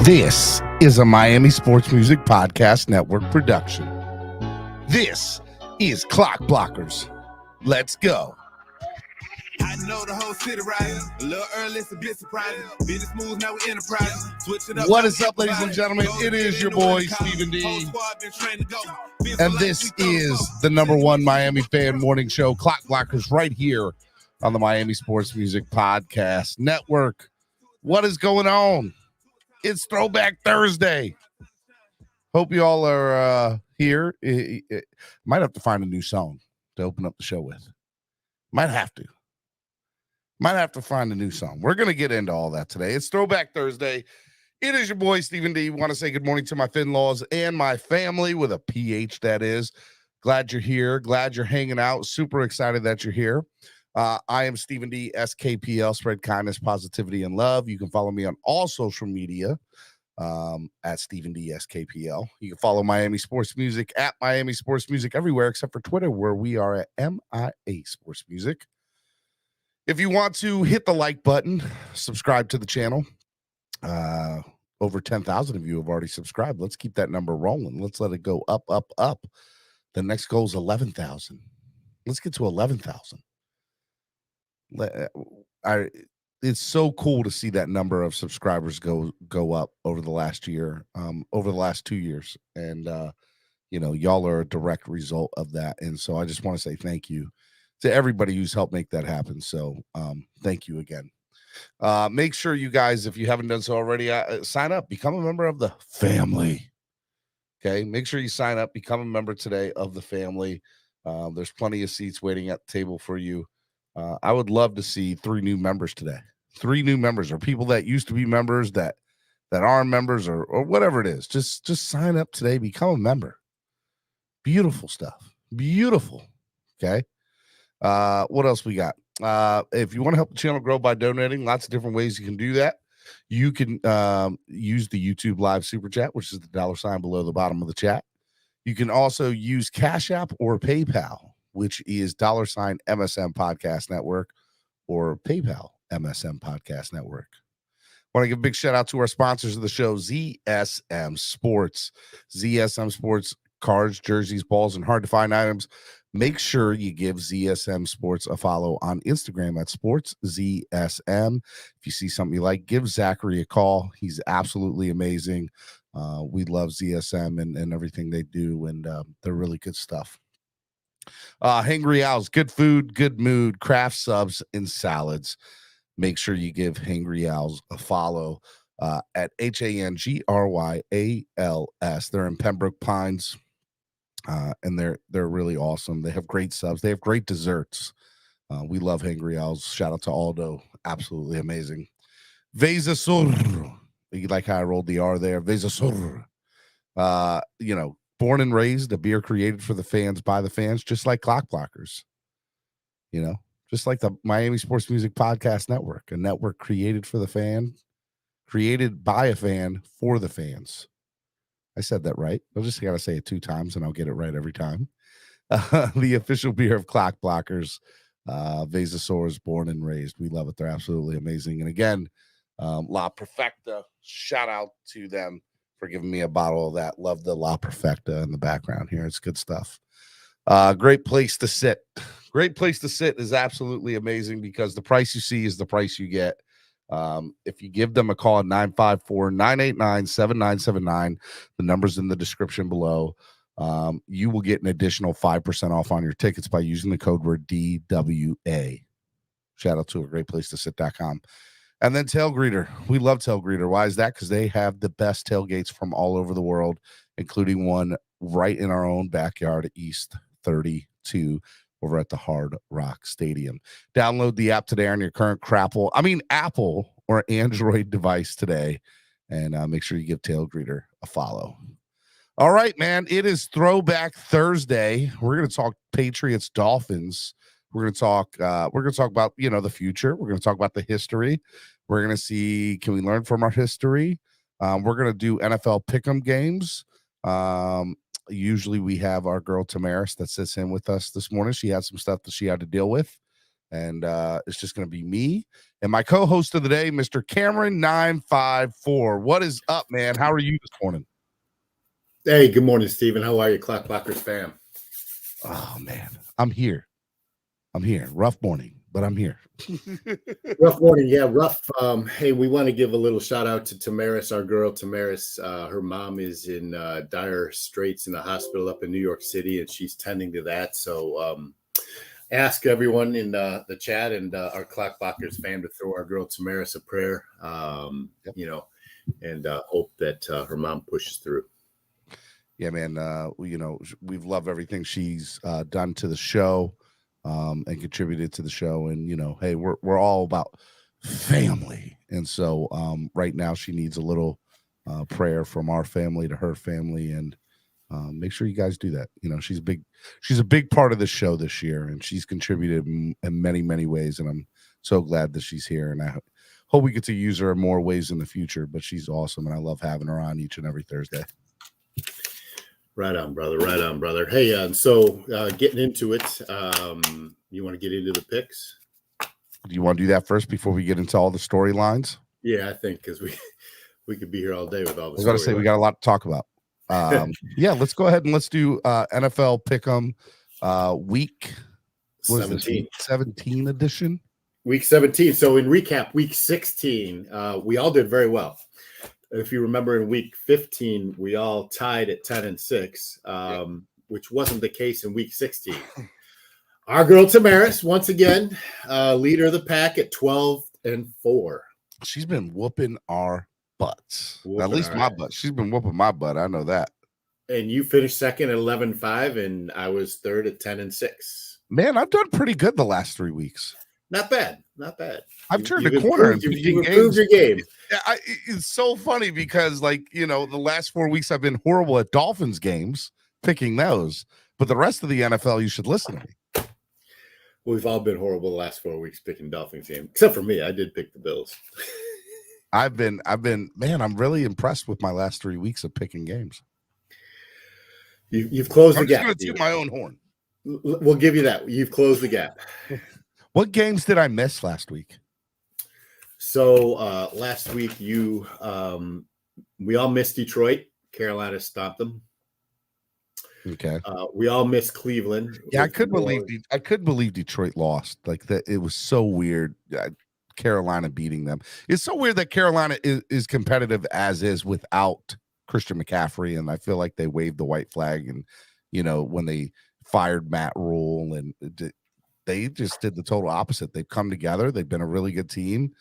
This is a Miami Sports Music Podcast Network production. This is Clock Blockers. Let's go. I know the whole city riding. A little early, it's a bit surprising. Business moves, now we enterprising. Switch it up. What is up, ladies and gentlemen? It is your boy, Stephen D. And this is the number one Miami fan morning show, Clock Blockers, right here on the Miami Sports Music Podcast Network. What is going on? It's Throwback Thursday. Hope you all are here. Might have to find a new song to open up the show with. Might have to find a new song. We're going to get into all that today. It's Throwback Thursday. It is your boy, Stephen D. Want to say good morning to my Fin-laws and my family with a PH, that is. Glad you're here. Glad you're hanging out. Super excited that you're here. I am Stephen D, SKPL, spread kindness, positivity, and love. You can follow me on all social media at Stephen D, SKPL. You can follow Miami Sports Music at Miami Sports Music everywhere except for Twitter, where we are at MIA Sports Music. If you want to hit the like button, subscribe to the channel. Over 10,000 of you have already subscribed. Let's keep that number rolling. Let's let it go up, up, up. The next goal is 11,000. Let's get to 11,000. It's so cool to see that number of subscribers go up over the last year, over the last 2 years. And, y'all are a direct result of that. And so I just want to say thank you to everybody who's helped make that happen. So thank you again. Make sure you guys, if you haven't done so already, sign up, become a member of the family. Okay. Make sure you sign up, become a member today of the family. There's plenty of seats waiting at the table for you. I would love to see 3 new members today. 3 new members, or people that used to be members that are members, or whatever it is. Just sign up today, become a member. Beautiful stuff. Beautiful. Okay. What else we got? If you want to help the channel grow by donating, lots of different ways you can do that. You can use the YouTube live super chat, which is the $ below the bottom of the chat. You can also use Cash App or PayPal, which is $MSM Podcast Network or PayPal MSM Podcast Network. Want to give a big shout out to our sponsors of the show, ZSM Sports. ZSM Sports, cards, jerseys, balls, and hard to find items. Make sure you give ZSM Sports a follow on Instagram at SportsZSM. If you see something you like, give Zachary a call. He's absolutely amazing. We love ZSM and everything they do, and they're really good stuff. Hangry Owls, good food, good mood, craft subs, and salads. Make sure you give Hangry Owls a follow at HANGRYALS. They're in Pembroke Pines, and they're really awesome. They have great subs. They have great desserts. We love Hangry Owls. Shout out to Aldo. Absolutely amazing. Veza Sur. You like how I rolled the R there? Veza Sur. Born and raised, a beer created for the fans, by the fans, just like Clock Blockers. Just like the Miami Sports Music Podcast Network, a network created for the fan, created by a fan for the fans. I said that right. I just got to say it 2 times, and I'll get it right every time. The official beer of Clock Blockers, Vezasaurus, born and raised. We love it. They're absolutely amazing. And again, La Perfecta, shout out to them for giving me a bottle of that. Love the La Perfecta in the background here. It's good stuff. Great place to sit. Great place to sit is absolutely amazing because the price you see is the price you get. If you give them a call at 954-989-7979, the number's in the description below. You will get an additional 5% off on your tickets by using the code word DWA. Shout out to a great place to sit.com. And then Tailgreeter. We love Tailgreeter. Why is that? Because they have the best tailgates from all over the world, including one right in our own backyard, East 32, over at the Hard Rock Stadium. Download the app today on your current Apple or Android device today, and make sure you give Tailgreeter a follow. All right, man. It is Throwback Thursday. We're going to talk Patriots, Dolphins. We're going to talk about, the future. We're going to talk about the history. We're going to see, can we learn from our history? We're going to do NFL pick'em games. Usually we have our girl Tamaris that sits in with us this morning. She had some stuff that she had to deal with, And it's just going to be me and my co-host of the day, Mr. Cameron 954. What is up, man? How are you this morning? Hey, good morning, Steven. How are you, CLOCKBLOCKERS fam? Oh man, I'm here. Rough morning, but I'm here. Rough morning, yeah, rough. Hey, we want to give a little shout out to Tamaris, our girl Tamaris. Her mom is in dire straits in the hospital up in New York City, and she's tending to that. So ask everyone in the chat and our CLOCKBLOCKERS fam to throw our girl Tamaris a prayer, and hope that her mom pushes through. Yeah, man. We've loved everything she's done to the show and contributed to the show. And, hey, we're all about family. And so right now she needs a little prayer from our family to her family. And make sure you guys do that. She's a big part of the show this year, and she's contributed in many, many ways. And I'm so glad that she's here. And I hope we get to use her in more ways in the future. But she's awesome, and I love having her on each and every Thursday. Right on, brother. Right on, brother. Hey, so getting into it, you want to get into the picks? Do you want to do that first before we get into all the storylines? Yeah, I think because we could be here all day with all the. I was going to say we got a lot to talk about. Yeah, let's go ahead and let's do NFL Pick'em week 17 edition. Week 17. So in recap, week 16, we all did very well. If you remember, in week 15, we all tied at 10-6, which wasn't the case in week 16. Our girl Tamaris, once again, leader of the pack at 12-4. She's been whooping our butts. At least my butt. She's been whooping my butt. I know that. And you finished second at 11-5, and I was third at 10-6. Man, I've done pretty good the last 3 weeks. Not bad. Not bad. I've turned a corner. You've improved your game. It's so funny because, the last 4 weeks I've been horrible at Dolphins games, picking those. But the rest of the NFL, you should listen to me. We've all been horrible the last 4 weeks picking Dolphins games, except for me. I did pick the Bills. I've been, man, I'm really impressed with my last 3 weeks of picking games. You've closed the gap. I'm just going to toot my own horn. We'll give you that. You've closed the gap. What games did I miss last week? So last week we all missed Detroit. Carolina stopped them. Okay. We all missed Cleveland. Yeah, I couldn't believe Detroit lost. Like that, it was so weird. Carolina beating them. It's so weird that Carolina is competitive as is without Christian McCaffrey, and I feel like they waved the white flag. And when they fired Matt Rule, and they just did the total opposite. They've come together. They've been a really good team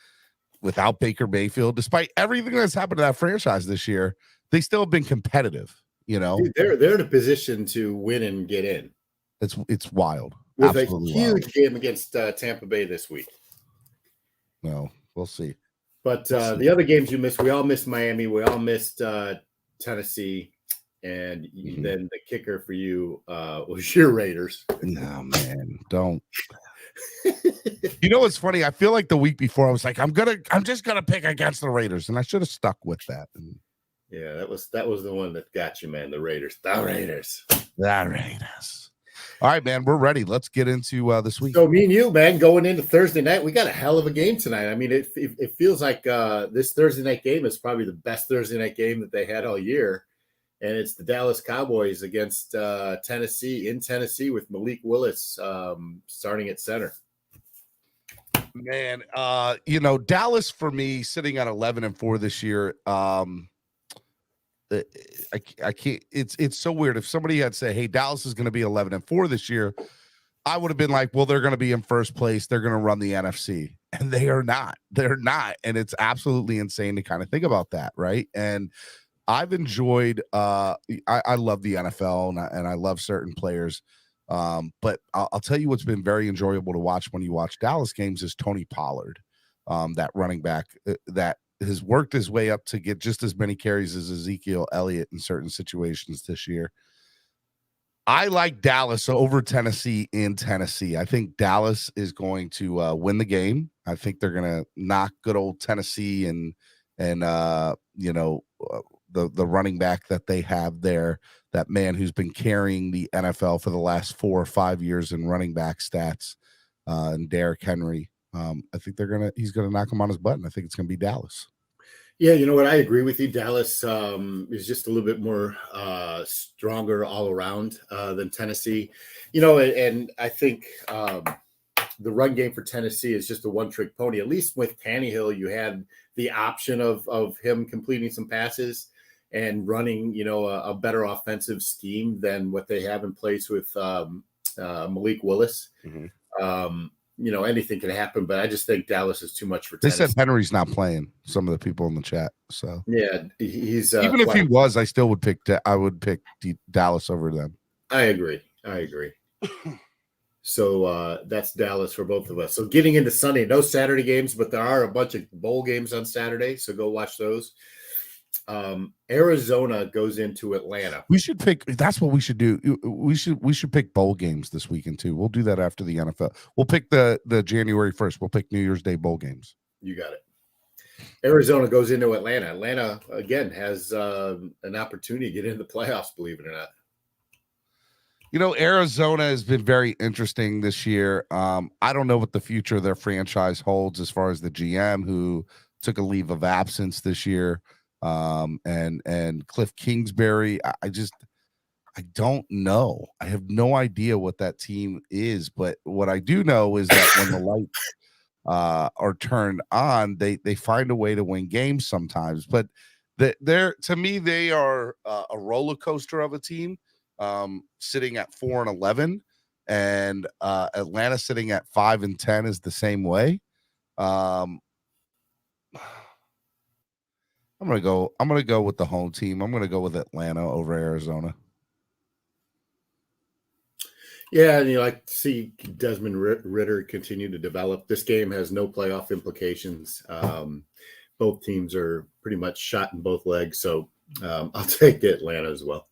without Baker Mayfield. Despite everything that's happened to that franchise this year, they still have been competitive. Dude, they're in a position to win and get in. It's wild. With absolutely a huge game against Tampa Bay this week. No, we'll see. But the other games you missed, we all missed Miami. We all missed Tennessee. And then the kicker for you was your Raiders. No, man, don't. What's funny? I feel like the week before I was like, I'm just gonna pick against the Raiders, and I should have stuck with that. Yeah, that was the one that got you, man. The Raiders. The Raiders. All right, man, we're ready. Let's get into this week. So me and you, man, going into Thursday night, we got a hell of a game tonight. I mean, it feels like this Thursday night game is probably the best Thursday night game that they had all year. And it's the Dallas Cowboys against Tennessee in Tennessee with Malik Willis starting at center. Man, Dallas for me sitting at 11-4 this year. I can't. It's so weird. If somebody had said, "Hey, Dallas is going to be 11-4 this year," I would have been like, "Well, they're going to be in first place. They're going to run the NFC," and they are not. They're not, and it's absolutely insane to kind of think about that, right? And I've enjoyed I love the NFL and I love certain players. But I'll tell you what's been very enjoyable to watch when you watch Dallas games is Tony Pollard, that running back that has worked his way up to get just as many carries as Ezekiel Elliott in certain situations this year. I like Dallas over Tennessee in Tennessee. I think Dallas is going to win the game. I think they're going to knock good old Tennessee and the running back that they have there, that man who's been carrying the NFL for the last 4 or 5 years in running back stats. and Derrick Henry. I think he's gonna knock him on his butt, and I think it's gonna be Dallas. Yeah, you know what? I agree with you. Dallas is just a little bit more stronger all around than Tennessee. And I think the run game for Tennessee is just a one-trick pony. At least with Tannehill, you had the option of him completing some passes and running, a better offensive scheme than what they have in place with Malik Willis. Mm-hmm. Anything can happen, but I just think Dallas is too much for They Tennessee. said Henry's not playing. Some of the people in the chat. So yeah, he's even if he was, I still would pick. I would pick Dallas over them. I agree. So that's Dallas for both of us. So getting into Sunday, no Saturday games, but there are a bunch of bowl games on Saturday. So go watch those. Arizona goes into Atlanta. We should pick. That's what we should do. We should pick bowl games this weekend too. We'll do that after the NFL. We'll pick the January 1st. We'll pick New Year's Day bowl games. You got it. Arizona goes into Atlanta. Atlanta again has an opportunity to get into the playoffs. Believe it or not. Arizona has been very interesting this year. I don't know what the future of their franchise holds as far as the GM who took a leave of absence this year. And Cliff Kingsbury, I don't know. I have no idea what that team is, but what I do know is that when the lights are turned on, they find a way to win games sometimes. But to me, they are a roller coaster of a team, sitting at 4-11, and Atlanta sitting at 5-10 is the same way. I'm gonna go with the home team. I'm gonna go with Atlanta over Arizona. Yeah, and you like to see Desmond Ritter continue to develop. This game has no playoff implications. Both teams are pretty much shot in both legs, so I'll take Atlanta as well.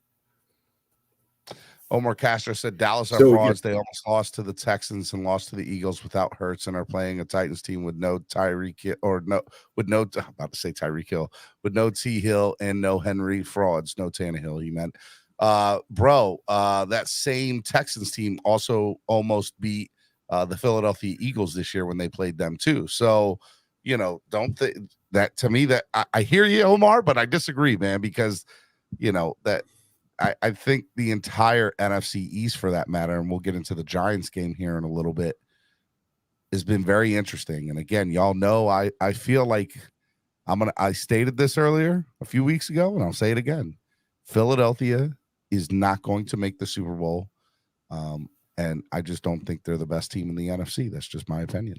Omar Castro said Dallas are frauds. They almost lost to the Texans and lost to the Eagles without Hurts and are playing a Titans team with no Tyreek Hill I'm about to say Tyreek Hill, with no T Hill and no Henry. Frauds, no Tannehill, he meant. That same Texans team also almost beat the Philadelphia Eagles this year when they played them too. So, don't think that to me that I hear you, Omar, but I disagree, man, because that I think the entire NFC East, for that matter, and we'll get into the Giants game here in a little bit, has been very interesting. And again, y'all know I feel like I stated this earlier a few weeks ago, and I'll say it again. Philadelphia is not going to make the Super Bowl, and I just don't think they're the best team in the NFC. That's just my opinion.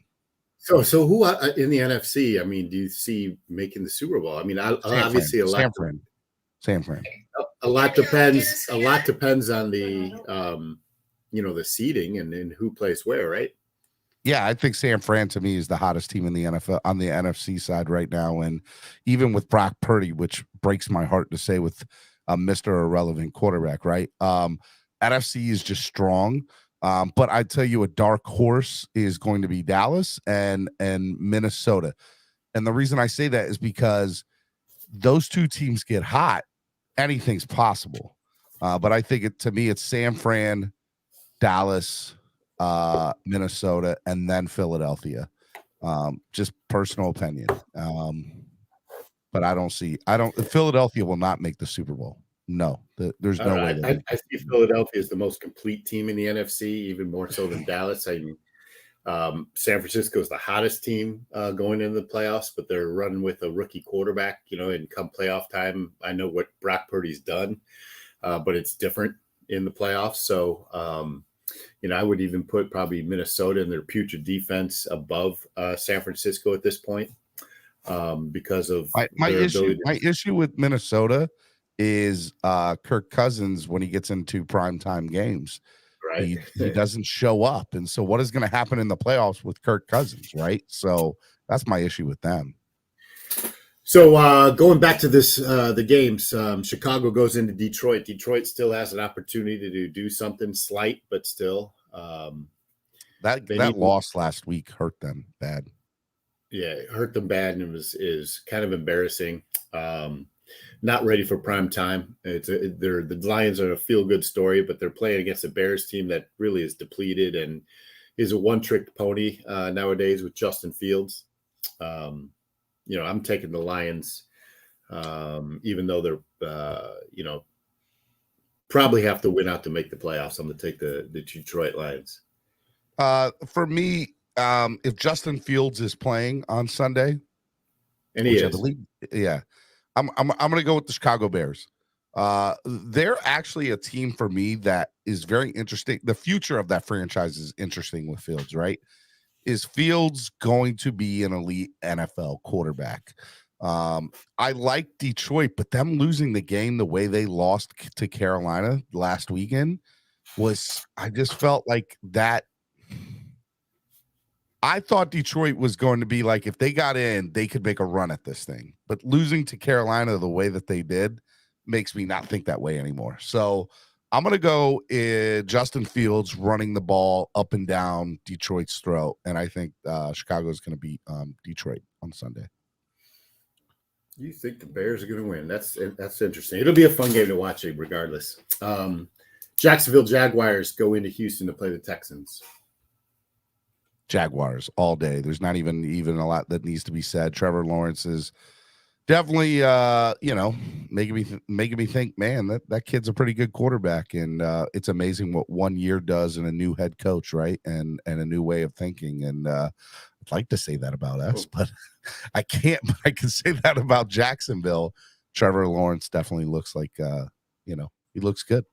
So who in the NFC? I mean, do you see making the Super Bowl? I mean, obviously a lot. San Fran. A lot depends. A lot depends on the the seeding and who plays where, right? Yeah, I think San Fran to me is the hottest team in the NFL on the NFC side right now, and even with Brock Purdy, which breaks my heart to say with Mr. Irrelevant quarterback, right? NFC is just strong, but I tell you, a dark horse is going to be Dallas and Minnesota, and the reason I say that is because those two teams get hot. Anything's possible. But I think to me, it's San Fran, Dallas, Minnesota, and then Philadelphia. Just personal opinion. But Philadelphia will not make the Super Bowl. No, there's no way. I see Philadelphia as the most complete team in the NFC, even more so than Dallas. San Francisco is the hottest team going into the playoffs, but they're running with a rookie quarterback, and come playoff time, I know what Brock Purdy's done, but it's different in the playoffs. So, I would even put probably Minnesota and their putrid defense above San Francisco at this point because of my issue with Minnesota is Kirk Cousins when he gets into primetime games. Right. He doesn't show up. And so what is going to happen in the playoffs with Kirk Cousins, right? So that's my issue with them. So going back to this, the games, Chicago goes into Detroit. Detroit still has an opportunity to do something slight, but still. That loss last week hurt them bad. Yeah, it hurt them bad, and is kind of embarrassing. Not ready for prime time. The Lions are a feel-good story, but they're playing against a Bears team that really is depleted, and is a one-trick pony nowadays with Justin Fields. I'm taking the Lions, even though they're, probably have to win out to make the playoffs. I'm going to take the Detroit Lions. For me, if Justin Fields is playing on Sunday, and he is, I believe, yeah, I'm going to go with the Chicago Bears. They're actually a team for me that is very interesting. The future of that franchise is interesting with Fields, right? Is Fields going to be an elite NFL quarterback? I like Detroit, but them losing the game the way they lost to Carolina last weekend I just felt like that. I thought Detroit was going to be like, if they got in, they could make a run at this thing. But losing to Carolina the way that they did makes me not think that way anymore. So I'm going to go Justin Fields running the ball up and down Detroit's throat. And I think Chicago is going to beat Detroit on Sunday. You think the Bears are going to win? That's interesting. It'll be a fun game to watch regardless. Jacksonville Jaguars go into Houston to play the Texans. Jaguars all day. There's not even a lot that needs to be said. Trevor Lawrence is definitely making me think, man, that kid's a pretty good quarterback, and it's amazing what 1 year does in a new head coach, right? And a new way of thinking. And I'd like to say that about us, but I can't. But I can say that about Jacksonville. Trevor Lawrence definitely looks like he looks good.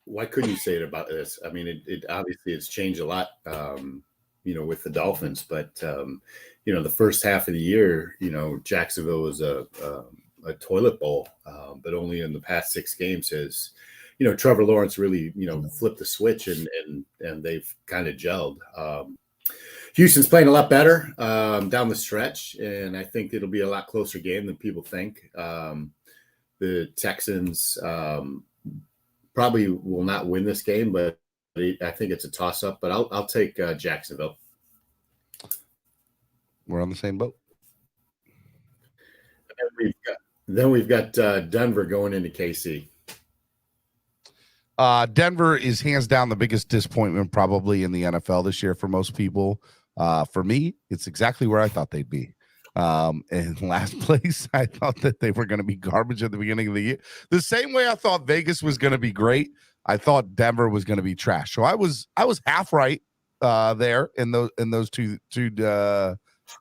Why couldn't you say it about this? I mean, it obviously has changed a lot, with the Dolphins, but the first half of the year, Jacksonville was a toilet bowl, but only in the past 6 games has, Trevor Lawrence really, flipped the switch and they've kind of gelled. Houston's playing a lot better down the stretch, and I think it'll be a lot closer game than people think. The Texans probably will not win this game, but I think it's a toss-up. But I'll take Jacksonville. We're on the same boat. Then we've got Denver going into KC. Denver is hands down the biggest disappointment probably in the NFL this year for most people. For me, it's exactly where I thought they'd be. In last place, I thought that they were going to be garbage at the beginning of the year. The same way I thought Vegas was going to be great, I thought Denver was going to be trash. So I was half right there in those two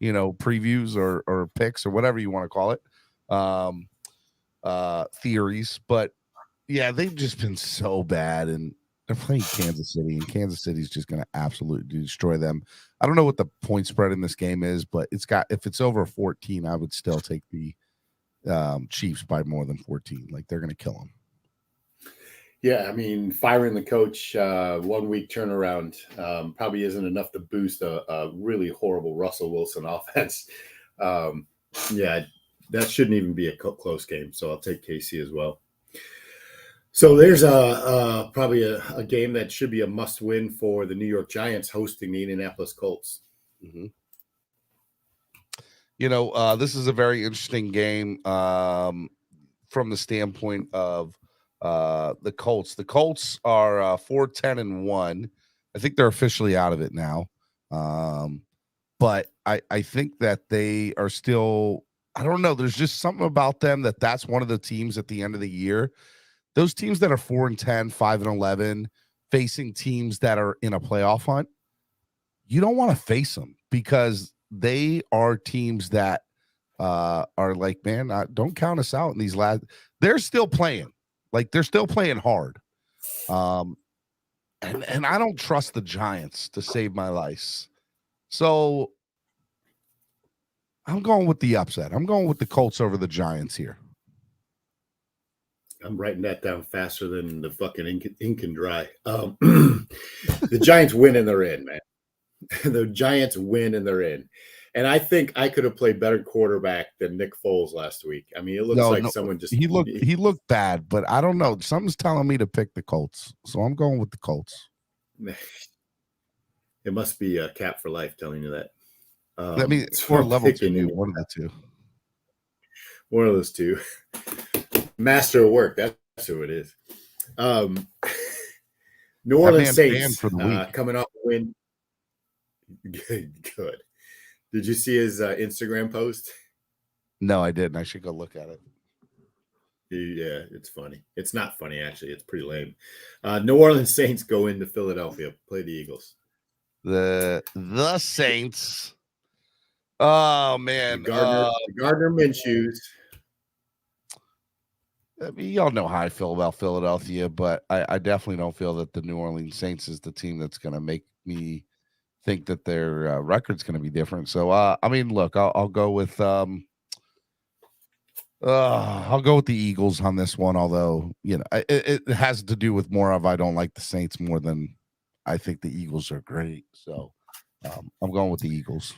previews or picks or whatever you want to call it, theories. But yeah, they've just been so bad, and they're playing Kansas City, and Kansas City's just going to absolutely destroy them. I don't know what the point spread in this game is, but if it's over 14, I would still take the Chiefs by more than 14. Like, they're going to kill them. Yeah, I mean, firing the coach 1 week turnaround probably isn't enough to boost a really horrible Russell Wilson offense. Yeah, that shouldn't even be a close game. So I'll take KC as well. So there's probably a game that should be a must-win for the New York Giants hosting the Indianapolis Colts. Mm-hmm. This is a very interesting game from the standpoint of the Colts. The Colts are 4-10-1. I think they're officially out of it now. But I think that they are still, I don't know. There's just something about them that's one of the teams at the end of the year. Those teams that are 4-10, 5-11, facing teams that are in a playoff hunt, you don't want to face them because they are teams that are like, man, don't count us out in these last. They're still playing. Like, they're still playing hard. And I don't trust the Giants to save my life. So I'm going with the upset. I'm going with the Colts over the Giants here. I'm writing that down faster than the fucking ink can dry. The Giants win and they're in, man. The Giants win and they're in. And I think I could have played better quarterback than Nick Foles last week. I mean, it looks someone just he looked bad, but I don't know. Something's telling me to pick the Colts, so I'm going with the Colts. It must be a Cap for Life telling you that. I mean, or level 2, one of the two. One of those two. Master of work. That's who it is. New That Orleans man's banned Saints for the week. coming off a win. Good. Did you see his Instagram post? No, I didn't. I should go look at it. Yeah, it's funny. It's not funny, actually. It's pretty lame. New Orleans Saints go into Philadelphia, play the Eagles. The Saints. Oh man, The Gardner Minshew's. I mean, y'all know how I feel about Philadelphia, but I definitely don't feel that the New Orleans Saints is the team that's going to make me think that their record's going to be different. So, I mean, look, I'll go with the Eagles on this one. Although, you know, it has to do with more of I don't like the Saints more than I think the Eagles are great. So, I'm going with the Eagles.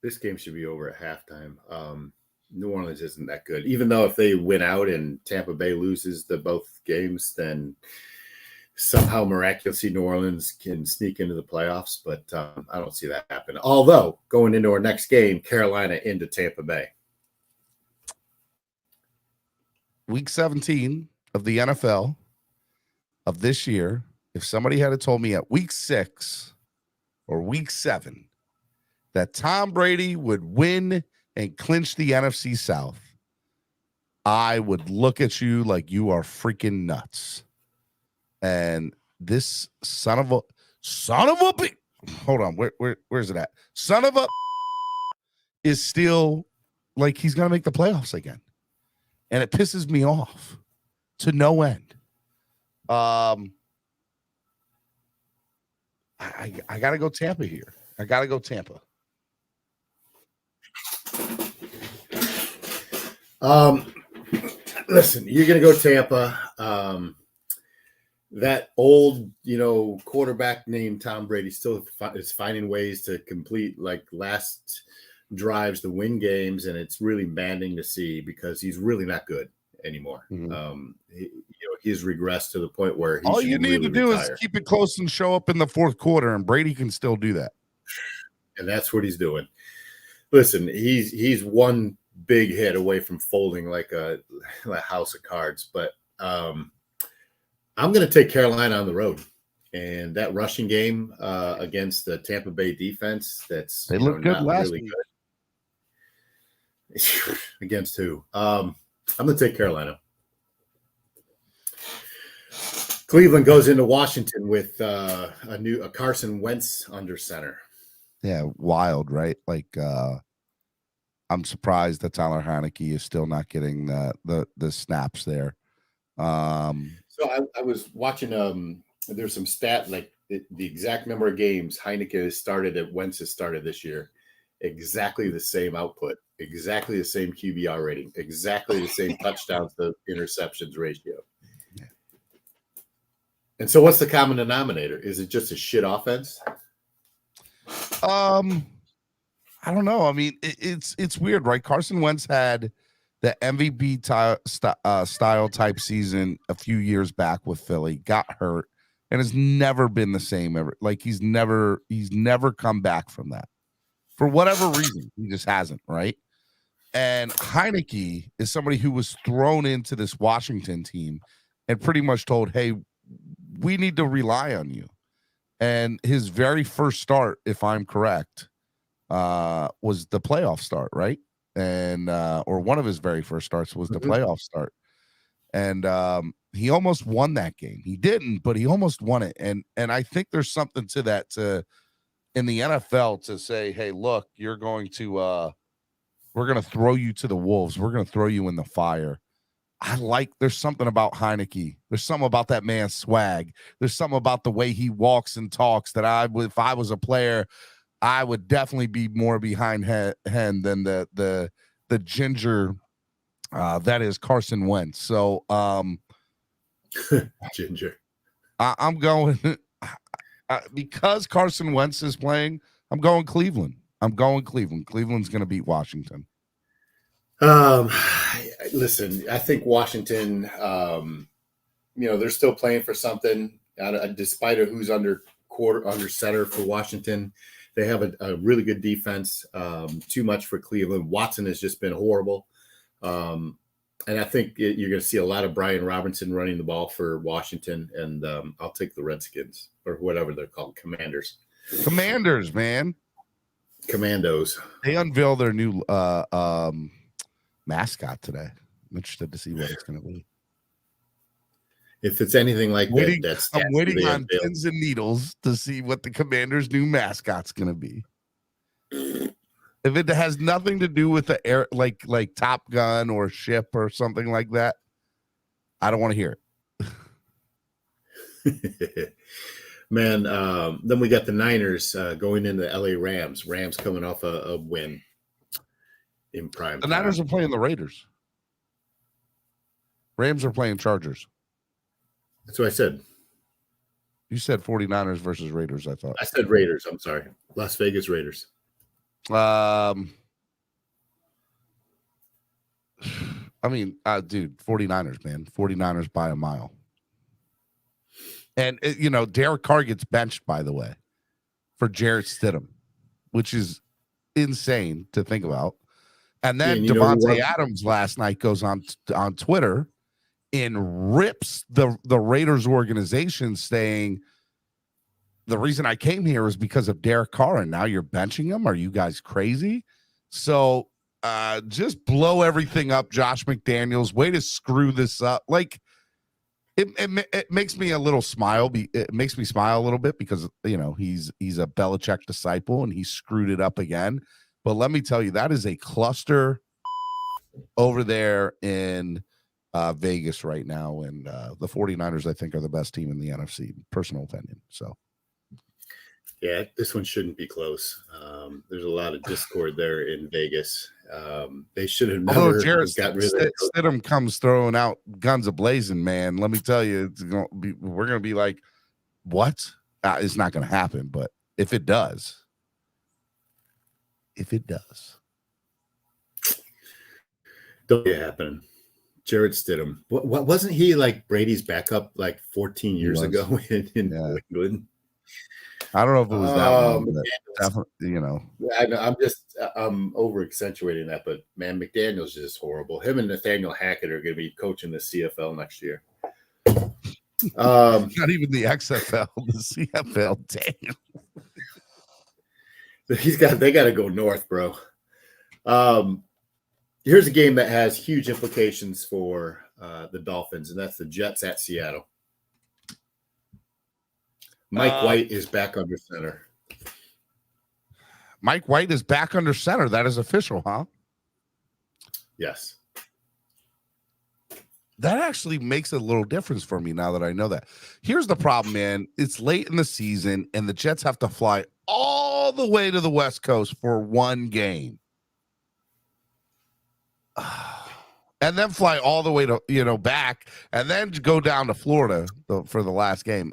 This game should be over at halftime. New Orleans isn't that good. Even though if they win out and Tampa Bay loses the both games, then somehow miraculously New Orleans can sneak into the playoffs. But I don't see that happen. Although going into our next game, Carolina into Tampa Bay. Week 17 of the NFL of this year, if somebody had told me at week 6 or week 7 that Tom Brady would win and clinch the NFC South, I would look at you like you are freaking nuts. And this son of a hold on, where's it at? Son of a is still like he's gonna make the playoffs again. And it pisses me off to no end. I gotta go Tampa here. I gotta go Tampa. Listen, you're going to go Tampa. That old, quarterback named Tom Brady still is finding ways to complete like last drives to win games, and it's really maddening to see because he's really not good anymore. Mm-hmm. He's regressed to the point where all you need really to do retire. is keep it close and show up in the fourth quarter, and Brady can still do that. And that's what he's doing. Listen, he's one big hit away from folding like a house of cards, but I'm going to take Carolina on the road, and that rushing game against the Tampa Bay defense. They look good last really week. Good. Against who? I'm going to take Carolina. Cleveland goes into Washington with a Carson Wentz under center. Yeah, wild, right? Like I'm surprised that Tyler Heineke is still not getting the snaps there. So I was watching. There's some stat like the exact number of games Heineke has started at Wentz has started this year. Exactly the same output, exactly the same QBR rating, exactly the same touchdowns to interceptions ratio. Yeah. And so, what's the common denominator? Is it just a shit offense? I don't know. I mean, it's weird, right? Carson Wentz had the MVP style type season a few years back with Philly, got hurt, and has never been the same ever. Like he's never come back from that for whatever reason. He just hasn't, right? And Heineke is somebody who was thrown into this Washington team and pretty much told, "Hey, we need to rely on you." And his very first start, if I'm correct, was the playoff start, right? And or one of his very first starts was the playoff start. And he almost won that game. He didn't, but he almost won it. And I think there's something to that in the NFL to say, hey, look, we're going to throw you to the wolves. We're going to throw you in the fire. There's something about Heineke. There's something about that man's swag. There's something about the way he walks and talks that if I was a player, I would definitely be more behind hen than the ginger that is Carson Wentz. So ginger. I'm going because Carson Wentz is playing. I'm going Cleveland. Cleveland's going to beat Washington. Listen, I think Washington, they're still playing for something. Despite who's under center for Washington, they have a really good defense. Too much for Cleveland. Watson has just been horrible. And I think you're going to see a lot of Brian Robinson running the ball for Washington, and I'll take the Redskins or whatever they're called, Commanders. Commanders, man. Commandos. They unveil their new mascot today. I'm interested to see what it's going to be. If it's anything like that, I'm waiting on pins and needles to see what the Commanders' new mascot's going to be. If it has nothing to do with the air, like Top Gun or ship or something like that, I don't want to hear it. Man, then we got the Niners going into the LA Rams. Rams coming off a win in prime. The Niners are playing the Raiders. Rams are playing Chargers. That's what I said. You said 49ers versus Raiders, I thought. I said Raiders. I'm sorry. Las Vegas Raiders. I mean, dude, 49ers, man. 49ers by a mile. And, Derek Carr gets benched, by the way, for Jarrett Stidham, which is insane to think about. And then Devontae Adams last night goes on Twitter and rips the Raiders organization, saying, the reason I came here is because of Derek Carr, and now you're benching him. Are you guys crazy? So just blow everything up, Josh McDaniels. Way to screw this up. Like, it makes me a little smile. It makes me smile a little bit because, he's a Belichick disciple, and he screwed it up again. But let me tell you, that is a cluster over there in Vegas right now. And the 49ers, I think, are the best team in the NFC, personal opinion. So. Yeah, this one shouldn't be close. There's a lot of discord there in Vegas. They should have never got rid of Stidham comes throwing out guns a-blazing, man. Let me tell you, we're going to be like, what? It's not going to happen, but if it does. Don't be happening. Jarrett Stidham. What wasn't he like Brady's backup like 14 years ago in New England? I don't know if it was that long, but definitely, I'm over accentuating that, but man, McDaniel's is just horrible. Him and Nathaniel Hackett are going to be coaching the CFL next year. Not even the XFL, the CFL. Damn. They got to go north, bro. Here's a game that has huge implications for the Dolphins, and that's the Jets at Seattle. Mike White is back under center. Mike White is back under center. That is official, huh? Yes. That actually makes a little difference for me now that I know that. Here's the problem, man. It's late in the season, and the Jets have to fly all the way to the West Coast for one game. And then fly all the way to, back, and then go down to Florida for the last game.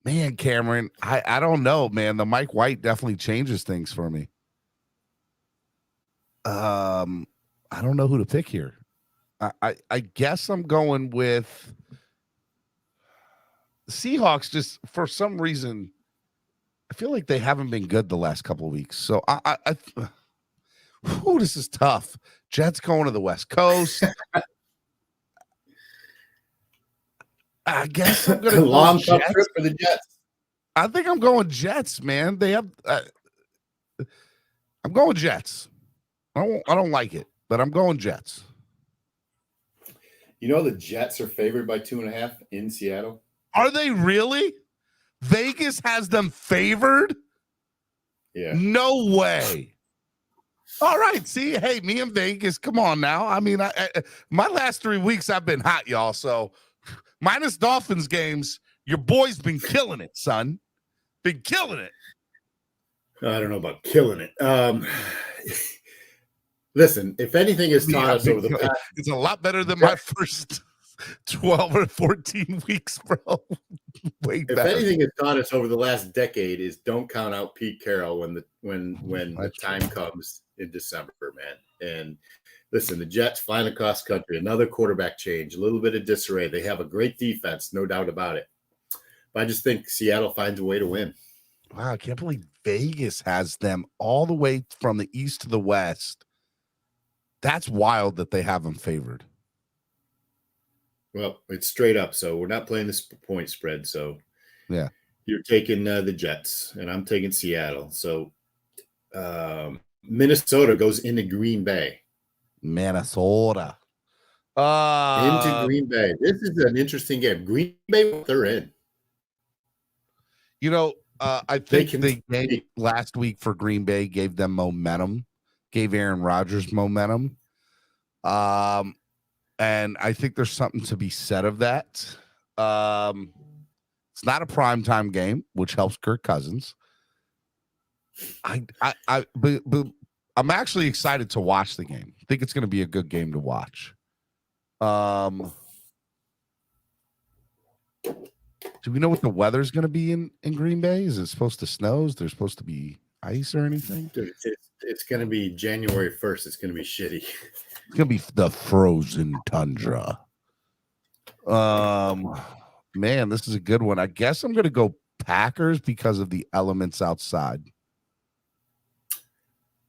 Man, Cameron, I don't know, man. The Mike White definitely changes things for me. I don't know who to pick here. I guess I'm going with the Seahawks. Just for some reason, I feel like they haven't been good the last couple of weeks. So this is tough. Jets going to the West Coast. I guess I'm going to long trip for the Jets. I think I'm going Jets, man. They have. I'm going Jets. I don't like it, but I'm going Jets. The Jets are favored by 2.5 in Seattle. Are they really? Vegas has them favored? Yeah. No way. All right. See, hey, me and Vegas. Come on now. I mean, my last 3 weeks I've been hot, y'all. So. Minus Dolphins games, your boy's been killing it, son. Been killing it. I don't know about killing it. Listen, if anything has taught us over the past... It's a lot better than my first 12 or 14 weeks, bro. Way better. If anything has taught us over the last decade is don't count out Pete Carroll when the time comes in December, man. And listen, the Jets flying across country, another quarterback change, a little bit of disarray. They have a great defense, no doubt about it. But I just think Seattle finds a way to win. Wow, I can't believe Vegas has them all the way from the east to the west. That's wild that they have them favored. Well, it's straight up, so we're not playing this point spread. So yeah, you're taking the Jets, and I'm taking Seattle. So Minnesota goes into Green Bay. Minnesota. Into Green Bay. This is an interesting game. Green Bay, they're in. You know, I think the game last week for Green Bay gave them momentum, gave Aaron Rodgers momentum. And I think there's something to be said of that. It's not a primetime game, which helps Kirk Cousins. But I'm actually excited to watch the game. I think it's going to be a good game to watch. Do we know what the weather's going to be in Green Bay? Is it supposed to snow? Is there supposed to be ice or anything? Dude, it's going to be January 1st. It's going to be shitty. It's going to be the frozen tundra. Man, this is a good one. I guess I'm going to go Packers because of the elements outside.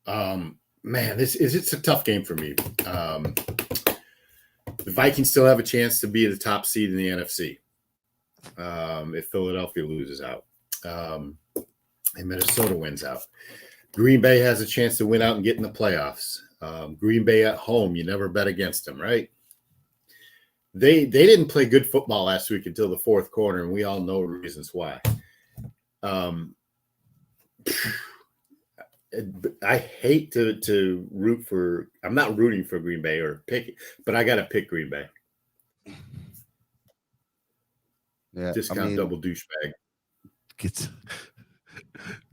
Man, it's a tough game for me. The Vikings still have a chance to be the top seed in the NFC. If Philadelphia loses out, and Minnesota wins out. Green Bay has a chance to win out and get in the playoffs. Green Bay at home, you never bet against them, right? They didn't play good football last week until the fourth quarter, and we all know reasons why. I hate to root for. I'm not rooting for Green Bay or pick, but I got to pick Green Bay. Yeah, discount double douchebag.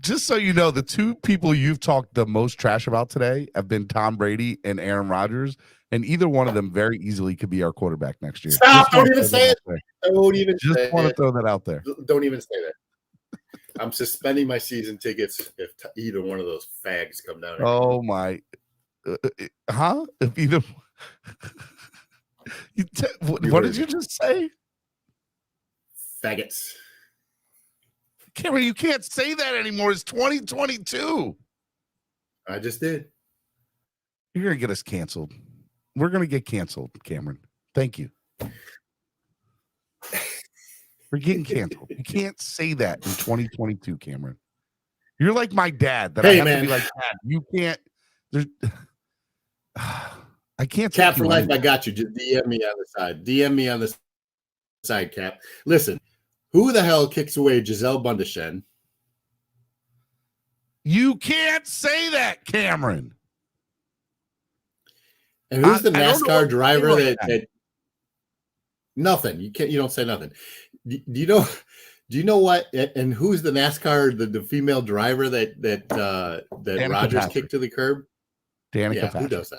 Just so you know, the two people you've talked the most trash about today have been Tom Brady and Aaron Rodgers, and either one of them very easily could be our quarterback next year. Stop! Don't even say it. Don't even just say want it. to throw that out there. Don't even say that. I'm suspending my season tickets if either one of those fags come down. Oh my, If either, what did you just say? Faggots. Cameron, you can't say that anymore. It's 2022. I just did. You're going to get us canceled. We're going to get canceled, Cameron. Thank you. We're getting canceled. You can't say that in 2022, Cameron. You're like my dad. That I have to be like, Dad, you can't. I can't. Cap for life, I got you. Just DM me on the side. DM me on the side, Cap. Listen. Who the hell kicks away Gisele Bundchen? You can't say that, Cameron. And who's the NASCAR driver that nothing? You can't. You don't say nothing. Do you know what? And who's the NASCAR the female driver that Rodgers kicked to the curb? Danica Patrick. Who does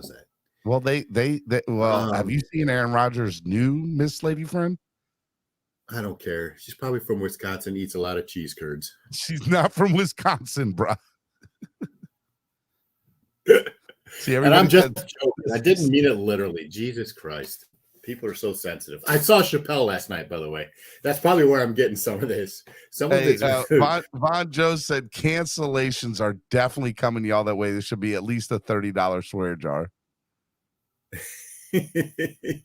that? Well, have you seen Aaron Rodgers' new Miss Lady Friend? I don't care. She's probably from Wisconsin, eats a lot of cheese curds. She's not from Wisconsin, bro. See, and I'm just joking. I didn't mean it literally. Jesus Christ. People are so sensitive. I saw Chappelle last night, by the way. That's probably where I'm getting some of this. Von Joe said cancellations are definitely coming y'all that way. There should be at least a $30 swear jar.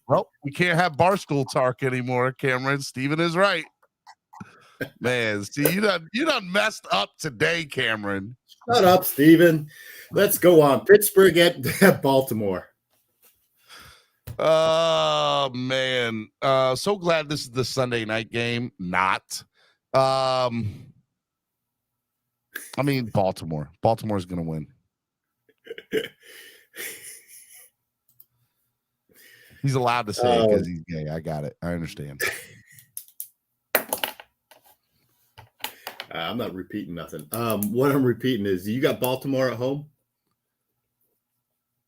Well, we can't have Barstool Talk anymore, Cameron. Steven is right. Man, see, you done messed up today, Cameron. Shut up, Steven. Let's go on. Pittsburgh at Baltimore. Oh, man. So glad this is the Sunday night game. Not. I mean, Baltimore. Baltimore's going to win. He's allowed to say it because he's gay. I got it. I understand. I'm not repeating nothing. What I'm repeating is you got Baltimore at home?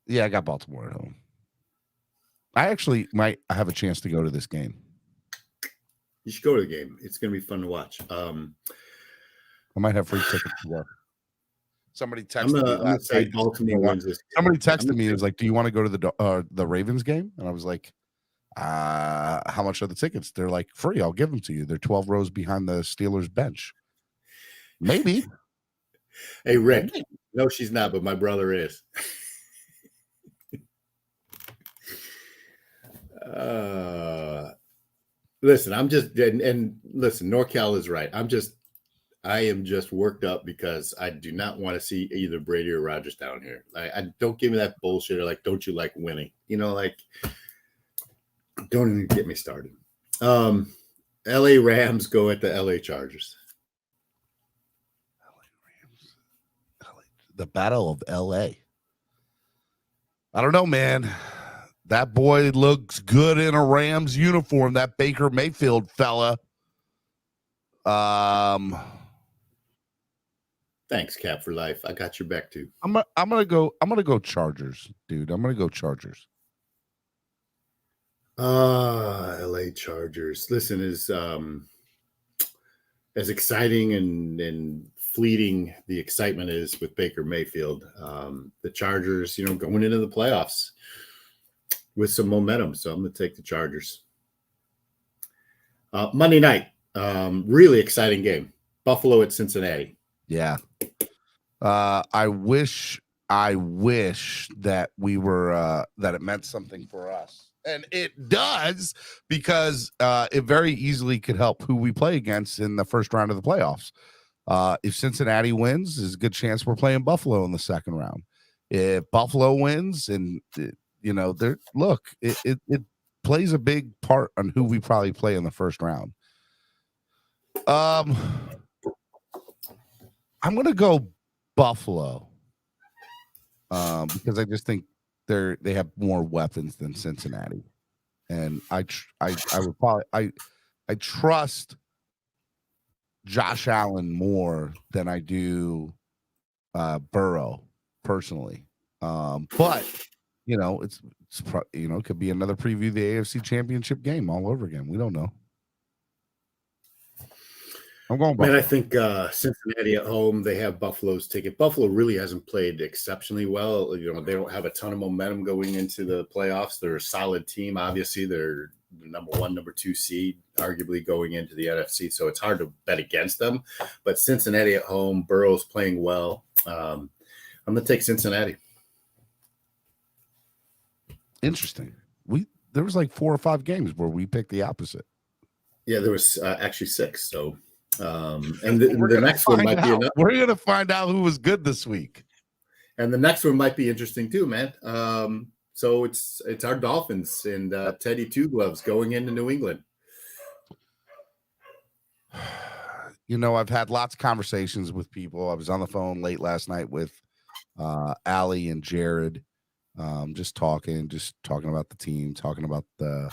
Yeah, I got Baltimore at home. I actually might have a chance to go to this game. You should go to the game. It's going to be fun to watch. I might have free tickets to go. Somebody texted me last night. Somebody texted me. It was like, "Do you want to go to the Ravens game?" And I was like, "How much are the tickets?" They're like, "Free. I'll give them to you. They're 12 rows behind the Steelers bench." Maybe. Hey, Rick. No, she's not, but my brother is. Listen, I'm just and listen, NorCal is right. I am just worked up because I do not want to see either Brady or Rodgers down here. I don't give me that bullshit or like, don't you like winning? Like, don't even get me started. LA Rams go at the LA Chargers. The Battle of LA. I don't know, man. That boy looks good in a Rams uniform, that Baker Mayfield fella. Thanks, Cap for life. I got your back too. I'm gonna go Chargers, dude. I'm gonna go Chargers. LA Chargers. Listen, as exciting and fleeting the excitement is with Baker Mayfield, the Chargers, going into the playoffs with some momentum. So I'm going to take the Chargers. Monday night, really exciting game. Buffalo at Cincinnati. Yeah. I wish that we were that it meant something for us. And it does, because it very easily could help who we play against in the first round of the playoffs. If Cincinnati wins, there's a good chance we're playing Buffalo in the second round. If Buffalo wins, and it plays a big part on who we probably play in the first round. I'm going to go Buffalo because I just think they have more weapons than Cincinnati, and I trust Josh Allen more than I do Burrow personally. But it could be another preview of the AFC Championship game all over again. We don't know. I'm going Buffalo. Man, I think Cincinnati at home, they have Buffalo's ticket. Buffalo really hasn't played exceptionally well. They don't have a ton of momentum going into the playoffs. They're a solid team. Obviously, they're the number 1, number 2 seed, arguably going into the NFC. So it's hard to bet against them. But Cincinnati at home, Burrow's playing well. I'm going to take Cincinnati. Interesting. There was like 4 or 5 games where we picked the opposite. Yeah, there was actually 6. So. And the next one might be enough. We're going to find out who was good this week. And the next one might be interesting too, man. So it's our Dolphins and Teddy Two Gloves going into New England. I've had lots of conversations with people. I was on the phone late last night with Allie and Jared, just talking about the team, talking about the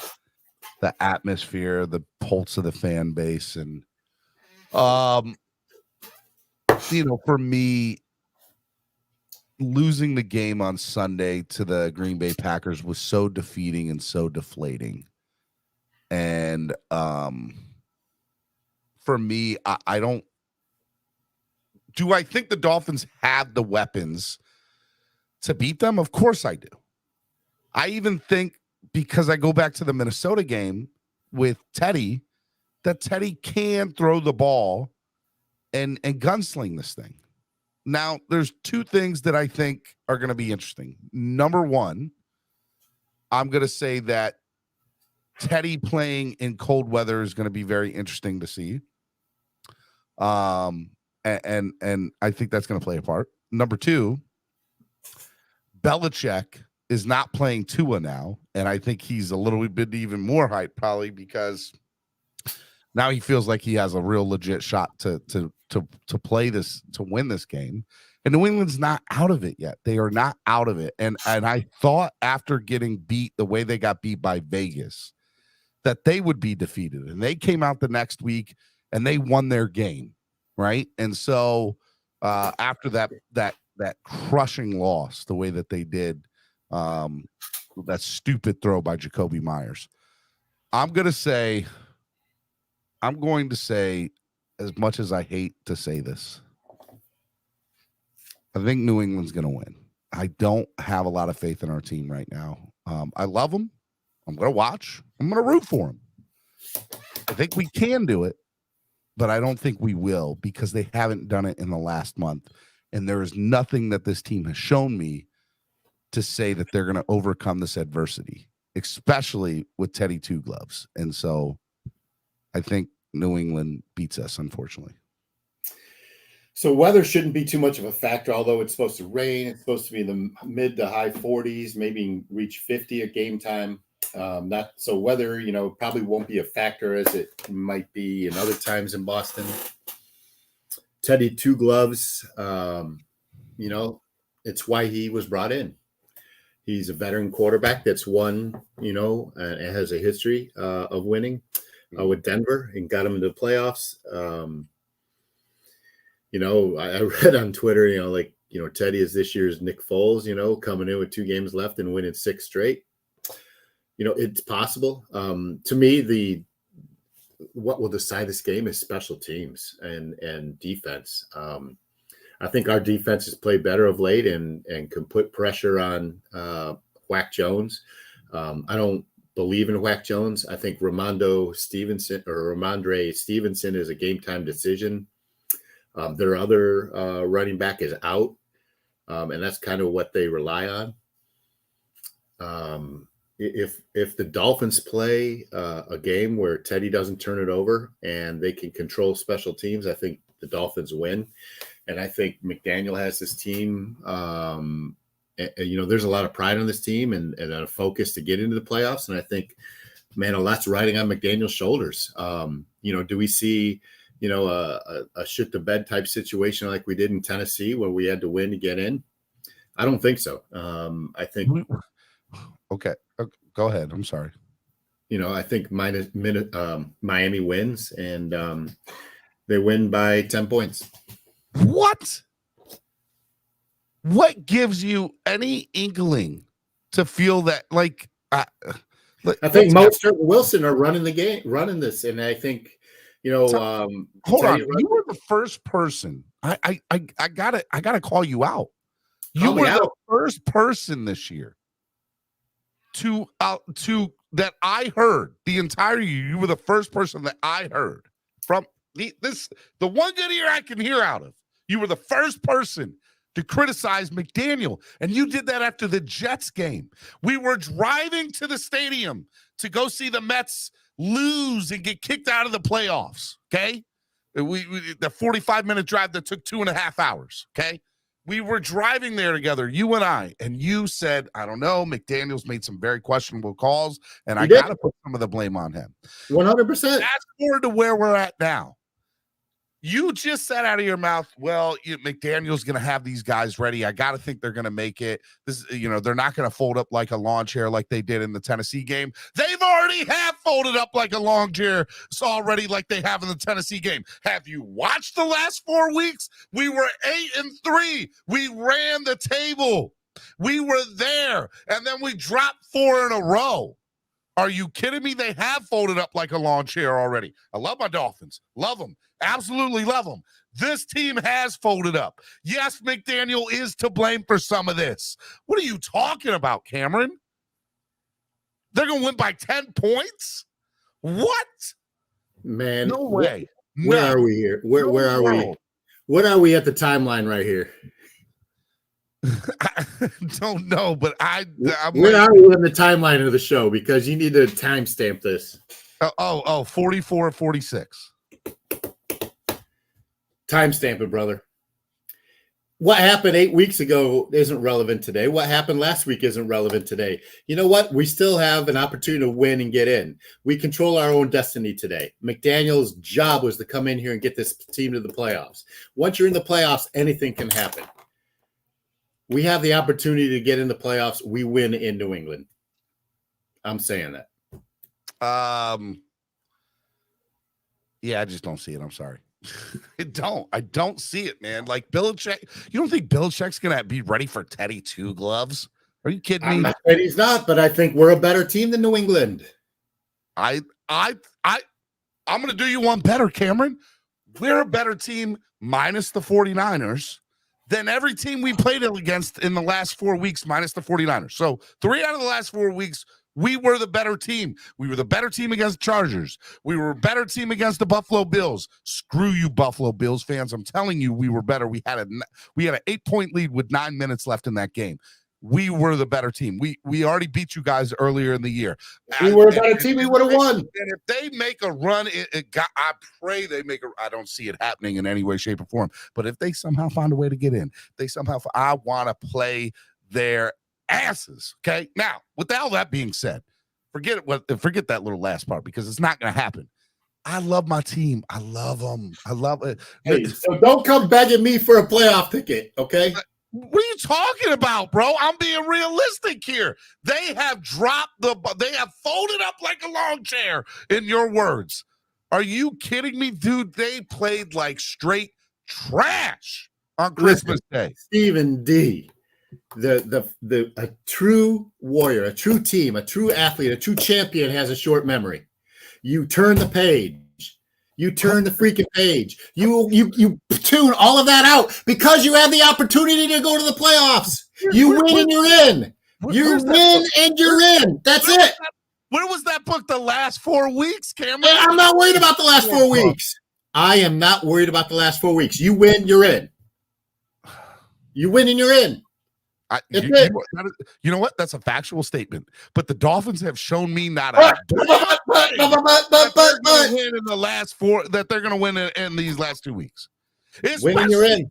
atmosphere, the pulse of the fan base, and for me, losing the game on Sunday to the Green Bay Packers was so defeating and so deflating. And for me, I don't. Do I think the Dolphins have the weapons to beat them? Of course I do. I even think, because I go back to the Minnesota game with Teddy, that Teddy can throw the ball and gunsling this thing. Now, there's 2 things that I think are going to be interesting. Number 1, I'm going to say that Teddy playing in cold weather is going to be very interesting to see. And I think that's going to play a part. Number 2, Belichick is not playing Tua now, and I think he's a little bit even more hyped, probably because now he feels like he has a real legit shot to play this, to win this game. And New England's not out of it yet. They are not out of it. And I thought after getting beat the way they got beat by Vegas that they would be defeated. And they came out the next week and they won their game, right? And so after that crushing loss, the way that they did, that stupid throw by Jacoby Myers, I'm going to say, as much as I hate to say this, I think New England's going to win. I don't have a lot of faith in our team right now. I love them. I'm going to watch. I'm going to root for them. I think we can do it, but I don't think we will, because they haven't done it in the last month. And there is nothing that this team has shown me to say that they're going to overcome this adversity. especially with Teddy Two Gloves. And so I think New England beats us, unfortunately. So weather shouldn't be too much of a factor, although it's supposed to rain. It's supposed to be in the mid to high 40s, maybe reach 50 at game time. Not so weather, probably won't be a factor as it might be in other times in Boston. Teddy Two Gloves, it's why he was brought in. He's a veteran quarterback that's won, and has a history of winning with Denver and got him into the playoffs. I read on Twitter, Teddy is this year's Nick Foles, coming in with 2 games left and winning 6 straight. It's possible. To me, what will decide this game is special teams and defense. I think our defense has played better of late and can put pressure on Whack Jones. I don't believe in Whack Jones. I think Ramondre Stevenson is a game time decision. Their other running back is out, and that's kind of what they rely on. If the Dolphins play a game where Teddy doesn't turn it over and they can control special teams, I think the Dolphins win. And I think McDaniel has this team. There's a lot of pride on this team and a focus to get into the playoffs. And I think, man, a lot's riding on McDaniel's shoulders. Do we see, a shit to bed type situation like we did in Tennessee where we had to win to get in? I don't think so. I think. Okay. Go ahead. I'm sorry. I think Miami wins and they win by 10 points. What gives you any inkling to feel that I think Mostert and Wilson are running the game, running this. And I think, hold on. You were the first person. I gotta call you out. You were the first person this year to that I heard the entire year. You were the first person that I heard from the one good ear I can hear out of. You were the first person to criticize McDaniel, and you did that after the Jets game. We were driving to the stadium to go see the Mets lose and get kicked out of the playoffs, okay? The 45-minute drive that took 2.5 hours, okay? We were driving there together, you and I, and you said, I don't know, McDaniel's made some very questionable calls, and I got to put some of the blame on him. 100%. Fast forward to where we're at now. You just said out of your mouth, well, McDaniel's going to have these guys ready. I got to think they're going to make it. They're not going to fold up like a lawn chair like they did in the Tennessee game. They've already have folded up like a lawn chair already like they have in the Tennessee game. Have you watched the last 4 weeks? We were 8-3. We ran the table. We were there, and then we dropped 4 in a row. Are you kidding me? They have folded up like a lawn chair already. I love my Dolphins. Love them. Absolutely love them. This team has folded up. Yes, McDaniel is to blame for some of this. What are you talking about, Cameron? They're going to win by 10 points? What? Man. No way. Where are we here? Where are we? What are we at the timeline right here? I don't know, but where are we in the timeline of the show? Because you need to timestamp this. 44-46. Timestamp it, brother. What happened 8 weeks ago isn't relevant today. What happened last week isn't relevant today. You know what? We still have an opportunity to win and get in. We control our own destiny today. McDaniel's job was to come in here and get this team to the playoffs. Once you're in the playoffs, anything can happen. We have the opportunity to get in the playoffs. We win in New England. I'm saying that. Yeah, I just don't see it. I'm sorry. I don't see it, man. Like Belichick, you don't think Belichick's gonna be ready for Teddy Two Gloves? Are you kidding me? I'm not saying he's not, but I think we're a better team than New England. I'm gonna do you one better, Cameron. We're a better team minus the 49ers than every team we played against in the last 4 weeks minus the 49ers. So 3 out of the last 4 weeks, we were the better team. We were the better team against Chargers. We were a better team against the Buffalo Bills. Screw you, Buffalo Bills fans. I'm telling you, we were better. We had an 8-point lead with 9 minutes left in that game. we were the better team. We already beat you guys earlier in the year. We were a better team. We would have won. And if they make a run, I pray they make a. I don't see it happening in any way, shape, or form. But if they somehow find a way to get in, I want to play their asses. Okay. Now, with all that being said, forget that little last part because it's not going to happen. I love my team. I love them. I love it. Hey, so don't come begging me for a playoff ticket, okay? What are you talking about, bro? I'm being realistic here. They have they have folded up like a lawn chair, in your words. Are you kidding me, dude? They played like straight trash on Christmas Day. Stephen D. A true warrior, a true team, a true athlete, a true champion has a short memory. You turn the page. You turn the freaking page. You tune all of that out because you have the opportunity to go to the playoffs. You win and you're in. You win and you're in. That's it. Where was that book the last 4 weeks, Cameron? I'm not worried about the last 4 weeks. I am not worried about the last 4 weeks. You win, you're in. You win and you're in. You know what? That's a factual statement. But the Dolphins have shown me not a win in the last 4. That they're going to win in these last 2 weeks. Winning, you're in.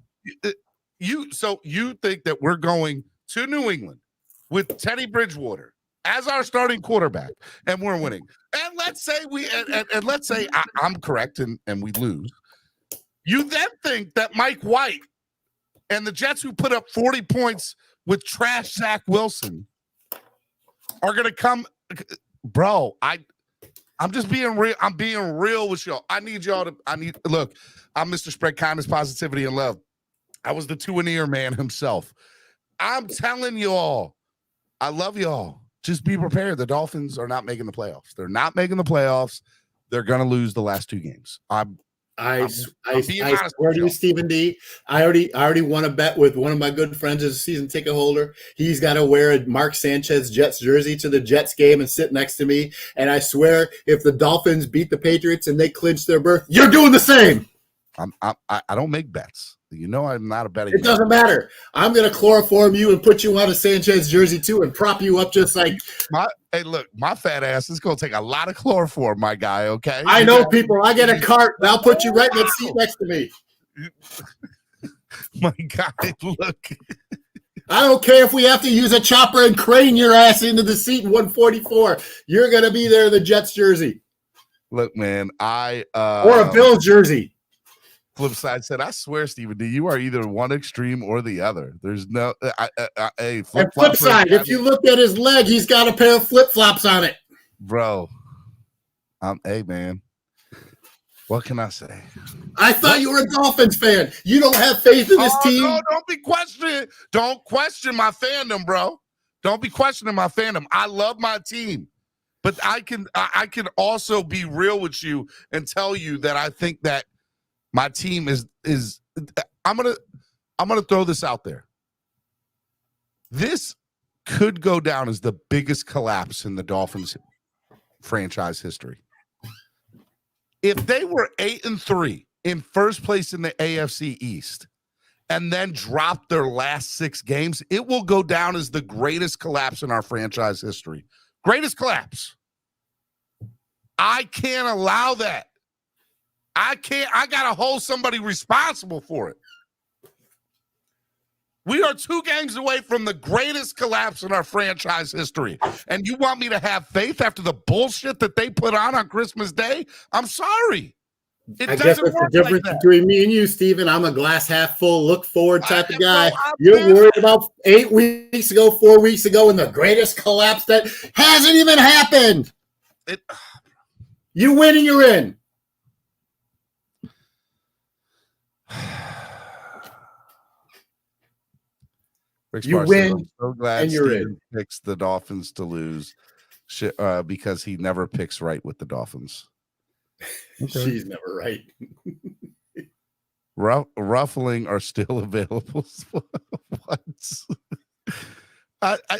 So you think that we're going to New England with Teddy Bridgewater as our starting quarterback, and we're winning? And let's say let's say I'm correct and we lose. You then think that Mike White and the Jets, who put up 40 points with trash Zach Wilson, are going to come, bro. I'm just being real. I'm being real with y'all. Look, I'm Mr. Spread Kindness, Positivity, and Love. I was the 2-and-ear man himself. I'm telling y'all, I love y'all. Just be prepared. The Dolphins are not making the playoffs. They're not making the playoffs. They're going to lose the last 2 games. I swear to you, Stephen D. I already won a bet with one of my good friends as a season ticket holder. He's got to wear a Mark Sanchez Jets jersey to the Jets game and sit next to me. And I swear, if the Dolphins beat the Patriots and they clinch their berth, you're doing the same. I don't make bets. You know I'm not a betting. It doesn't matter. I'm going to chloroform you and put you on a Sanchez jersey too and prop you up just like. Hey, look, my fat ass is going to take a lot of chloroform, my guy, okay? I know people. I get a cart and I'll put you right in that seat next to me. My guy, look. I don't care if we have to use a chopper and crane your ass into the seat in 144. You're going to be there in the Jets jersey. Look, man, or a Bills jersey. Flip side said, I swear, Stephen D, you are either one extreme or the other. There's no flip side. If you look at his leg, he's got a pair of flip-flops on it. Bro. Hey man. What can I say? I thought you were a Dolphins fan. You don't have faith in this team. No, don't be questioning. Don't question my fandom, bro. Don't be questioning my fandom. I love my team. But I can also be real with you and tell you that I think that my team is I'm gonna throw this out there. This could go down as the biggest collapse in the Dolphins franchise history. If they were 8-3 in first place in the AFC East and then dropped their last 6 games, it will go down as the greatest collapse in our franchise history. Greatest collapse. I can't allow that. I got to hold somebody responsible for it. We are 2 games away from the greatest collapse in our franchise history. And you want me to have faith after the bullshit that they put on Christmas Day? I'm sorry. I guess that's the difference between me and you, Stephen. I'm a glass half full, look forward type of guy. You're worried about 8 weeks ago, 4 weeks ago, and the greatest collapse that hasn't even happened. You win and you're in. You win, I'm so glad and you're Steven picks the Dolphins to lose because he never picks right with the Dolphins. Okay. She's never right. Ruffling are still available. What?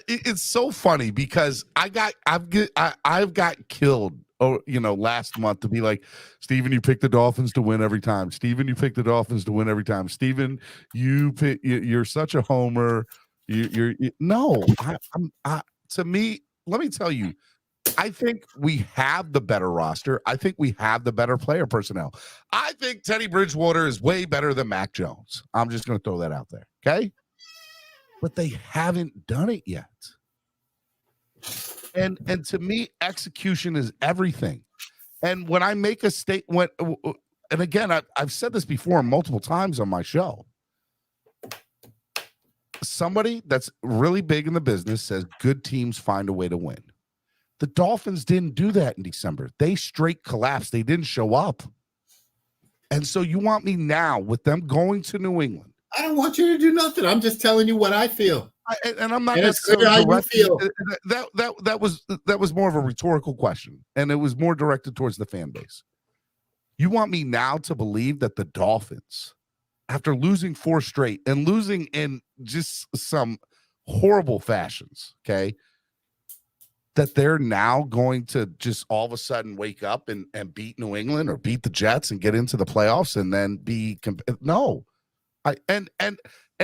It's so funny because I've got killed. Last month to be like, Steven, you pick the Dolphins to win every time. Steven, you pick the Dolphins to win every time. Steven, you're such a homer. No. To me, let me tell you, I think we have the better roster. I think we have the better player personnel. I think Teddy Bridgewater is way better than Mac Jones. I'm just going to throw that out there. Okay. But they haven't done it yet. And to me, execution is everything. And when I make a statement, and again, I've said this before multiple times on my show. Somebody that's really big in the business says good teams find a way to win. The Dolphins didn't do that in December. They straight collapsed. They didn't show up. And so you want me now with them going to New England? I don't want you to do nothing. I'm just telling you what I feel. And I'm not and necessarily how you feel. That was more of a rhetorical question, and it was more directed towards the fan base. You want me now to believe that the Dolphins, after losing 4 straight and losing in just some horrible fashions, okay, that they're now going to just all of a sudden wake up and beat New England or beat the Jets and get into the playoffs and then be no. And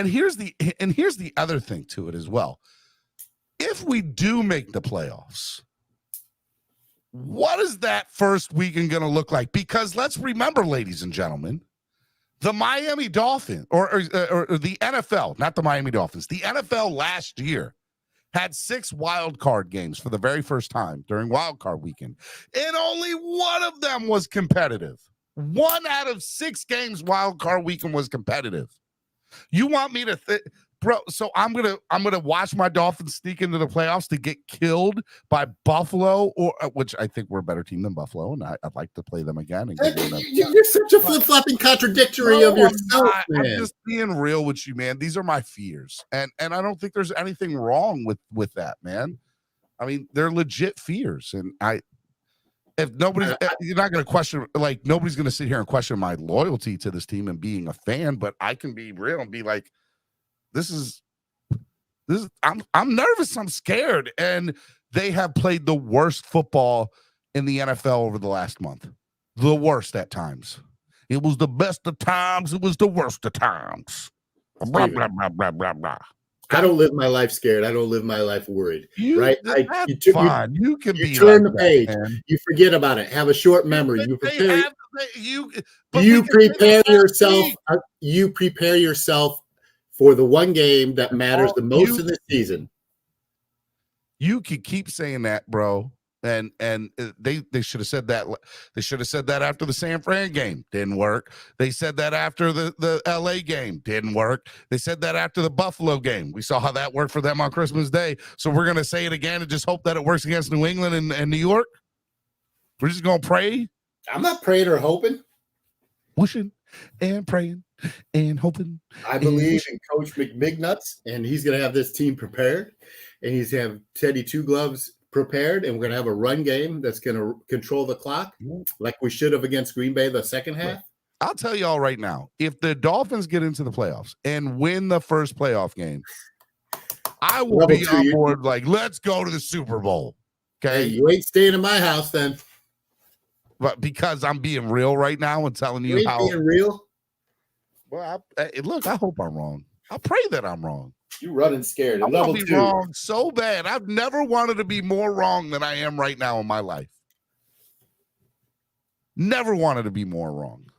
here's the other thing to it as well. If we do make the playoffs, what is that first weekend going to look like? Because let's remember, ladies and gentlemen, the Miami Dolphins or the NFL, not the Miami Dolphins, the NFL last year had 6 wild card games for the very first time during wild card weekend, and only one of them was competitive. 1 out of 6 games wild card weekend was competitive. You want me to bro? So I'm gonna watch my Dolphins sneak into the playoffs to get killed by Buffalo, or which I think we're a better team than Buffalo, and I'd like to play them again. And you're such a flip-flopping contradictory of yourself, man. I'm just being real with you, man. These are my fears, and I don't think there's anything wrong with that, man. I mean, they're legit fears, and if nobody's, you're not going to question, like, nobody's going to sit here and question my loyalty to this team and being a fan, but I can be real and be like, this is, I'm nervous. I'm scared. And they have played the worst football in the NFL over the last month. The worst at times. It was the best of times. It was the worst of times. Blah, blah, blah, blah, blah, blah. I don't live my life scared. I don't live my life worried. Right? You turn the page. Man. You forget about it. Have a short memory. You prepare. You prepare yourself. You prepare yourself for the one game that matters the most in the season. You could keep saying that, bro. And they should have said that. They should have said that after the San Fran game. Didn't work. They said that after the LA game. Didn't work. They said that after the Buffalo game. We saw how that worked for them on Christmas Day. So we're going to say it again and just hope that it works against New England and New York. We're just going to pray. I'm not praying or hoping. Wishing and praying and hoping. I believe in Coach McMignuts, and he's going to have this team prepared. And he's going to have Teddy Two Gloves prepared, and we're going to have a run game that's going to control the clock like we should have against Green Bay the second half. I'll tell you all right now, if the Dolphins get into the playoffs and win the first playoff game, I will be on board like, let's go to the Super Bowl. Okay. Hey, you ain't staying in my house then. But because I'm being real right now and telling you ain't how being real. Well, look, I hope I'm wrong. I pray that I'm wrong. You running scared. I'm gonna be wrong so bad. I've never wanted to be more wrong than I am right now in my life. Never wanted to be more wrong.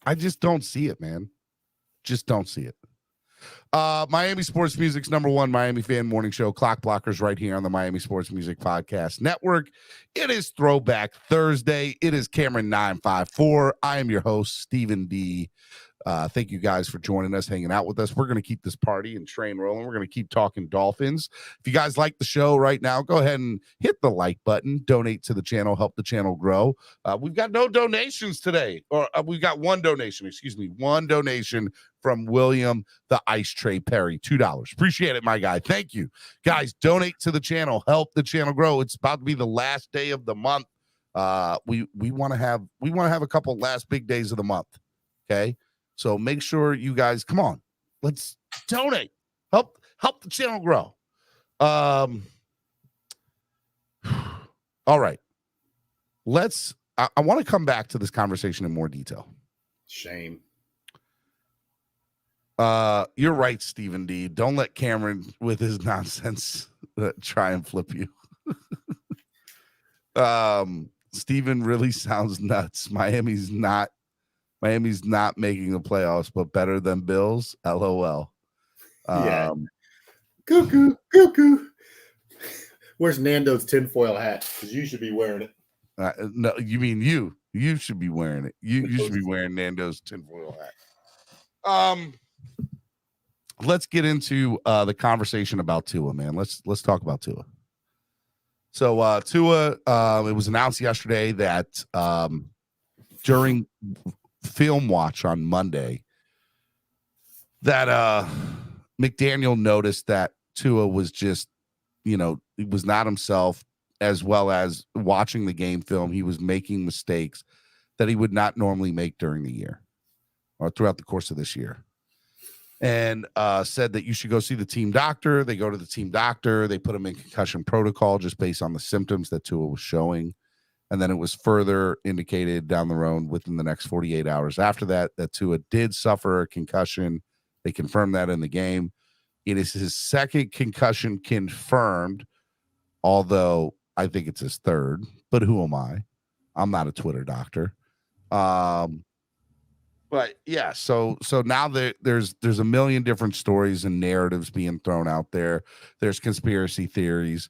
I just don't see it, man. Just don't see it. Miami Sports Music's #1 Miami fan morning show, Clock Blockers, right here on the Miami Sports Music Podcast Network. It is Throwback Thursday. It is Cameron 954. I am your host, Stephen D. Thank you guys for joining us, hanging out with us. We're going to keep this party and train rolling. We're going to keep talking Dolphins. If you guys like the show right now, go ahead and hit the like button, donate to the channel, help the channel grow. We've got no donations today, or we've got one donation from William the Ice Tray Perry, $2. Appreciate it, my guy. Thank you. Guys, donate to the channel, help the channel grow. It's about to be the last day of the month. We want to have a couple last big days of the month. Okay. So make sure you guys come on. Let's donate. Help the channel grow. All right. I want to come back to this conversation in more detail. Shame. You're right, Stephen D. Don't let Cameron with his nonsense try and flip you. Stephen really sounds nuts. Miami's not making the playoffs, but better than Bills. LOL. Yeah. Cuckoo, cuckoo. Where's Nando's tinfoil hat? Because you should be wearing it. No, you mean you? You should be wearing it. You should be wearing Nando's tinfoil hat. Let's get into the conversation about Tua, man. Let's talk about Tua. So Tua, it was announced yesterday that during film watch on Monday that McDaniel noticed that Tua was just, he was not himself, as well as watching the game film. He was making mistakes that he would not normally make during the year or throughout the course of this year. And said that you should go see the team doctor. They go to the team doctor. They put him in concussion protocol just based on the symptoms that Tua was showing. And then it was further indicated down the road within the next 48 hours after that Tua did suffer a concussion. They confirmed that in the game. It is his second concussion confirmed, although I think it's his third. But who am I? I'm not a Twitter doctor. But yeah, so now there's a million different stories and narratives being thrown out there. There's conspiracy theories,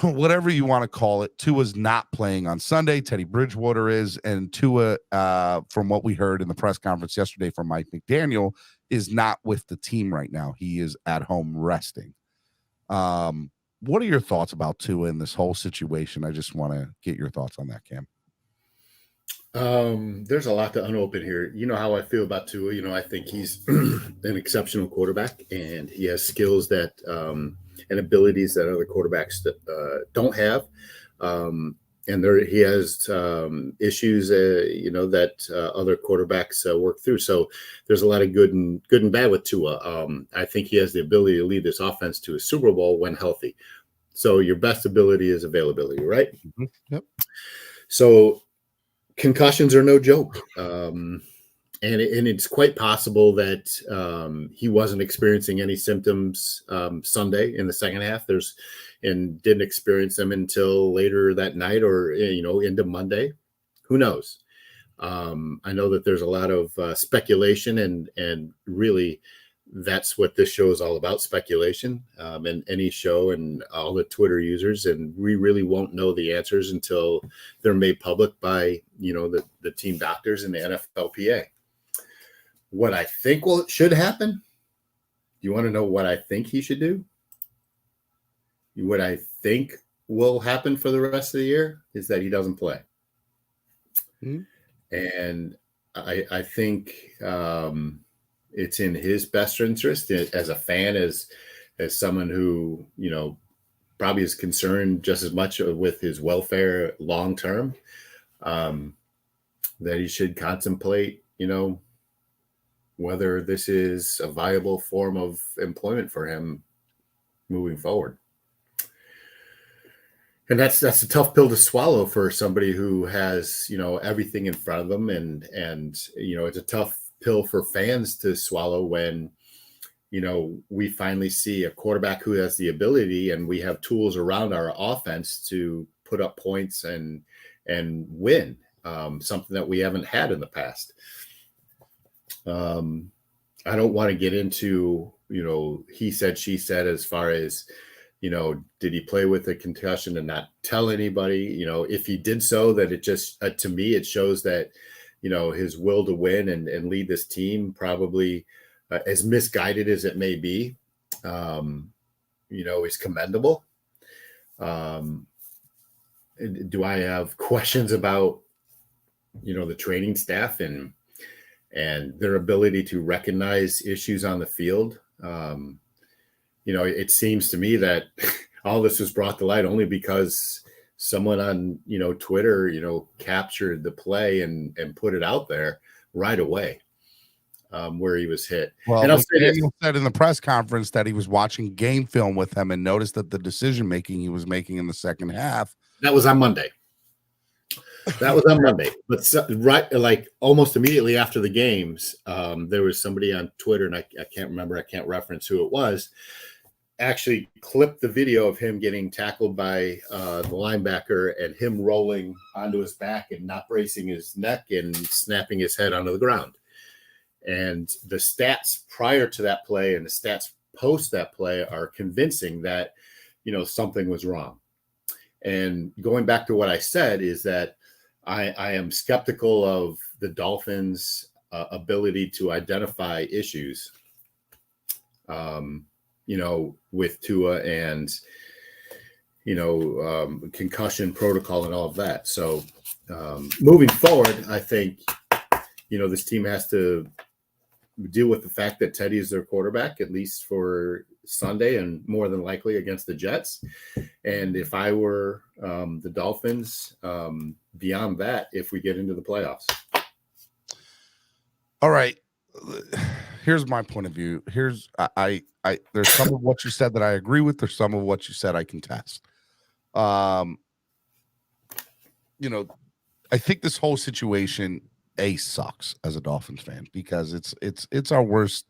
whatever you want to call it. Tua's not playing on Sunday. Teddy Bridgewater is, and Tua, from what we heard in the press conference yesterday from Mike McDaniel, is not with the team right now. He is at home resting. What are your thoughts about Tua in this whole situation? I just want to get your thoughts on that, Cam. There's a lot to unopen here. You know how I feel about Tua. I think he's an exceptional quarterback, and he has skills that and abilities that other quarterbacks that don't have. And he has issues, that other quarterbacks work through. So there's a lot of good and bad with Tua. I think he has the ability to lead this offense to a Super Bowl when healthy. So your best ability is availability, right? Mm-hmm. Yep. So concussions are no joke. And it's quite possible that he wasn't experiencing any symptoms Sunday in the second half. And didn't experience them until later that night or, into Monday. Who knows? I know that there's a lot of speculation and really that's what this show is all about, speculation, and any show and all the Twitter users. And we really won't know the answers until they're made public by, the team doctors and the NFLPA. What I think should happen. You want to know what I think he should do? What I think will happen for the rest of the year is that he doesn't play. Mm-hmm. And I think it's in his best interest as a fan, as someone who, probably is concerned just as much with his welfare long term, that he should contemplate, whether this is a viable form of employment for him moving forward. And that's a tough pill to swallow for somebody who has, everything in front of them. And it's a tough pill for fans to swallow when, we finally see a quarterback who has the ability and we have tools around our offense to put up points and win, something that we haven't had in the past. I don't want to get into, he said, she said, as far as, did he play with a concussion and not tell anybody? If he did so, that it just, to me, it shows that, his will to win and lead this team, probably as misguided as it may be, is commendable. Do I have questions about, the training staff and their ability to recognize issues on the field? It seems to me that all this was brought to light only because someone on, Twitter, captured the play and put it out there right away, where he was hit. Well, and Daniel said in the press conference that he was watching game film with him and noticed that the decision making he was making in the second half. That was on Monday. That was on Monday, but right, like almost immediately after the games, there was somebody on Twitter, and I can't remember, I can't reference who it was, actually clipped the video of him getting tackled by the linebacker and him rolling onto his back and not bracing his neck and snapping his head onto the ground. And the stats prior to that play and the stats post that play are convincing that, something was wrong. And going back to what I said is that I am skeptical of the Dolphins' ability to identify issues, with Tua and, concussion protocol and all of that. So moving forward, I think, this team has to deal with the fact that Teddy is their quarterback, at least for Sunday and more than likely against the Jets. And if I were the Dolphins, beyond that, if we get into the playoffs. All right. Here's my point of view. Here's there's some of what you said that I agree with. There's some of what you said I contest. I think this whole situation sucks as a Dolphins fan because it's our worst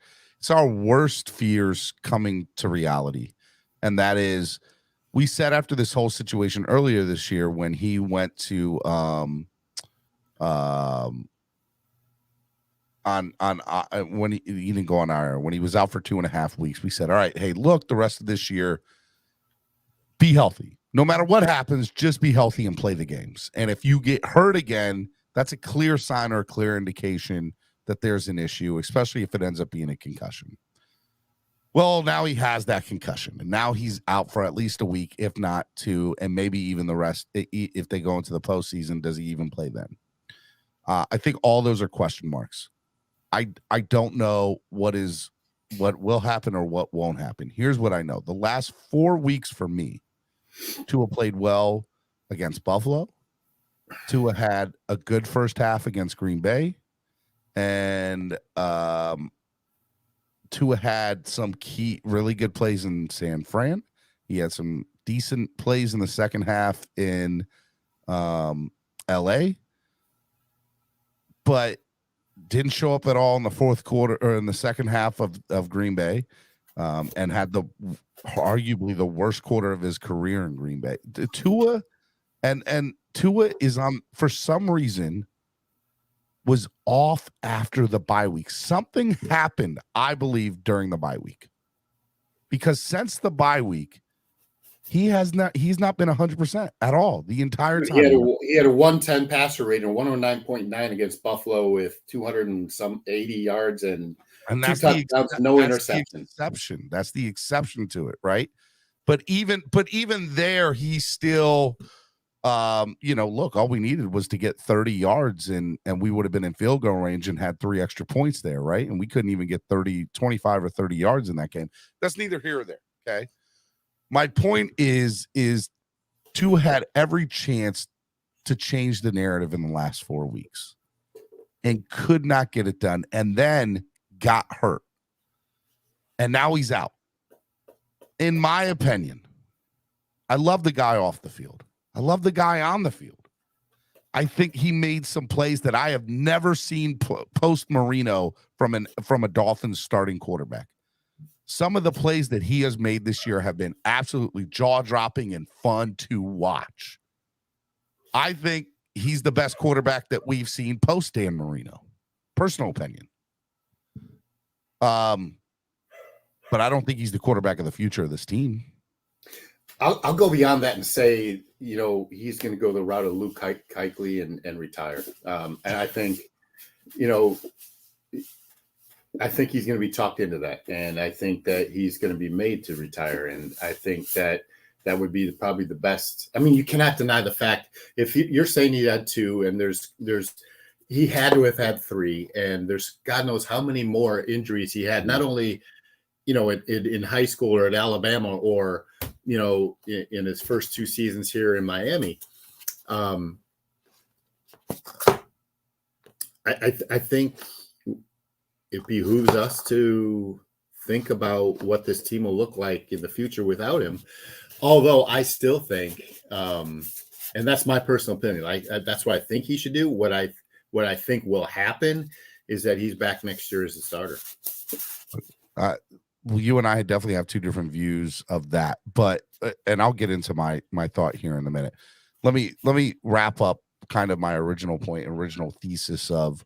fears coming to reality. And that is, we said after this whole situation earlier this year when he went to when he didn't go on IR, when he was out for 2.5 weeks, we said, all right, hey, look, the rest of this year, be healthy. No matter what happens, just be healthy and play the games. And if you get hurt again, that's a clear sign or a clear indication that there's an issue, especially if it ends up being a concussion. Well, now he has that concussion, and now he's out for at least a week, if not 2, and maybe even the rest. If they go into the postseason, does he even play then? I think all those are question marks. I don't know what will happen or what won't happen. Here's what I know. The last 4 weeks for me, Tua played well against Buffalo. Tua had a good first half against Green Bay. And Tua had some really good plays in San Fran. He had some decent plays in the second half in LA. But didn't show up at all in the fourth quarter or in the second half of Green Bay, and had arguably the worst quarter of his career in Green Bay. Tua and Tua is on, for some reason, was off after the bye week. Something happened, I believe, during the bye week, because since the bye week, he's not been 100% at all the entire time. He had a 110 passer rate and 109.9 against Buffalo with 280 yards and that's 2 touchdowns, no interceptions. That's the exception to it, right? But even there, he's still, look, all we needed was to get 30 yards and we would have been in field goal range and had 3 extra points there, right? And we couldn't even get 25 or 30 yards in that game. That's neither here or there, okay? My point is Tua had every chance to change the narrative in the last 4 weeks and could not get it done, and then got hurt. And now he's out. In my opinion, I love the guy off the field. I love the guy on the field. I think he made some plays that I have never seen post Marino from a Dolphins starting quarterback. Some of the plays that he has made this year have been absolutely jaw-dropping and fun to watch. I think he's the best quarterback that we've seen post Dan Marino. Personal opinion. But I don't think he's the quarterback of the future of this team. I'll go beyond that and say, he's going to go the route of Luke Kuechly and retire. And I think, I think he's going to be talked into that. And I think that he's going to be made to retire. And I think that would be probably the best. I mean, you cannot deny the fact, if you're saying he had 2 and he had to have had 3, and there's God knows how many more injuries he had, not only, in high school or at Alabama or, in his first 2 seasons here in Miami. I think it behooves us to think about what this team will look like in the future without him. Although I still think And that's my personal opinion. That's what I think he should do. What I think will happen is that he's back next year as a starter. Well, you and I definitely have two different views of that, but and I'll get into my thought here in a minute. Let me wrap up kind of my original thesis of,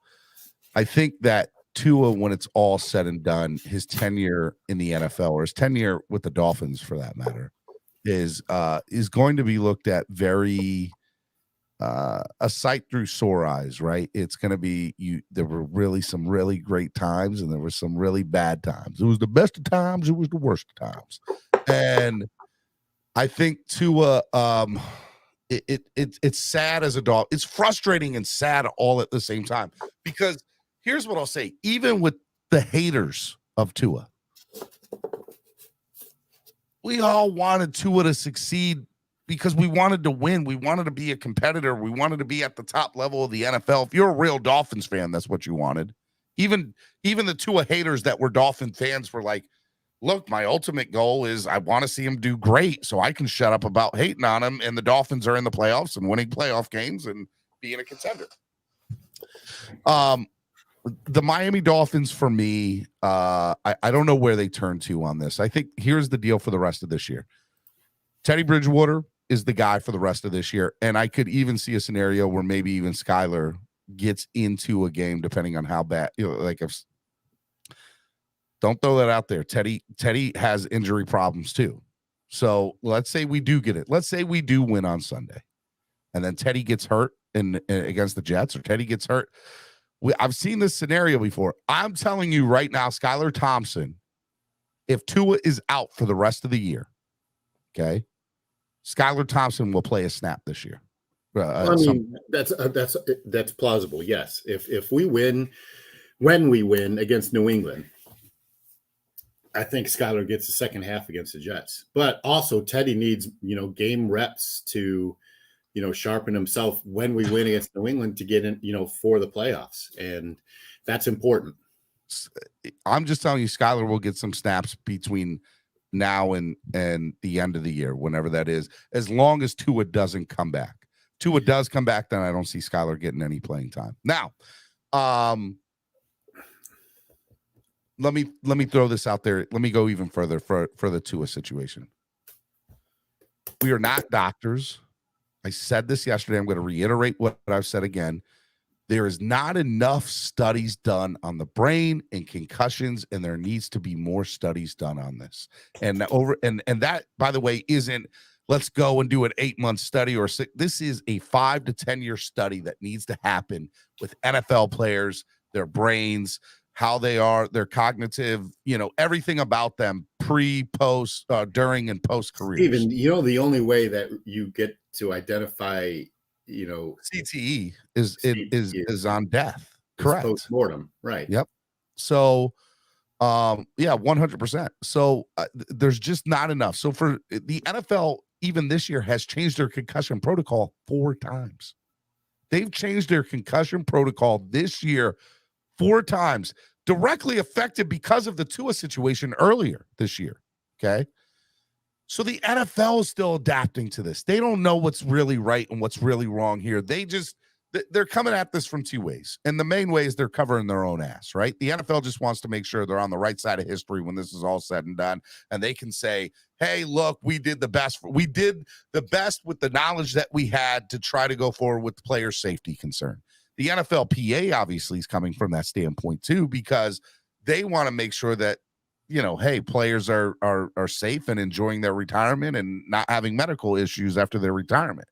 I think that Tua, when it's all said and done, his tenure in the NFL, or his tenure with the Dolphins for that matter, is going to be looked at very a sight through sore eyes, right? It's going to be there were really some really great times, and there were some really bad times. It was the best of times, it was the worst of times. And I think Tua, it's sad as a dog. It's frustrating and sad all at the same time, because here's what I'll say: even with the haters of Tua, we all wanted Tua to succeed because we wanted to win. We wanted to be a competitor. We wanted to be at the top level of the NFL. If you're a real Dolphins fan, that's what you wanted. Even the Tua haters that were Dolphin fans were like, look, my ultimate goal is I want to see him do great so I can shut up about hating on him, and the Dolphins are in the playoffs and winning playoff games and being a contender. The Miami Dolphins, for me, I don't know where they turn to on this. I think here's the deal for the rest of this year. Teddy Bridgewater is the guy for the rest of this year, and I could even see a scenario where maybe even Skyler gets into a game, depending on how bad, like if. Don't throw that out there. Teddy has injury problems too. So let's say we do get it. Let's say we do win on Sunday, and then Teddy gets hurt against the Jets, or Teddy gets hurt. I've seen this scenario before. I'm telling you right now, Skylar Thompson, if Tua is out for the rest of the year, okay, Skylar Thompson will play a snap this year. I mean, that's plausible. Yes, if we win, when we win against New England, I think Skylar gets the second half against the Jets. But also Teddy needs, game reps to, sharpen himself when we win against New England to get in, for the playoffs. And that's important. I'm just telling you, Skylar will get some snaps between now and the end of the year, whenever that is, as long as Tua doesn't come back. Tua does come back, then I don't see Skylar getting any playing time. Now, let me throw this out there. Let me go even further for the Tua situation. We are not doctors. I said this yesterday. I'm going to reiterate what I've said again. There is not enough studies done on the brain and concussions, and there needs to be more studies done on this. And that, by the way, isn't let's go and do an 8-month study or 6. This is a 5 to 10 year study that needs to happen with NFL players, their brains, how they are, their cognitive, everything about them pre, post, during, and post career. Even, the only way that you get to identify, CTE is on death. Correct. Post-mortem. Right. Yep. So, 100%. So there's just not enough. So for the NFL, even this year, has changed their concussion protocol 4 times. They've changed their concussion protocol this year 4 times, directly affected because of the Tua situation earlier this year. Okay. So the NFL is still adapting to this. They don't know what's really right and what's really wrong here. They're coming at this from 2 ways. And the main way is they're covering their own ass, right? The NFL just wants to make sure they're on the right side of history when this is all said and done. And they can say, hey, look, we did the best. We did the best with the knowledge that we had to try to go forward with the player safety concern. The NFLPA obviously is coming from that standpoint too, because they want to make sure that, hey, players are safe and enjoying their retirement and not having medical issues after their retirement.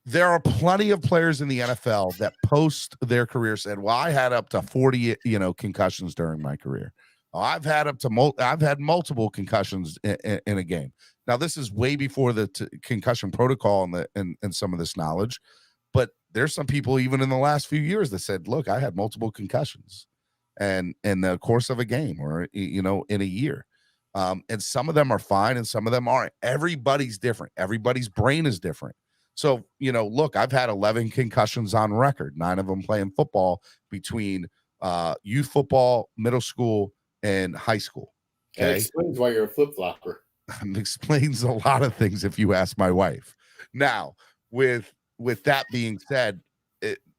There are plenty of players in the NFL that post their career said, well, I had up to 40, concussions during my career. I've had multiple concussions in a game. Now, this is way before the concussion protocol and some of this knowledge. But there's some people even in the last few years that said, look, I had multiple concussions and in the course of a game or, in a year. And some of them are fine and some of them aren't. Everybody's different. Everybody's brain is different. So, look, I've had 11 concussions on record, 9 of them playing football between youth football, middle school, and high school. Okay? That explains why you're a flip-flopper. Explains a lot of things if you ask my wife. Now, with that being said,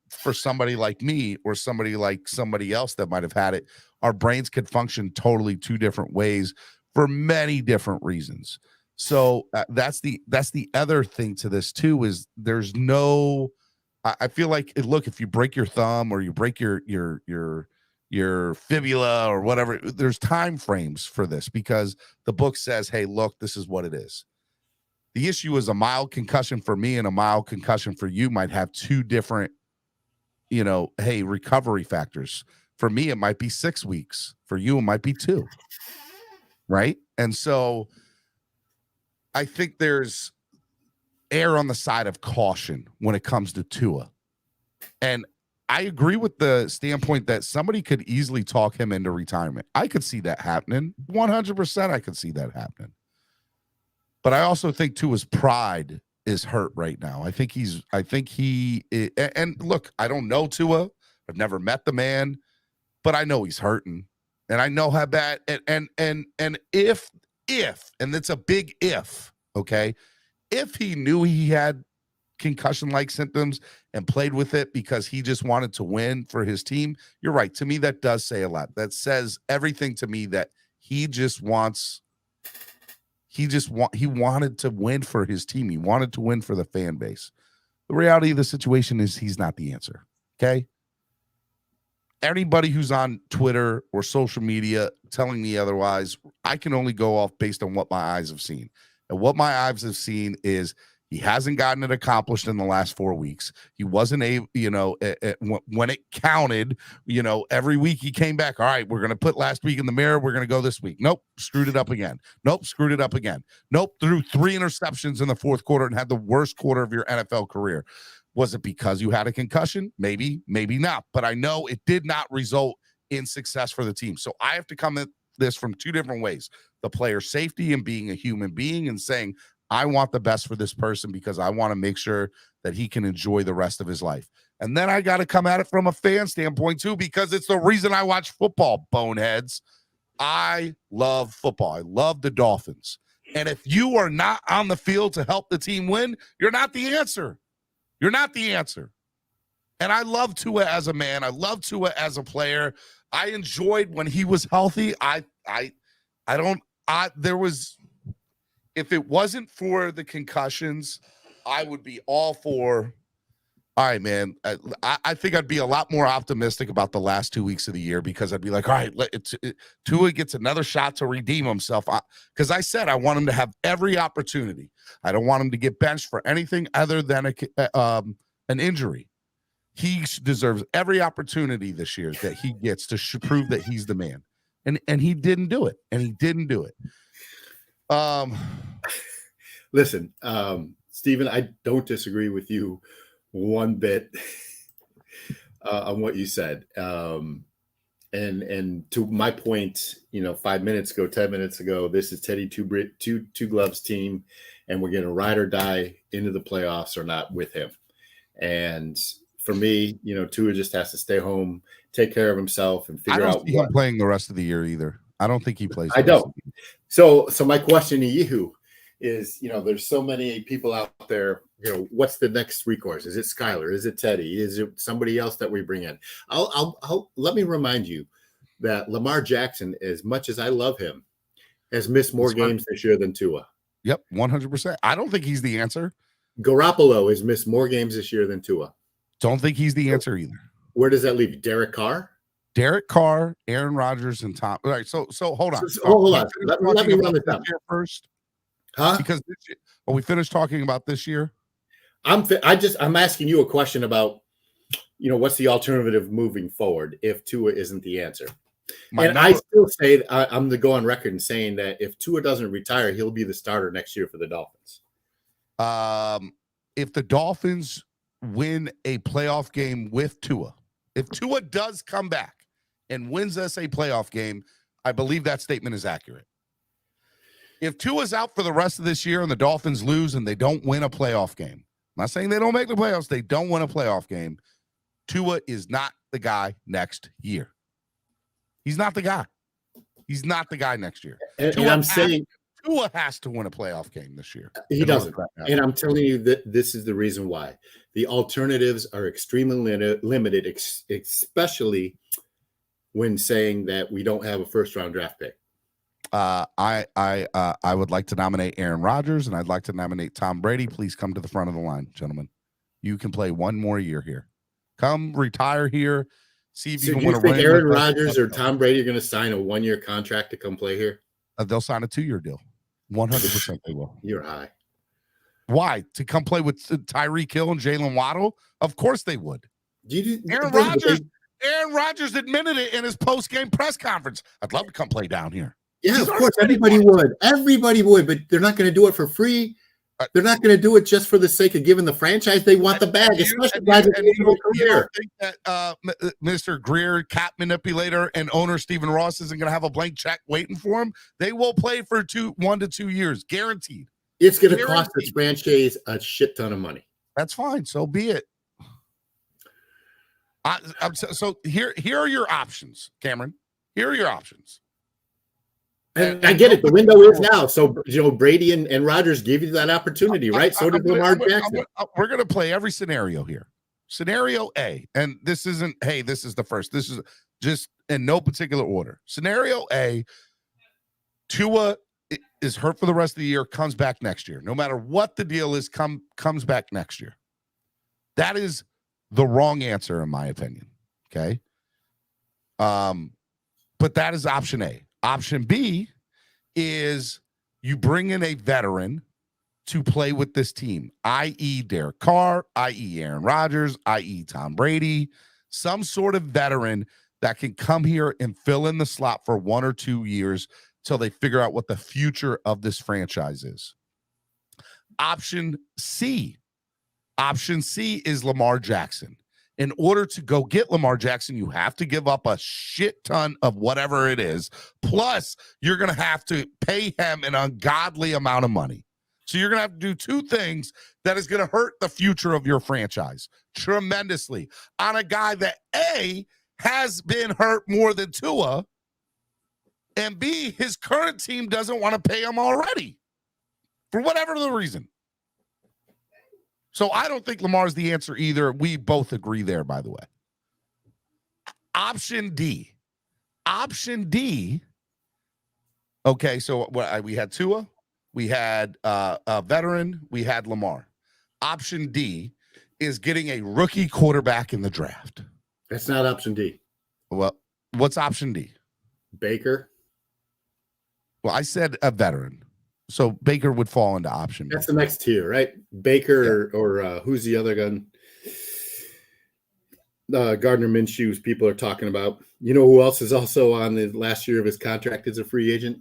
for somebody like me or somebody like somebody else that might have had it, our brains could function totally two different ways for many different reasons. So that's the other thing to this too, is there's no, I feel like, look, if you break your thumb or you break your fibula or whatever, there's time frames for this, because the book says, hey, look, this is what it is. The issue is a mild concussion for me and a mild concussion for you might have two different, hey, recovery factors. For me, it might be 6 weeks. For you, it might be 2. Right? And so I think there's err on the side of caution when it comes to Tua. And I agree with the standpoint that somebody could easily talk him into retirement. I could see that happening. 100% I could see that happening. But I also think Tua's pride is hurt right now. I think he, and look, I don't know Tua. I've never met the man, but I know he's hurting. And I know how bad, and if, and it's a big if, okay, if he knew he had concussion-like symptoms and played with it because he just wanted to win for his team, you're right. To me, that does say a lot. That says everything to me, that he wanted to win for his team. He wanted to win for the fan base. The reality of the situation is he's not the answer, okay? Anybody who's on Twitter or social media telling me otherwise, I can only go off based on what my eyes have seen. And what my eyes have seen is he hasn't gotten it accomplished in the last 4 weeks. He wasn't able, when it counted, every week he came back. All right, we're going to put last week in the mirror. We're going to go this week. Nope, screwed it up again. Nope, screwed it up again. Nope, threw 3 interceptions in the fourth quarter and had the worst quarter of your NFL career. Was it because you had a concussion? Maybe, maybe not. But I know it did not result in success for the team. So I have to come at this from 2 different ways. The player safety and being a human being and saying, I want the best for this person because I want to make sure that he can enjoy the rest of his life. And then I got to come at it from a fan standpoint too, because it's the reason I watch football, boneheads. I love football. I love the Dolphins. And if you are not on the field to help the team win, you're not the answer. You're not the answer. And I love Tua as a man. I love Tua as a player. I enjoyed when he was healthy. If it wasn't for the concussions, I would be all for, all right, man. I think I'd be a lot more optimistic about the last 2 weeks of the year, because I'd be like, all right, Tua gets another shot to redeem himself. Because I said I want him to have every opportunity. I don't want him to get benched for anything other than an injury. He deserves every opportunity this year that he gets to prove that he's the man. And he didn't do it. Listen, Stephen, I don't disagree with you one bit on what you said. And to my point, 5 minutes ago, 10 minutes ago, this is Teddy Two Gloves team, and we're going to ride or die into the playoffs or not with him. And for me, Tua just has to stay home, take care of himself, and figure out. I don't see him playing the rest of the year either. I don't think he plays. I don't. So my question to you is, there's so many people out there. What's the next recourse? Is it Skylar? Is it Teddy? Is it somebody else that we bring in? I'll let me remind you that Lamar Jackson, as much as I love him, has missed more games this year than Tua. Yep, 100%. I don't think he's the answer. Garoppolo has missed more games this year than Tua. Don't think he's the answer either. Where does that leave you? Derek Carr, Aaron Rodgers, and Tom. All right, so hold on. Hold on. Let me run this down first. Huh? Because are we finished talking about this year? I'm asking you a question about, what's the alternative moving forward if Tua isn't the answer? I still say I'm to go on record and saying that if Tua doesn't retire, he'll be the starter next year for the Dolphins. If the Dolphins win a playoff game with Tua, if Tua does come back and wins us a playoff game, I believe that statement is accurate. If Tua's out for the rest of this year and the Dolphins lose and they don't win a playoff game, I'm not saying they don't make the playoffs, they don't win a playoff game, Tua is not the guy next year. He's not the guy. He's not the guy next year. And I'm saying Tua has to win a playoff game this year. He doesn't. And I'm telling you that this is the reason why. The alternatives are extremely limited, especially when saying that we don't have a first-round draft pick. I would like to nominate Aaron Rodgers, and I'd like to nominate Tom Brady. Please come to the front of the line, gentlemen. You can play one more year here. Come retire here. See if you can win a ring. Think Aaron Rodgers or Tom Brady are going to sign a 1-year contract to come play here? They'll sign a 2-year deal. 100% they will. You're high. Why? To come play with Tyreek Hill and Jalen Waddle? Of course they would. Aaron Rodgers admitted it in his post-game press conference. I'd love to come play down here. Yeah, of course. Everybody would. Everybody would, but they're not going to do it for free. They're not going to do it just for the sake of giving the franchise. They want the bag, especially guys at the end of their career. Think that Mr. Greer, cap manipulator, and owner Stephen Ross isn't going to have a blank check waiting for him? They will play for 1 to 2 years, guaranteed. It's going to cost this franchise a shit ton of money. That's fine. So be it. So here are your options, Cameron. Here are your options. And I get it. The window is now. So, Brady and Rodgers give you that opportunity, right? So did Lamar Jackson. We're going to play every scenario here. Scenario A, and this isn't, hey, this is the first. This is just in no particular order. Scenario A, Tua is hurt for the rest of the year, comes back next year. No matter what the deal is, comes back next year. That is the wrong answer, in my opinion. Okay. But that is option A. Option B is you bring in a veteran to play with this team, i.e. Derek Carr, i.e. Aaron Rodgers, i.e. Tom Brady, some sort of veteran that can come here and fill in the slot for 1 or 2 years till they figure out what the future of this franchise is. Option C is Lamar Jackson. In order to go get Lamar Jackson, you have to give up a shit ton of whatever it is. Plus, you're going to have to pay him an ungodly amount of money. So you're going to have to do 2 things that is going to hurt the future of your franchise tremendously on a guy that A, has been hurt more than Tua, and B, his current team doesn't want to pay him already for whatever the reason. So I don't think Lamar's the answer either. We both agree there, by the way. Option D. Okay, so we had Tua, we had a veteran, we had Lamar. Option D is getting a rookie quarterback in the draft. That's not option D. Well, what's option D? Baker. Well, I said a veteran. So Baker would fall into option B. That's the next tier, right? Baker or who's the other gun? Gardner Minshew's people are talking about. You know who else is also on the last year of his contract as a free agent?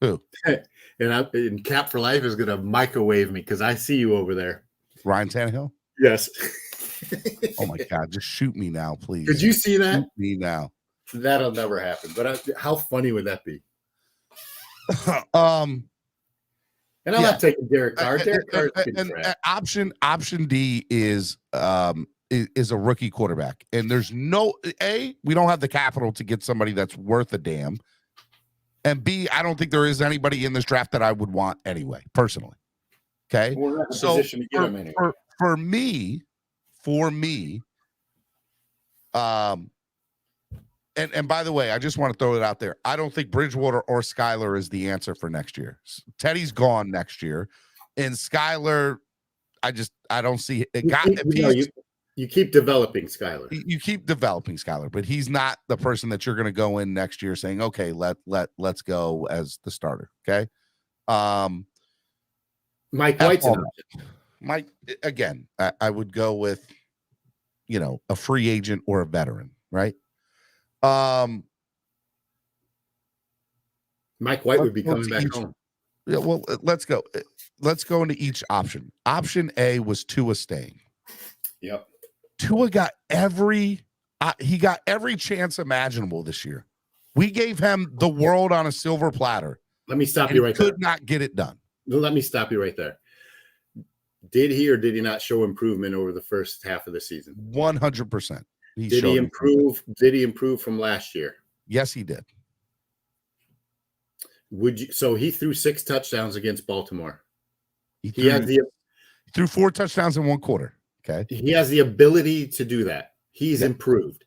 Who? And Cap for Life is going to microwave me because I see you over there. Ryan Tannehill? Yes. Oh, my God. Just shoot me now, please. Did you see that? Shoot me now. That'll never happen. But how funny would that be? And I'm not taking Derek Carr. Derek Carr option D is a rookie quarterback, and there's we don't have the capital to get somebody that's worth a damn, and B, I don't think there is anybody in this draft that I would want anyway, personally. Okay, so for me, And by the way, I just want to throw it out there. I don't think Bridgewater or Skyler is the answer for next year. Teddy's gone next year, and Skyler, I don't see it. You keep developing Skyler. You keep developing Skyler, but he's not the person that you're going to go in next year saying, "Okay, let's go as the starter." Okay. Mike White's an option. Mike, again, I would go with, a free agent or a veteran, right? Mike White would be coming back home. Yeah, well, let's go. Let's go into each option. Option A was Tua staying. Yep. Tua got every chance imaginable this year. We gave him the world on a silver platter. Let me stop you right there. Could not get it done. Let me stop you right there. Did he or did he not show improvement over the first half of the season? 100%. Did he improve? Did he improve from last year? Yes, he did. Would you? So he threw 6 touchdowns against Baltimore. He He has threw 4 touchdowns in 1 quarter. Okay. he has the ability to do that. He's improved.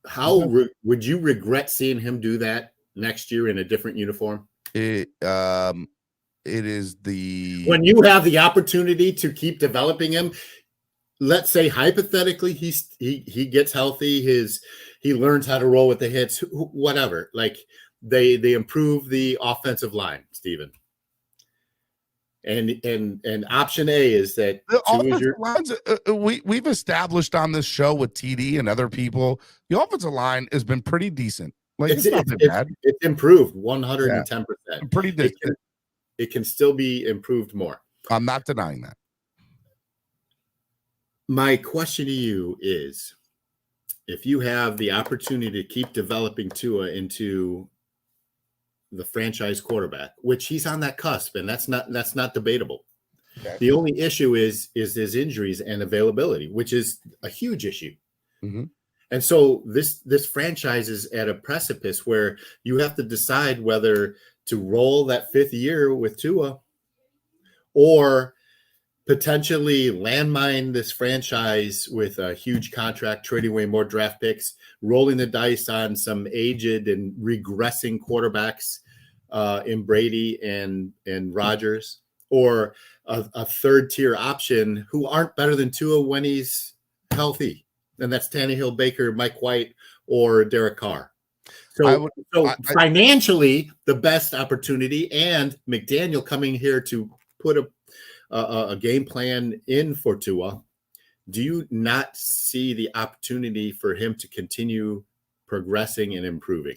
How would you regret seeing him do that next year in a different uniform? It is when you have the opportunity to keep developing him. Let's say hypothetically he gets healthy, he learns how to roll with the hits, whatever. Like they improve the offensive line, Steven. And option A is that the offensive lines, we've established on this show with TD and other people, the offensive line has been pretty decent. Like it's not bad. It's improved 110%. Pretty decent. It can still be improved more. I'm not denying that. My question to you is, if you have the opportunity to keep developing Tua into the franchise quarterback, which he's on that cusp, and that's not debatable. Okay. The only issue is his injuries and availability, which is a huge issue. Mm-hmm. And so this franchise is at a precipice where you have to decide whether to roll that 5th year with Tua or potentially landmine this franchise with a huge contract, trading away more draft picks, rolling the dice on some aged and regressing quarterbacks in Brady and Rodgers, or a 3rd-tier option who aren't better than Tua when he's healthy. And that's Tannehill, Baker, Mike White, or Derek Carr. So financially, the best opportunity, and McDaniel coming here to put a game plan in for Tua. Do you not see the opportunity for him to continue progressing and improving?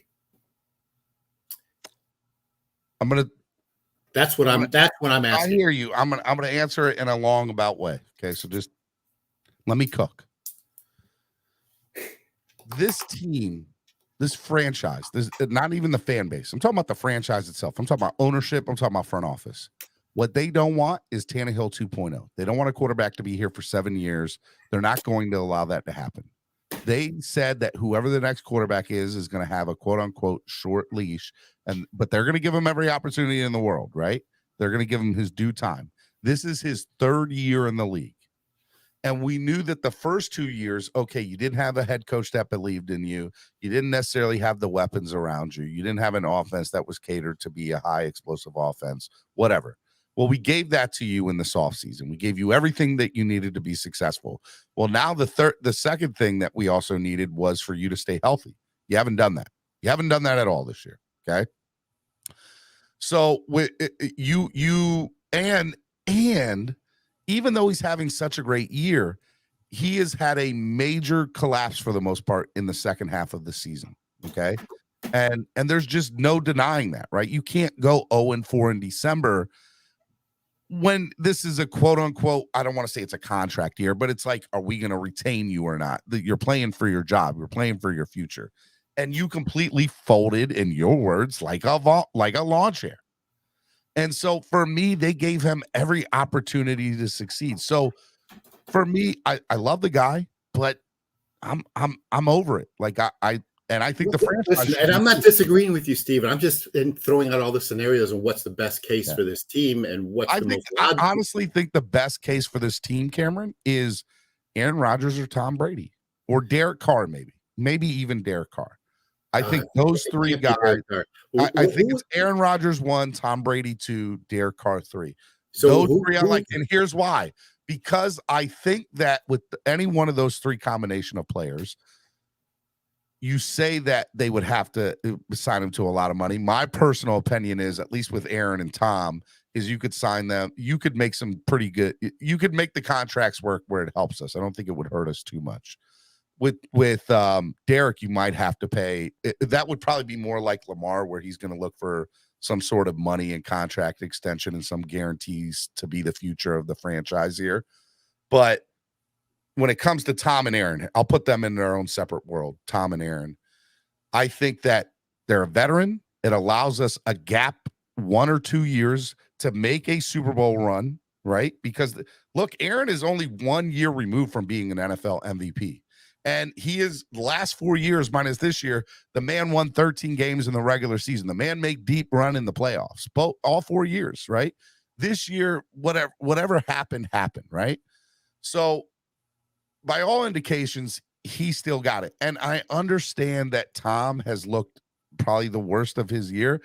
That's what I'm asking. I hear you. I'm gonna answer it in a long about way. Okay, so just let me cook. This team, this franchise, this not even the fan base. I'm talking about the franchise itself. I'm talking about ownership. I'm talking about front office. What they don't want is Tannehill 2.0. They don't want a quarterback to be here for 7 years. They're not going to allow that to happen. They said that whoever the next quarterback is going to have a quote unquote short leash, but they're going to give him every opportunity in the world, right? They're going to give him his due time. This is his 3rd year in the league. And we knew that the first 2 years, okay, you didn't have a head coach that believed in you. You didn't necessarily have the weapons around you. You didn't have an offense that was catered to be a high explosive offense, whatever. Well, we gave that to you in this offseason. We gave you everything that you needed to be successful. Well, now the second thing that we also needed was for you to stay healthy. You haven't done that. You haven't done that at all this year. Okay. So with and even though he's having such a great year, he has had a major collapse for the most part in the second half of the season. Okay. And there's just no denying that, right? You can't go 0-4 in December when this is a quote unquote, I don't want to say it's a contract year, but it's like, are we going to retain you or not? That you're playing for your job. You're playing for your future. And you completely folded, in your words, like a lawn chair. And so for me, they gave him every opportunity to succeed. So for me, I love the guy, but I'm over it. Like I think the franchise. Listen, and I'm not disagreeing with you, Steven. I'm just throwing out all the scenarios and what's the best case for this team and what's the most logical. I honestly think the best case for this team, Cameron, is Aaron Rodgers or Tom Brady or Derek Carr, maybe even Derek Carr. I think those 3 guys. I think it's Aaron Rodgers 1, Tom Brady 2, Derek Carr 3. So those 3 I like, and here's why. Because I think that with any one of those 3 combination of players, you say that they would have to sign him to a lot of money. My personal opinion is, at least with Aaron and Tom, is you could sign them. You could make some pretty good. You could make the contracts work where it helps us. I don't think it would hurt us too much. With Derek, you might have to pay. That would probably be more like Lamar, where he's going to look for some sort of money and contract extension and some guarantees to be the future of the franchise here. But when it comes to Tom and Aaron, I'll put them in their own separate world, Tom and Aaron. I think that they're a veteran. It allows us a gap 1 or 2 years to make a Super Bowl run, right? Because, look, Aaron is only 1 year removed from being an NFL MVP. And he is last 4 years minus this year. The man won 13 games in the regular season. The man made deep run in the playoffs, all 4 years, right? This year, whatever happened, right? So by all indications, he still got it. And I understand that Tom has looked probably the worst of his year,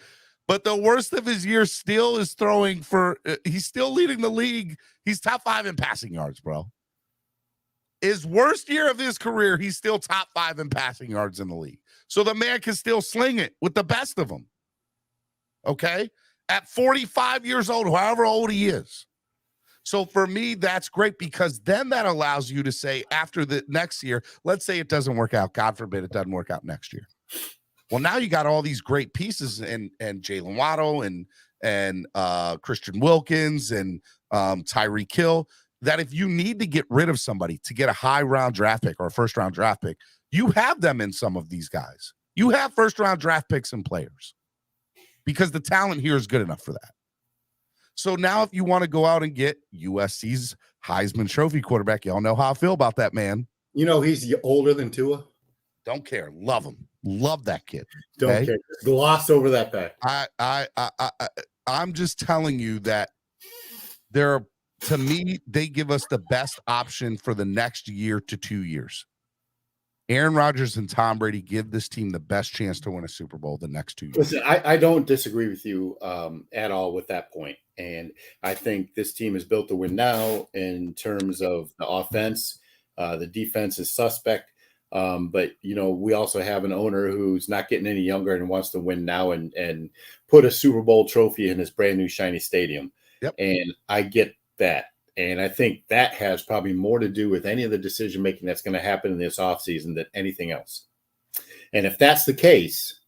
but the worst of his year still is throwing for, he's still leading the league. He's top 5 in passing yards, bro. His worst year of his career, he's still top 5 in passing yards in the league. So the man can still sling it with the best of them. Okay? At 45 years old, however old he is. So for me, that's great, because then that allows you to say after the next year, let's say it doesn't work out. God forbid it doesn't work out next year. Well, now you got all these great pieces and Jalen Waddle and Christian Wilkins and Tyreek Hill, that if you need to get rid of somebody to get a high round draft pick or a first round draft pick, you have them in some of these guys. You have first round draft picks and players because the talent here is good enough for that. So now if you want to go out and get USC's Heisman Trophy quarterback, y'all know how I feel about that man. You know, he's older than Tua. Don't care. Love him. Love that kid. Don't care. Gloss over that fact. I'm just telling you that to me, they give us the best option for the next year to 2 years. Aaron Rodgers and Tom Brady give this team the best chance to win a Super Bowl the next 2 years. Listen, I don't disagree with you at all with that point. And I think this team is built to win now in terms of the offense. The defense is suspect. But, you know, we also have an owner who's not getting any younger and wants to win now and put a Super Bowl trophy in his brand new shiny stadium. Yep. And I get that. And I think that has probably more to do with any of the decision making that's going to happen in this offseason than anything else. And if that's the case,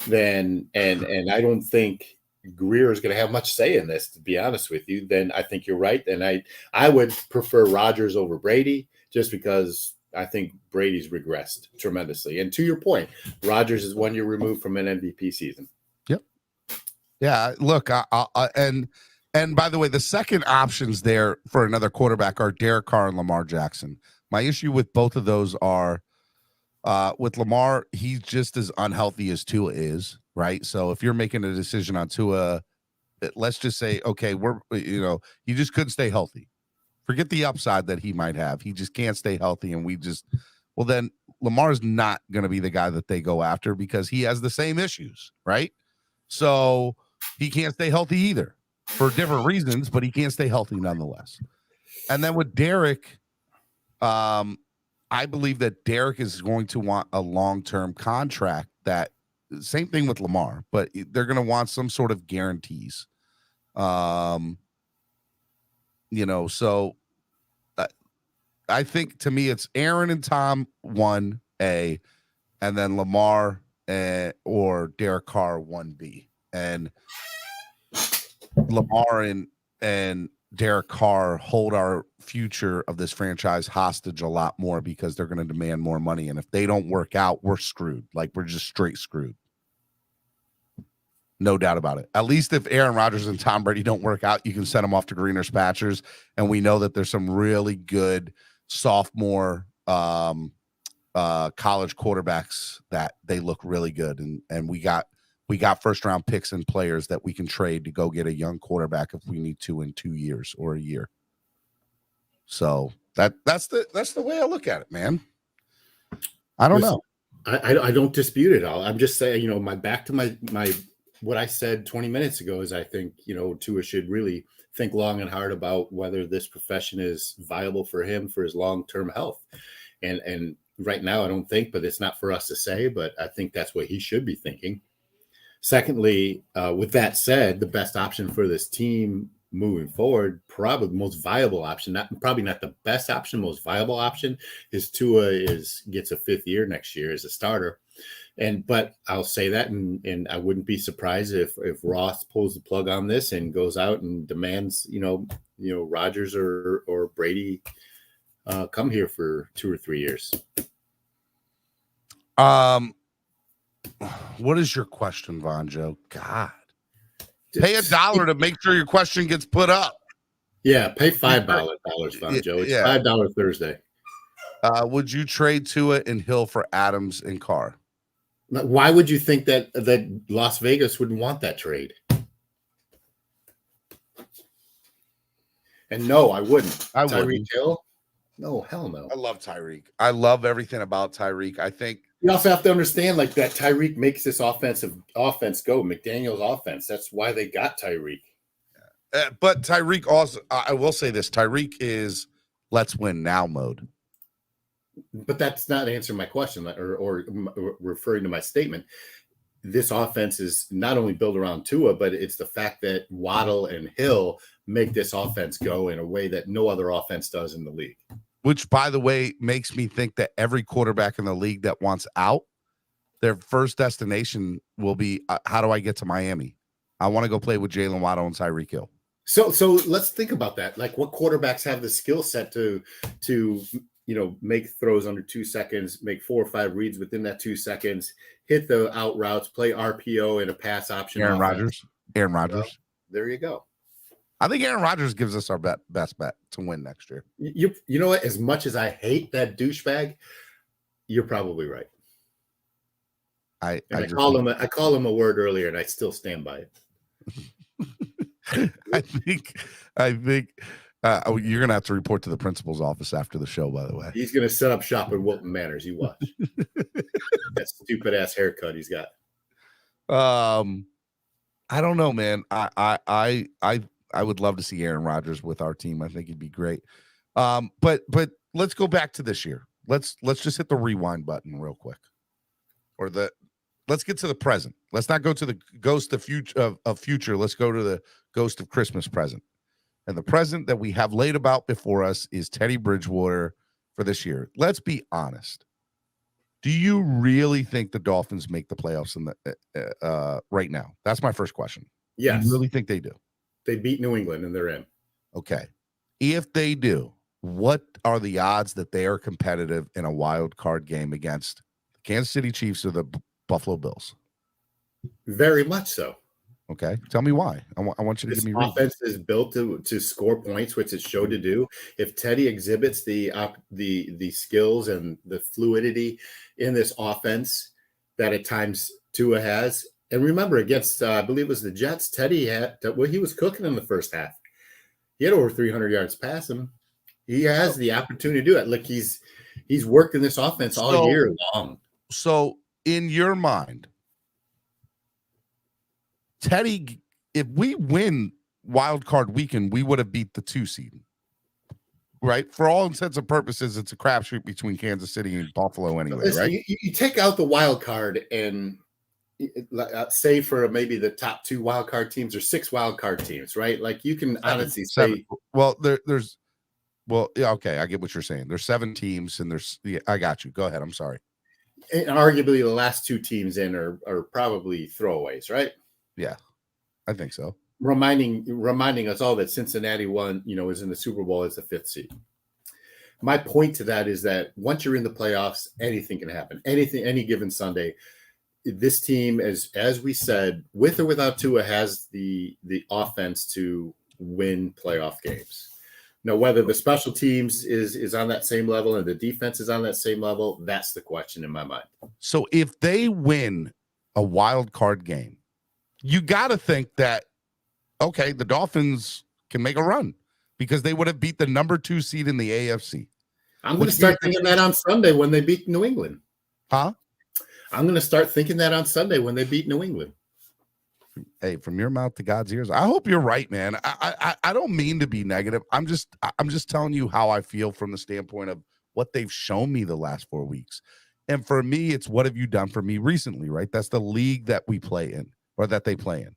then and I don't think Greer is going to have much say in this, to be honest with you, then I think you're right. And I would prefer Rodgers over Brady, just because I think Brady's regressed tremendously. And to your point, Rodgers is 1 year removed from an MVP season. Yep. Yeah. Look, and by the way, the second options there for another quarterback are Derek Carr and Lamar Jackson. My issue with both of those are with Lamar, he's just as unhealthy as Tua is, right? So if you're making a decision on Tua, let's just say, okay, he just couldn't stay healthy. Forget the upside that he might have. He just can't stay healthy. And then Lamar's not going to be the guy that they go after because he has the same issues, right? So he can't stay healthy either for different reasons, but he can't stay healthy nonetheless. And then with Derek, I believe that Derek is going to want a long-term contract. That same thing with Lamar, but they're going to want some sort of guarantees. So I think to me it's Aaron and Tom 1A, and then Lamar or Derek Carr 1B, and Lamar and Derek Carr hold our future of this franchise hostage a lot more because they're going to demand more money. And if they don't work out, we're screwed. Like, we're just straight screwed. No doubt about it. At least if Aaron Rodgers and Tom Brady don't work out, you can send them off to greener pastures. And we know that there's some really good sophomore college quarterbacks that they look really good. And we got first round picks and players that we can trade to go get a young quarterback if we need to in 2 years or a year. So that's the way I look at it, man. I don't know. I don't dispute it all. I'm just saying, back to my what I said 20 minutes ago is I think, Tua should really think long and hard about whether this profession is viable for him for his long-term health. And right now I don't think, but it's not for us to say, but I think that's what he should be thinking. Secondly, with that said, the best option for this team moving forward, probably the most viable option, probably not the best option, most viable option, is Tua gets a 5th year next year as a starter. But I'll say that, and I wouldn't be surprised if Ross pulls the plug on this and goes out and demands, Rodgers or Brady come here for 2 or 3 years. What is your question, Vonjo? God, pay $1 to make sure your question gets put up. Yeah, pay $5, Vonjo. It's $5 Thursday. Would you trade Tua and Hill for Adams and Carr? Why would you think that Las Vegas would want that trade? And no, I wouldn't. I Tyreek wouldn't. Hill? No, hell no. I love Tyreek. I love everything about Tyreek. I think you also have to understand like that Tyreek makes this offense go. McDaniel's offense. That's why they got Tyreek. But Tyreek also, I will say this, Tyreek is let's win now mode. But that's not answering my question or referring to my statement. This offense is not only built around Tua, but it's the fact that Waddle and Hill make this offense go in a way that no other offense does in the league. Which, by the way, makes me think that every quarterback in the league that wants out, their first destination will be, how do I get to Miami? I want to go play with Jalen Waddle and Tyreek Hill. So let's think about that. Like, what quarterbacks have the skill set to make throws under 2 seconds, make 4 or 5 reads within that 2 seconds, hit the out routes, play RPO and a pass option. Aaron Rodgers. Well, there you go. I think Aaron Rodgers gives us our best bet to win next year. You know what? As much as I hate that douchebag, you're probably right. I call him a word earlier, and I still stand by it. I think you're gonna have to report to the principal's office after the show. By the way, he's gonna set up shop in Wilton Manors. You watch. That stupid ass haircut he's got. I don't know, man. I would love to see Aaron Rodgers with our team. I think he'd be great. But let's go back to this year. Let's just hit the rewind button real quick, let's get to the present. Let's not go to the ghost of future. Let's go to the ghost of Christmas present. And the present that we have laid about before us is Teddy Bridgewater for this year. Let's be honest. Do you really think the Dolphins make the playoffs in the right now? That's my first question. Yes. You really think they do? They beat New England and they're in. Okay. If they do, what are the odds that they are competitive in a wild card game against the Kansas City Chiefs or the Buffalo Bills? Very much so. Okay. Tell me why. I want you to give me reasons. Offense is built to score points, which it's showed to do. If Teddy exhibits the skills and the fluidity in this offense that at times Tua has, and remember against I believe it was the Jets, Teddy he was cooking in the first half. He had over 300 yards passing. He has the opportunity to do it. Look, he's worked in this offense all year long. So in your mind, Teddy, if we win wild card weekend, we would have beat the 2 seed, right? For all intents and purposes, it's a crapshoot between Kansas City and Buffalo anyway, right? You take out the wild card and say for maybe the top 2 wild card teams or 6 wild card teams, right? Like you can honestly say, well, yeah, okay, I get what you're saying. There's 7 teams, and I got you. Go ahead. I'm sorry. And arguably, the last 2 teams in are probably throwaways, right? Yeah, I think so. Reminding us all that Cincinnati won, is in the Super Bowl as the 5th seed. My point to that is that once you're in the playoffs, anything can happen. Any given Sunday. This team, as we said, with or without Tua, has the offense to win playoff games. Now, whether the special teams is on that same level and the defense is on that same level, that's the question in my mind. So if they win a wild card game, you got to think that, okay, the Dolphins can make a run because they would have beat the number 2 seed in the AFC. I'm going to start thinking that on Sunday when they beat New England. Huh? I'm going to start thinking that on Sunday when they beat New England. Hey, from your mouth to God's ears. I hope you're right, man. I don't mean to be negative. I'm just telling you how I feel from the standpoint of what they've shown me the last 4 weeks. And for me, it's what have you done for me recently, right? That's the league that we play in or that they play in.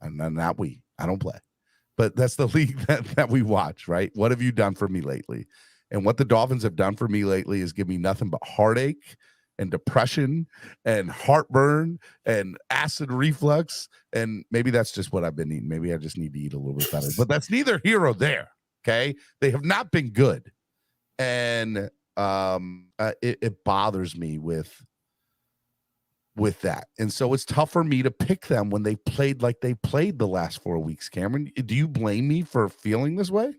And not I don't play. But that's the league that we watch, right? What have you done for me lately? And what the Dolphins have done for me lately is give me nothing but heartache and depression and heartburn and acid reflux. And maybe that's just what I've been eating. Maybe I just need to eat a little bit better. But that's neither here or there, okay? They have not been good. And it bothers me with that. And so it's tough for me to pick them when they played like they played the last 4 weeks. Cameron, do you blame me for feeling this way?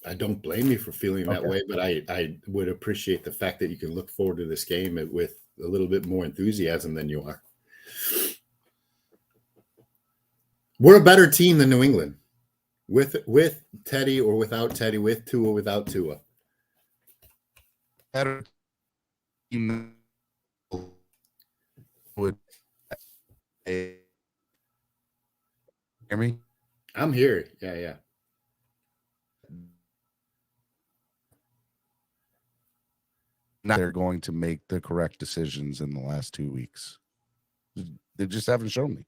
I don't blame you for feeling that Okay. way, but I would appreciate the fact that you can look forward to this game with a little bit more enthusiasm than you are. We're a better team than New England, with Teddy or without Teddy, with Tua or without Tua. Better team would hear me? I'm here. Yeah. Now they're going to make the correct decisions in the last 2 weeks. They just haven't shown me.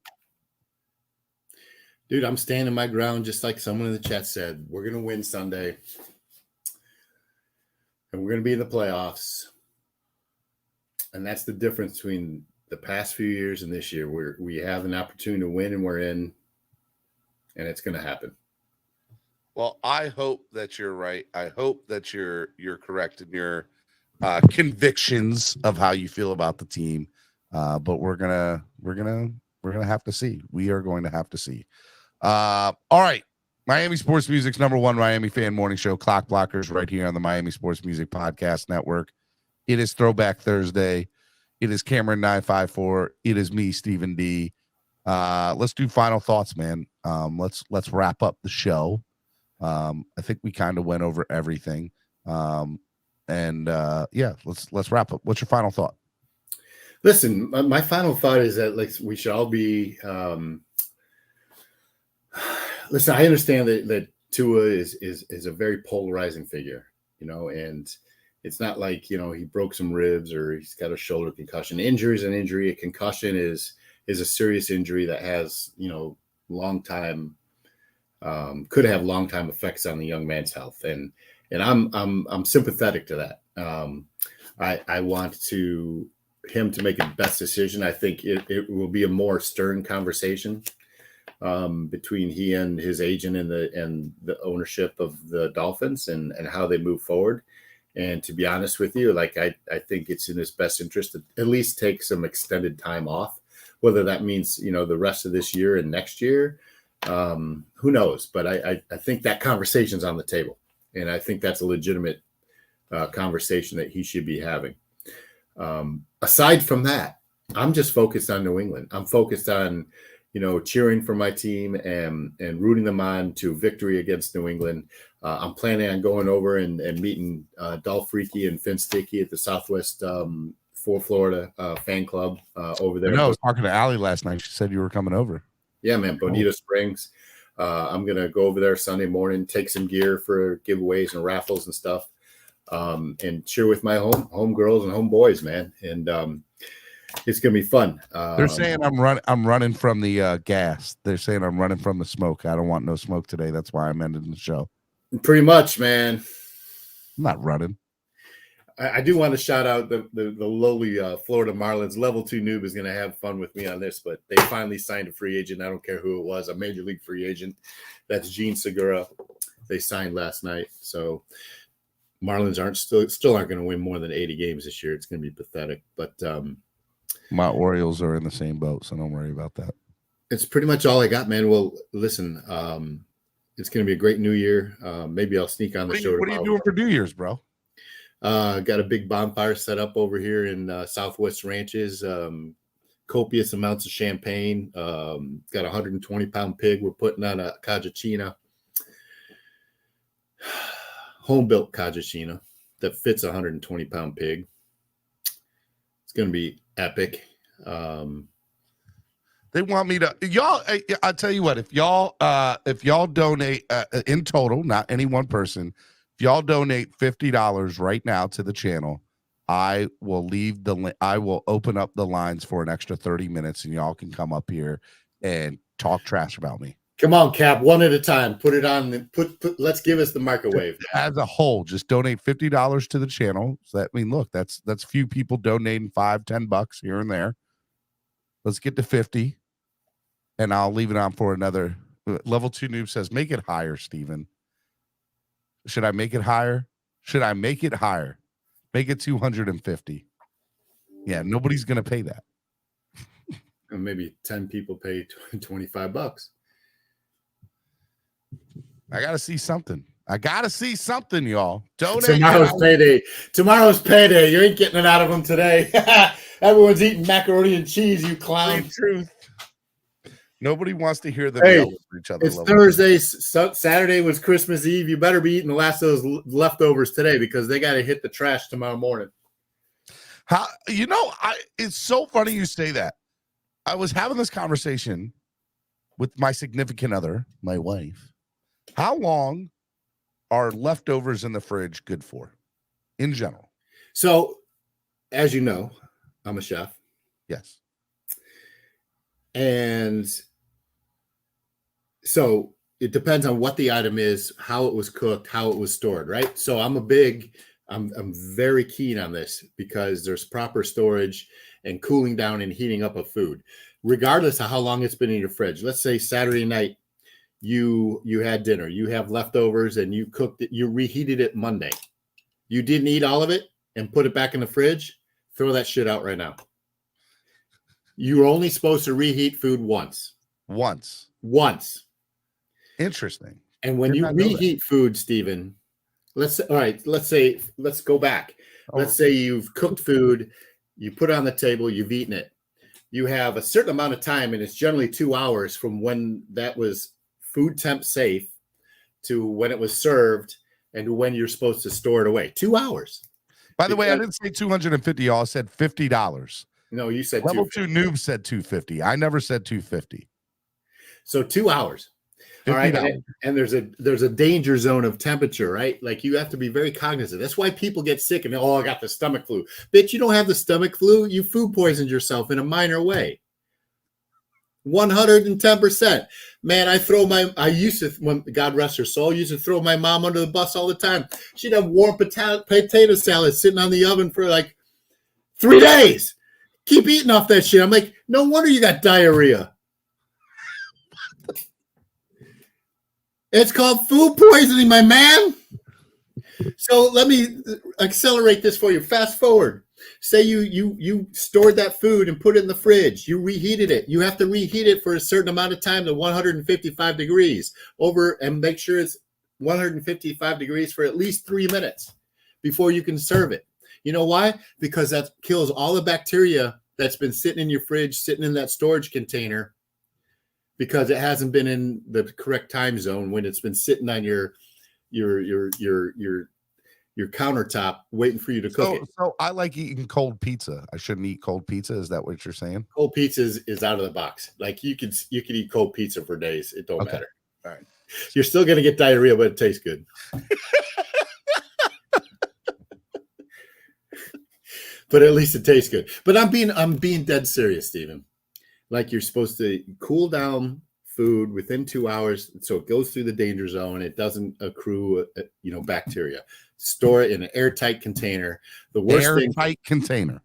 Dude, I'm standing my ground just like someone in the chat said. We're going to win Sunday. And we're going to be in the playoffs. And that's the difference between the past few years and this year. We have an opportunity to win, and we're in. And it's going to happen. Well, I hope that you're right. I hope that you're correct in your convictions of how you feel about the team. But we're gonna have to see. We are going to have to see. All right. Miami Sports Music's #1 Miami fan morning show, Clock Blockers, right here on the Miami Sports Music Podcast Network. It is Throwback Thursday. It is Cameron 954. It is me, Stephen D. Let's do final thoughts, man. Let's wrap up the show. I think we kind of went over everything. Yeah, let's wrap up. What's your final thought? Listen, my final thought is that we should all be. Listen, I understand that Tua is a very polarizing figure, and it's not like he broke some ribs or he's got a shoulder concussion. Injury is an injury. A concussion is a serious injury that has long time. Could have long time effects on the young man's health, and I'm sympathetic to that. I want him to make the best decision. I think it will be a more stern conversation between he and his agent and the ownership of the Dolphins and how they move forward. And to be honest with you, I think it's in his best interest to at least take some extended time off, whether that means the rest of this year and next year. Who knows? But I think that conversation's on the table, and I think that's a legitimate conversation that he should be having. Aside from that, I'm just focused on New England. I'm focused on, cheering for my team and rooting them on to victory against New England. I'm planning on going over and meeting Dolph Freaky and Phins at the Southwest for Florida fan club over there. I was talking to Allie last night. She said you were coming over. Yeah, man, Bonita Springs. I'm going to go over there Sunday morning, take some gear for giveaways and raffles and stuff, and cheer with my home girls and home boys, man. And it's going to be fun. They're saying I'm running from the gas. They're saying I'm running from the smoke. I don't want no smoke today. That's why I'm ending the show. Pretty much, man. I'm not running. I do want to shout out the lowly Florida Marlins. Level 2 noob is going to have fun with me on this, but they finally signed a free agent. I don't care who it was, a major league free agent. That's Gene Segura. They signed last night. So Marlins still aren't going to win more than 80 games this year. It's going to be pathetic. But my Orioles are in the same boat, so don't worry about that. It's pretty much all I got, man. Well, listen, it's going to be a great new year. Maybe I'll sneak on the show. What are you doing for New Year's, bro? Got a big bonfire set up over here in Southwest Ranches. Copious amounts of champagne. Got a 120-pound pig we're putting on a cagacina. Home-built cagacina that fits a 120-pound pig. It's going to be epic. They want me to y'all. I'll tell you what. If y'all donate in total, not any one person, if y'all donate $50 right now to the channel, I will I will open up the lines for an extra 30 minutes, and y'all can come up here and talk trash about me. Come on, Cap, one at a time. Put it on. Let's give us the microwave. As a whole, just donate $50 to the channel. So look, that's few people donating $5-10 here and there. Let's get to 50, and I'll leave it on for another. Level 2 noob says, make it higher, Steven. Should I make it higher? Make it 250. Yeah, nobody's gonna pay that. And maybe 10 people pay $25. I gotta see something. I gotta see something, y'all. Donate. Tomorrow's payday. Tomorrow's payday. You ain't getting it out of them today. Everyone's eating macaroni and cheese, you clown. Truth. Nobody wants to hear them Hey, yell for each other. It's Thursday. Saturday was Christmas Eve. You better be eating the last of those leftovers today because they got to hit the trash tomorrow morning. How it's so funny you say that. I was having this conversation with my significant other, my wife. How long are leftovers in the fridge good for in general? So, as you know, I'm a chef. Yes. And so it depends on what the item is, how it was cooked, how it was stored, right? So I'm very keen on this because there's proper storage and cooling down and heating up of food, regardless of how long it's been in your fridge. Let's say Saturday night, you had dinner, you have leftovers and you cooked it, you reheated it Monday. You didn't eat all of it and put it back in the fridge, throw that shit out right now. You're only supposed to reheat food once. Once. Interesting. And when you reheat food, Stephen, let's go back. Let's say you've cooked food, you put it on the table, you've eaten it. You have a certain amount of time, and it's generally 2 hours from when that was food temp safe to when it was served and to when you're supposed to store it away. 2 hours. By the way, I didn't say $250, y'all. I said $50. No, you said Level 2 noob said $250. I never said $250. So 2 hours. All right. And there's a danger zone of temperature, right? Like you have to be very cognizant. That's why people get sick and I got the stomach flu. Bitch, you don't have the stomach flu. You food poisoned yourself in a minor way. 110%. Man, I used to, when God rest her soul, used to throw my mom under the bus all the time. She'd have warm potato salad sitting on the oven for like 3 days. Keep eating off that shit. I'm like, no wonder you got diarrhea. It's called food poisoning, my man. So let me accelerate this for you. Fast forward. Say you stored that food and put it in the fridge. You reheated it. You have to reheat it for a certain amount of time to 155 degrees and make sure it's 155 degrees for at least 3 minutes before you can serve it. You know why? Because that kills all the bacteria that's been sitting in your fridge, sitting in that storage container, because it hasn't been in the correct time zone when it's been sitting on your countertop waiting for you to cook it. So I like eating cold pizza. I shouldn't eat cold pizza. Is that what you're saying? Cold pizza is out of the box. Like you could eat cold pizza for days. It don't matter. All right. You're still gonna get diarrhea, but it tastes good. But at least it tastes good. But I'm being dead serious, Stephen. Like you're supposed to cool down food within 2 hours so it goes through the danger zone. It doesn't accrue, bacteria. Store it in an airtight container. The worst airtight container.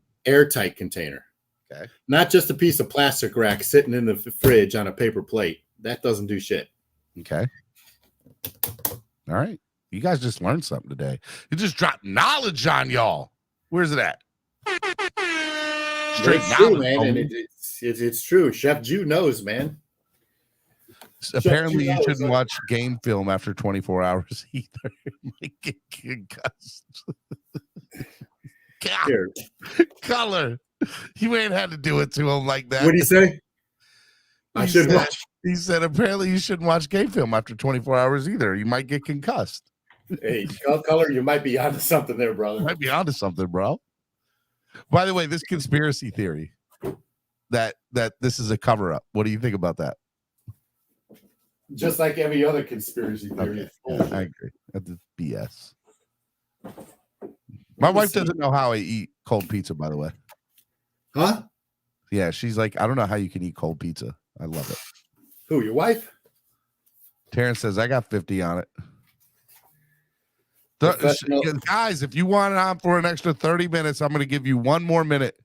Okay. Not just a piece of plastic rack sitting in the fridge on a paper plate. That doesn't do shit. Okay. All right. You guys just learned something today. You just dropped knowledge on y'all. Where's it at? Straight knowledge, man. And it's true. Chef Jew knows, man. Apparently, you shouldn't watch game film after 24 hours either. It might get concussed. Color. You ain't had to do it to him like that. What did he say? I shouldn't watch. He said, apparently, you shouldn't watch game film after 24 hours either. You might get concussed. Hey, Color, you might be onto something there, brother. Might be onto something, bro. By the way, this conspiracy theory that this is a cover-up. What do you think about that? Just like every other conspiracy theory. Okay. Yeah, I agree. That's BS. My wife doesn't know how I eat cold pizza, by the way. Huh? Yeah, she's like, I don't know how you can eat cold pizza. I love it. Who, your wife? Terrence says, I got 50 on it. Guys, if you want it on for an extra 30 minutes, I'm going to give you 1 more minute.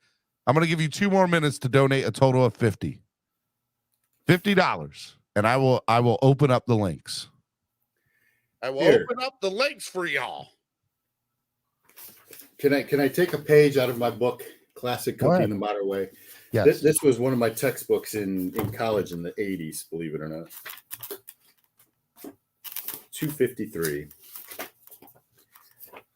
I'm going to give you 2 more minutes to donate a total of $50. $50. And I will open up the links. I will open up the links for y'all. Can I take a page out of my book, Classic Cooking the Modern Way? Yes. This was one of my textbooks in college in the 80s, believe it or not. 253.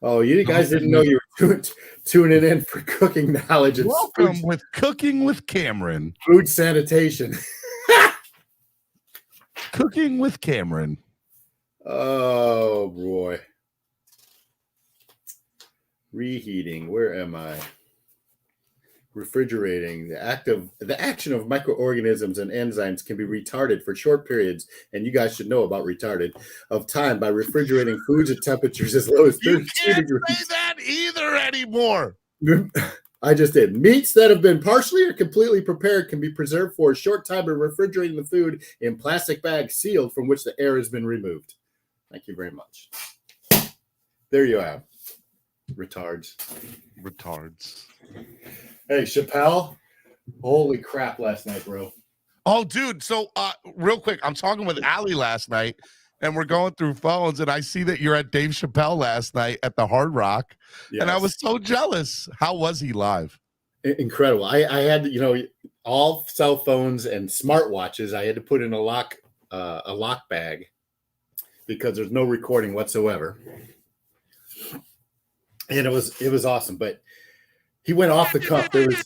Oh, you guys didn't know you were tuning in for cooking knowledge and Welcome with Cooking with Cameron. food sanitation. Cooking with Cameron. Oh boy. Reheating. Where am I? Refrigerating. The action of microorganisms and enzymes can be retarded for short periods, and you guys should know about retarded of time by refrigerating foods at temperatures as low as 32 You can't degrees. say that either anymore. I just did. Meats that have been partially or completely prepared can be preserved for a short time by refrigerating the food in plastic bags sealed from which the air has been removed. Thank you very much. There you are. Retards. Hey, Chappelle. Holy crap last night, bro. Oh, dude. So real quick, I'm talking with Allie last night, and we're going through phones, and I see that you're at Dave Chappelle last night at the Hard Rock. Yes. And I was so jealous. How was he live? Incredible. I had, all cell phones and smartwatches. I had to put in a lock bag because there's no recording whatsoever. And it was awesome. But he went off the cuff. There was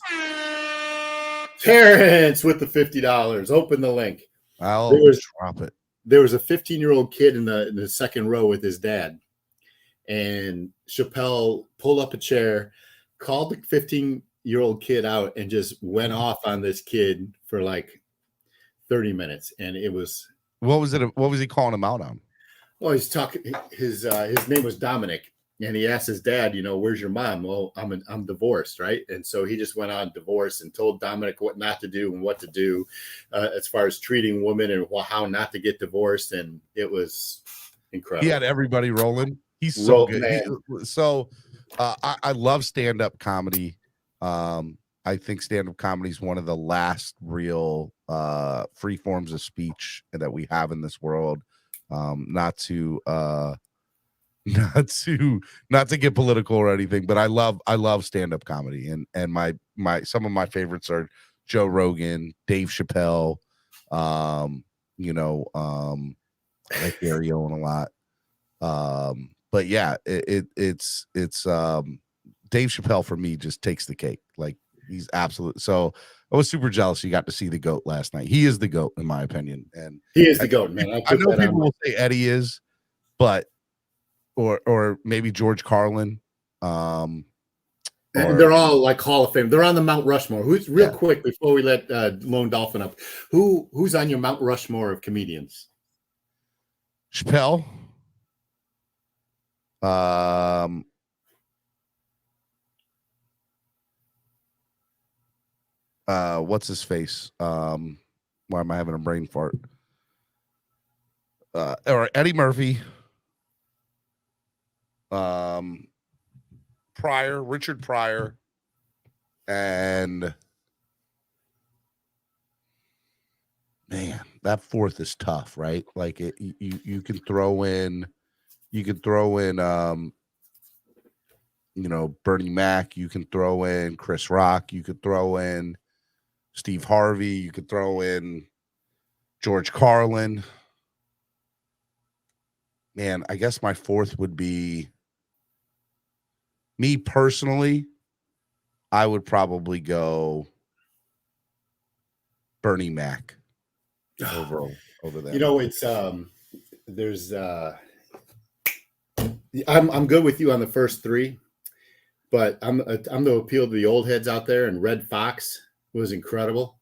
Terrence with the $50. Open the link. I'll drop it. There was a 15-year-old kid in the second row with his dad. And Chappelle pulled up a chair, called the 15-year-old kid out, and just went off on this kid for like 30 minutes. And it was... What was he calling him out on? Well, he's talking... His name was Dominic. And he asked his dad, where's your mom? Well, I'm divorced, right? And so he just went on divorce and told Dominic what not to do and what to do as far as treating women and how not to get divorced. And it was incredible. He had everybody rolling. He's so good. I love stand-up comedy. I think stand-up comedy is one of the last real free forms of speech that we have in this world. Not to get political or anything, but I love stand-up comedy, and my some of my favorites are Joe Rogan, Dave Chappelle, I like Gary Owen a lot. But yeah, it's Dave Chappelle for me just takes the cake. Like, he's absolute. So I was super jealous you got to see the GOAT last night. He is the GOAT in my opinion, and he is the GOAT, man. I know people will say Eddie is, but or maybe George Carlin. And they're all like Hall of Fame. They're on the Mount Rushmore. Who's real quick before we let Lone Dolphin up? Who's on your Mount Rushmore of comedians? Chappelle. What's his face? Why am I having a brain fart? Or Eddie Murphy. Richard Pryor, and man, that fourth is tough, right? Like you can throw in Bernie Mac, you can throw in Chris Rock, you could throw in Steve Harvey, you could throw in George Carlin. Man, I guess my fourth would be me personally. I would probably go Bernie Mac over there. It's there's I'm good with you on the first three, but I'm the appeal to the old heads out there, and Red Fox was incredible.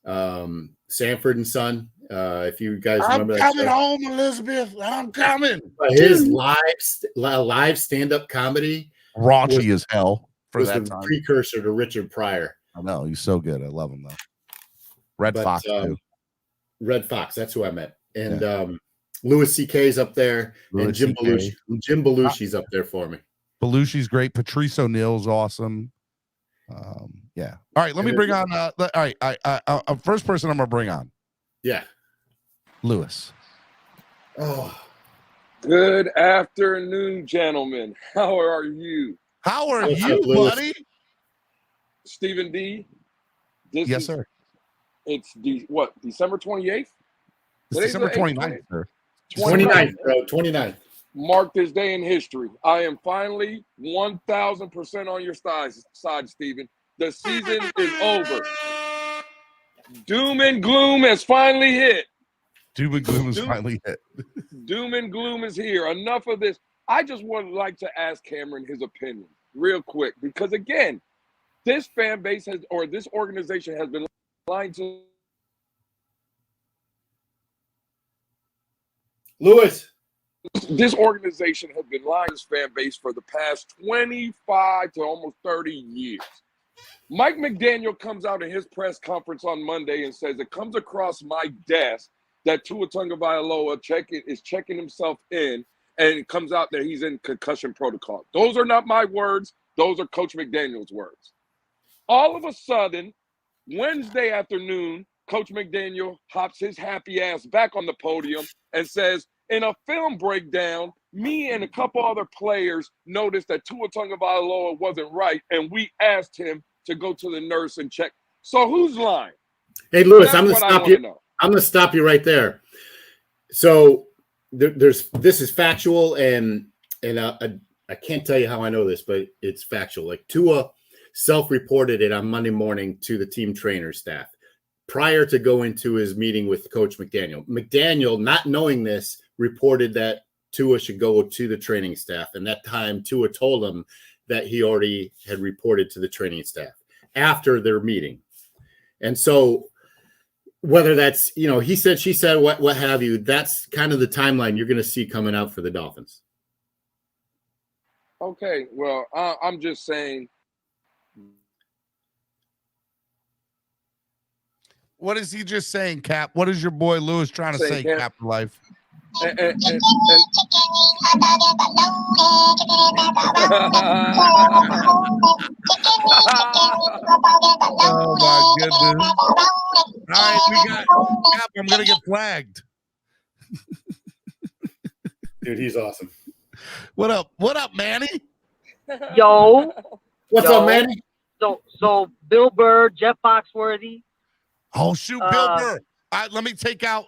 Sanford and Son. If you guys remember, I'm coming home, Elizabeth. I'm coming. His live stand-up comedy, raunchy as hell for was that the time. Precursor to Richard Pryor. I know, he's so good. I love him though. Red Fox too. Red Fox, that's who I meant. And Louis C.K.'s up there, and Jim Belushi. Jim Belushi's up there for me. Belushi's great. Patrice O'Neill's awesome. Yeah. All right, let me bring on. All right, I first person I'm gonna bring on. Yeah. Lewis. Oh. Good afternoon, gentlemen. How are you? How are you, buddy? Stephen D. Yes, sir. It's December 28th? It's December 29th, sir. 29th, bro. 29th. Mark this day in history. I am finally 1,000% on your side, Stephen. The season is over. Doom and gloom has finally hit. Doom and gloom is finally hit. Doom and gloom is here. Enough of this. I just would like to ask Cameron his opinion real quick, because again, this fan base has, or this organization has been lying to Lewis. This organization has been lying to this fan base for the past 25 to almost 30 years. Mike McDaniel comes out in his press conference on Monday and says it comes across my desk that Tua Tagovailoa is checking himself in, and it comes out that he's in concussion protocol. Those are not my words. Those are Coach McDaniel's words. All of a sudden, Wednesday afternoon, Coach McDaniel hops his happy ass back on the podium and says, in a film breakdown, me and a couple other players noticed that Tua Tagovailoa wasn't right, and we asked him to go to the nurse and check. So who's lying? Hey, Lewis, I'm going to stop you. I'm going to stop you right there. So this is factual, and I can't tell you how I know this, but it's factual. Like Tua self-reported it on Monday morning to the team trainer staff prior to going to his meeting with Coach McDaniel. McDaniel, not knowing this, reported that Tua should go to the training staff. And that time Tua told him that he already had reported to the training staff after their meeting. And so whether that's, he said, she said, what have you, that's kind of the timeline you're going to see coming out for the Dolphins. Okay, well, I'm just saying. What is he just saying, Cap? What is your boy Lewis trying to say, Cap Life? And oh my goodness. All right, we got Cap. I'm gonna get flagged. Dude, he's awesome. What up? What up, Manny? Yo. What's up, Manny? So Bill Burr, Jeff Foxworthy. Oh shoot, Bill Burr. Let me take out.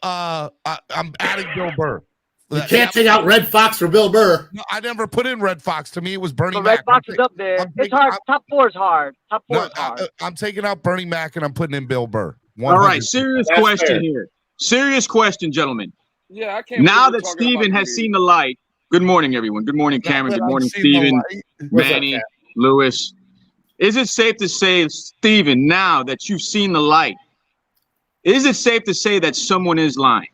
I'm adding Bill Burr. You can't take out Red Fox for Bill Burr. No, I never put in Red Fox. To me, it was Bernie So Mac. Red Fox is up there. It's hard. Top four is hard. Top four is hard. I'm taking out Bernie Mac and I'm putting in Bill Burr. 100%. All right, serious question here. Serious question, gentlemen. Yeah, I can't. Now that Steven has seen the light. Good morning, everyone. Good morning, Cameron. Good morning, Steven, Manny, Lewis. Is it safe to say, Steven, now that you've seen the light, is it safe to say that someone is lying?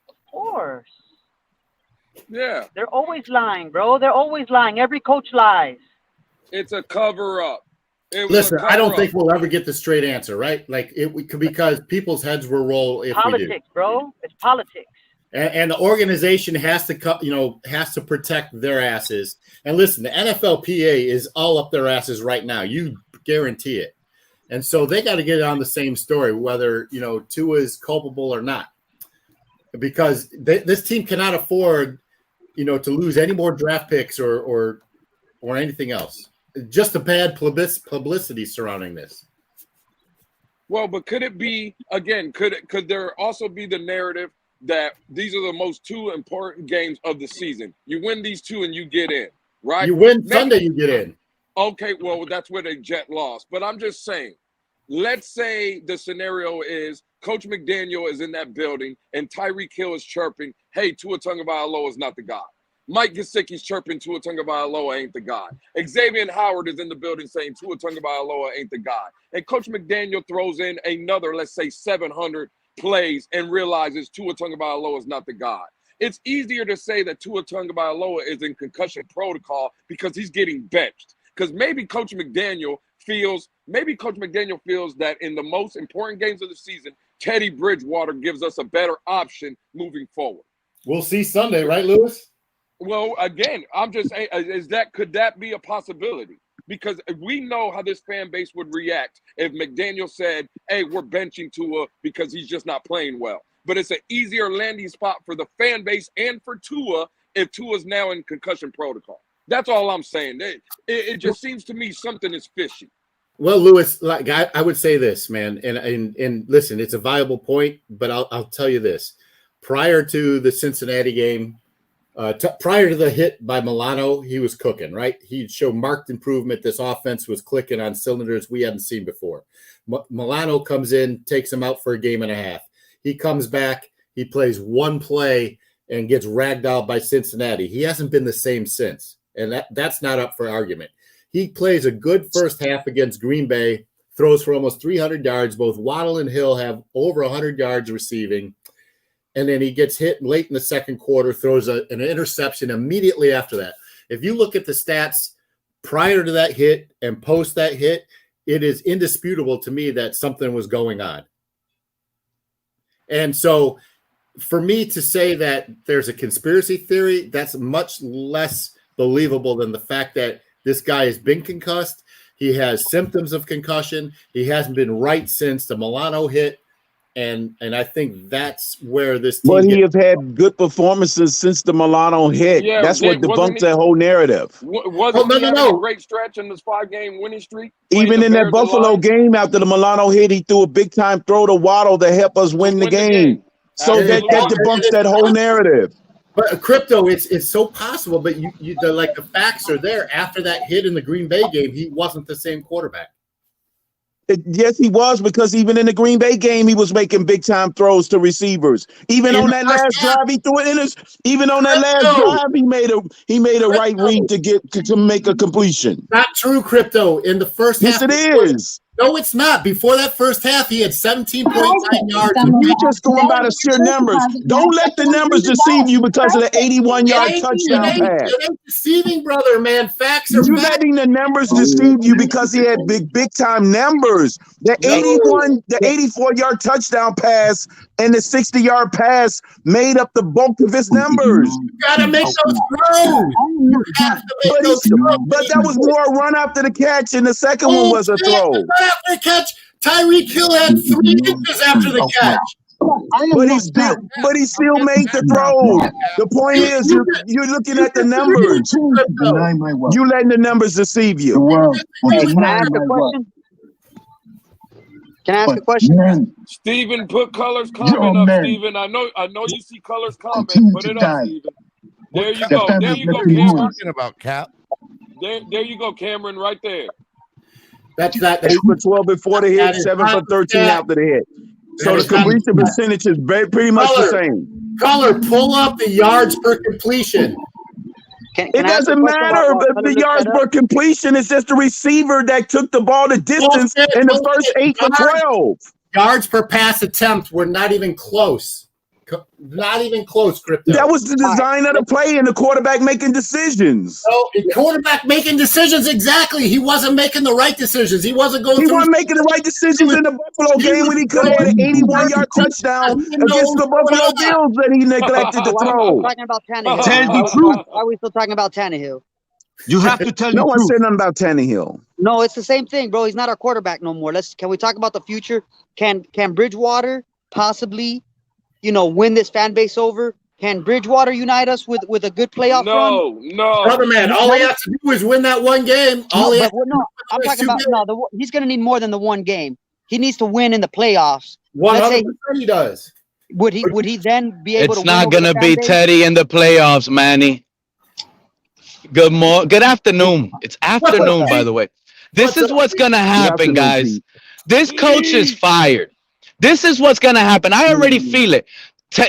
Of course. Yeah. They're always lying, bro. They're always lying. Every coach lies. It's a cover-up. Listen, I don't think we'll ever get the straight answer, right? Like because people's heads will roll if politics, we do. Bro. It's politics. And the organization has to protect their asses. And listen, the NFLPA is all up their asses right now. You guarantee it. And so they got to get on the same story, whether Tua is culpable or not, because this team cannot afford, to lose any more draft picks or anything else. Just the bad publicity surrounding this. Well, but could it be again? Could there also be the narrative that these are the most two important games of the season? You win these two and you get in, right? You win Sunday, you get in. Okay, well, that's where the Jet lost. But I'm just saying, let's say the scenario is Coach McDaniel is in that building and Tyreek Hill is chirping, hey, Tua Tagovailoa is not the guy. Mike Gesicki's chirping Tua Tagovailoa ain't the guy. Xavier Howard is in the building saying Tua Tagovailoa ain't the guy. And Coach McDaniel throws in another, let's say, 700 plays and realizes Tua Tagovailoa is not the guy. It's easier to say that Tua Tagovailoa is in concussion protocol because he's getting benched. Because maybe Coach McDaniel feels that in the most important games of the season, Teddy Bridgewater gives us a better option moving forward. We'll see Sunday, right, Lewis? Well, again, I'm just saying, could that be a possibility? Because we know how this fan base would react if McDaniel said, hey, we're benching Tua because he's just not playing well. But it's an easier landing spot for the fan base and for Tua if Tua's now in concussion protocol. That's all I'm saying. It just seems to me something is fishy. Well, Lewis, like I would say this, man, and listen, it's a viable point, but I'll tell you this. prior to the Cincinnati game, prior to the hit by Milano, he was cooking, right? He showed marked improvement. This offense was clicking on cylinders we hadn't seen before. Milano comes in, takes him out for a game and a half. He comes back, he plays one play and gets ragged out by Cincinnati. He hasn't been the same since, and that's not up for argument. He plays a good first half against Green Bay, throws for almost 300 yards. Both Waddle and Hill have over 100 yards receiving. And then he gets hit late in the second quarter, throws an interception immediately after that. If you look at the stats prior to that hit and post that hit, it is indisputable to me that something was going on. And so for me to say that there's a conspiracy theory, that's much less believable than the fact that this guy has been concussed. He has symptoms of concussion. He hasn't been right since the Milano hit. And I think that's where this team. But he has had good performances since the Milano hit. Yeah, that's what debunks that whole narrative. Wasn't he having a great stretch in this 5-game winning streak? Even in that Buffalo game after the Milano hit, he threw a big-time throw to Waddle to help us win the game. So that debunks that whole narrative. But Crypto, it's so possible, but the facts are there. After that hit in the Green Bay game, he wasn't the same quarterback. Yes, he was, because even in the Green Bay game, he was making big time throws to receivers. Even on that last drive, he threw it in his. Even on that last drive, he made a right read to make a completion. Not true, Crypto. In the first half, yes, it is. No, it's not. Before that first half, he had 17.9 yards. You're just going by the sheer numbers. Don't let the numbers deceive you because of the 81-yard touchdown pass. It ain't deceiving, brother, man. Facts are You're letting the numbers deceive you because he had big time numbers. The 84-yard touchdown pass and the 60-yard pass made up the bulk of his numbers. You gotta make those throws. You have to make those throws. But that was more a run after the catch, and the second one was a throw. After the catch, Tyreek Hill had 3 inches after the catch. But he still made the throw. The point is, you're looking at the numbers. You letting the numbers deceive you. Can I ask a question? Can I ask a question? Steven, put Colors comment up, Steven. I know you see Colors comment. Put it up, Steven. There you go. There you go, Cameron. Talking about Cap. There you go, Cameron, right there. That's that. 8 for 12 before the hit, 7 for 13 after the hit. So the completion percentage is pretty much the same. Color, pull up the yards per completion. It doesn't matter the yards per completion. It's just the receiver that took the ball the distance in the first 8 for 12. Yards per pass attempt were not even close. Not even close, Crypto. That was the design of the play and the quarterback making decisions. Oh, the quarterback making decisions, exactly. He wasn't making the right decisions. He wasn't going. He wasn't making the right decisions in the Buffalo game when he could have had an 81-yard touchdown against the Buffalo Bills that he neglected to throw. Talking about Tannehill. Tell the truth. Why are we still talking about Tannehill? You have to tell the truth. No one said nothing about Tannehill. No, it's the same thing, bro. He's not our quarterback no more. Can we talk about the future? Can Bridgewater possibly, win this fan base over? Can Bridgewater unite us with a good playoff run? No. Brother man, all he has to do is win that one game. I'm talking about he's going to need more than the one game. He needs to win in the playoffs. 100% he does. Would he then be able to win? It's not going to be Teddy in the playoffs, Manny. Good afternoon. It's afternoon, by the way. This is what's going to happen, guys. This coach is fired. This is what's going to happen. I already feel it.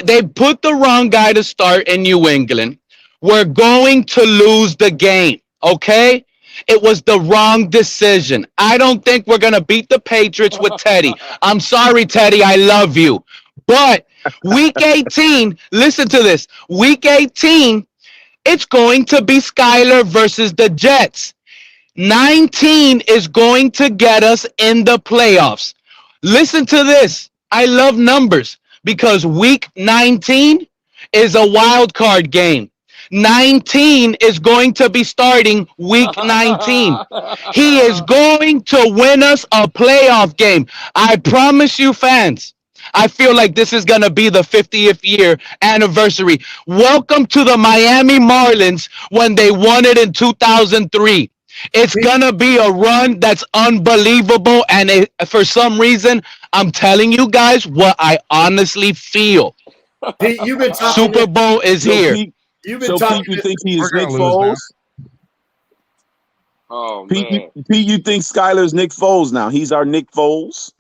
They put the wrong guy to start in New England. We're going to lose the game, okay? It was the wrong decision. I don't think we're going to beat the Patriots with Teddy. I'm sorry, Teddy. I love you. But week 18, listen to this. Week 18, it's going to be Skyler versus the Jets. 19 is going to get us in the playoffs. Listen to this. I love numbers because week 19 is a wild card game. 19 is going to be starting week 19. He is going to win us a playoff game. I promise you, fans. I feel like this is going to be the 50th year anniversary. Welcome to the Miami Marlins when they won it in 2003. It's going to be a run that's unbelievable. And for some reason, I'm telling you guys what I honestly feel. Pete, you've been talking. Super Bowl is here. Pete, you've been talking. Pete, you think he is We're Nick gonna lose Foles? Oh Pete, man. Pete, you think Skyler's Nick Foles now? He's our Nick Foles.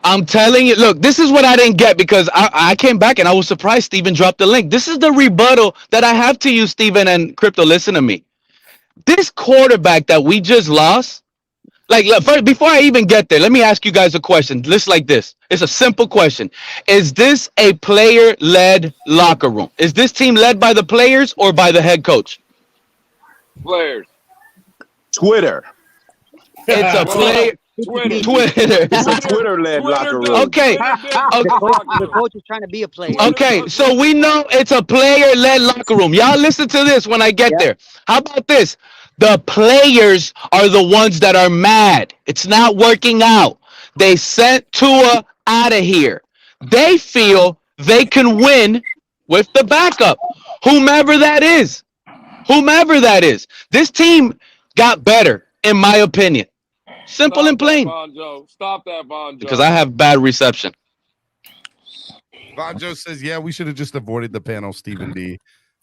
I'm telling you, look, this is what I didn't get because I came back and I was surprised Steven dropped the link. This is the rebuttal that I have to you, Steven and Crypto. Listen to me. This quarterback that we just lost, like, first, before I even get there, let me ask you guys a question. Listen like this. It's a simple question. Is this a player-led locker room? Is this team led by the players or by the head coach? Players. Twitter. It's a player. Twitter. It's a Twitter-led locker room. Okay. The coach is trying to be a player. Okay, so we know it's a player-led locker room. Y'all listen to this when I get there. How about this? The players are the ones that are mad. It's not working out. They sent Tua out of here. They feel they can win with the backup, whomever that is. Whomever that is. This team got better, in my opinion. Simple and plain. Stop that, Von Joe. Because I have bad reception. Von Joe says, yeah, we should have just avoided the panel, Stephen D.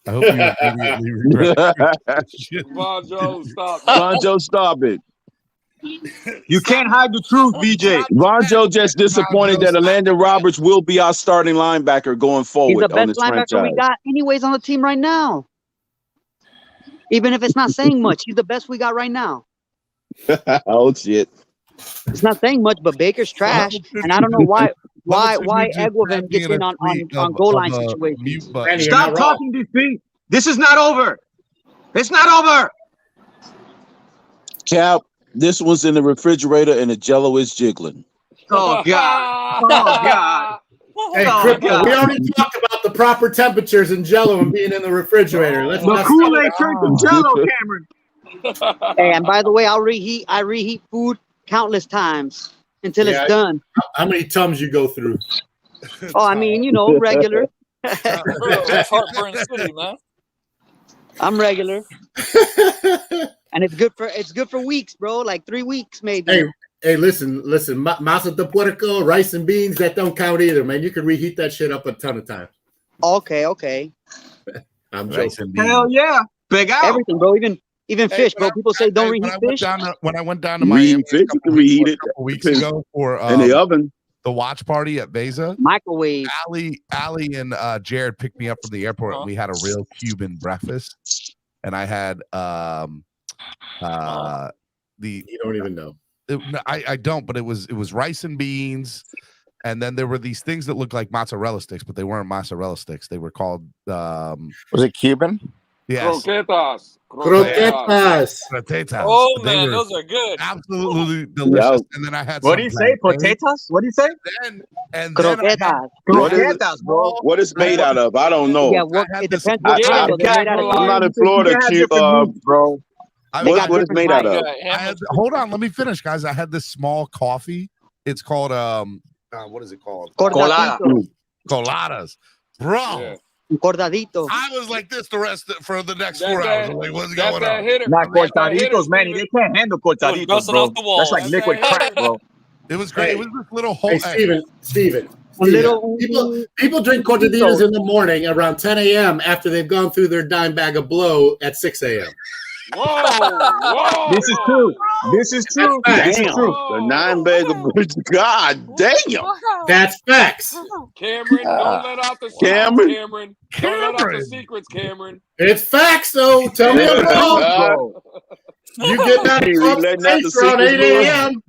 I hope you immediately regret it. Von Joe, stop. Von Joe, stop it. You can't hide the truth, VJ. Von Joe just disappointed that Landon Roberts will be our starting linebacker going He's forward the on this best linebacker franchise. we got anyways on the team right now. Even if it's not saying much, he's the best we got right now. Oh shit! It's not saying much, but Baker's trash, and I don't know why Egwin gets in on goal line situations. Stop talking, DC. This is not over. It's not over. Cap, this one's in the refrigerator and the Jello is jiggling. Oh God! Oh God! Hey, Crypto, we already talked about the proper temperatures in Jello and being in the refrigerator. Let's The Kool-Aid turned to Jello, Cameron. Hey, and by the way, I reheat food countless times until it's done. How many tums you go through? Oh, I mean, you know, regular. Heartburn City, man. I'm regular. And it's good for weeks, bro. Like 3 weeks, maybe. Hey, listen. Masa de puerco, rice and beans, that don't count either, man. You can reheat that shit up a ton of times. Okay. I'm joking. Hell yeah. Big out. Everything, bro. Even fish, bro. People say don't reheat fish. When I went down to Miami fish, you can reheat it a couple weeks ago for in the oven. The watch party at Vesa. Microwave. Allie and Jared picked me up from the airport. And we had a real Cuban breakfast, and I had You don't even know. I don't, but it was rice and beans, and then there were these things that looked like mozzarella sticks, but they weren't mozzarella sticks. They were called was it Cuban? Yes. Croquetas. Oh man, those are good. Absolutely delicious. And then I had What do you say? Potatoes? What do you say? And Croquetas. Croquetas, bro. What is made out of? I don't know. Yeah, it depends what kind. I'm not in Florida, bro. What is made out of? Hold on, let me finish, guys. I had this small coffee. It's called what is it called? Coladas, bro. Yeah. Cordadito. I was like this for the next 4 hours. I'm like, what's going on? Not cortaditos, man. They can't handle cortaditos, bro. That's like liquid crack, bro. It was great. Hey, it was this little whole. Hey, Steven. People drink cortaditos in the morning around 10 a.m. after they've gone through their dime bag of blow at 6 a.m. Whoa. This is true. This is true. This is true. The 9 bag of God damn. That's facts. Cameron, don't let out the Cameron. Don't let out the secrets, Cameron. It's facts, though. Tell me I'm wrong. You get that around 8 a.m.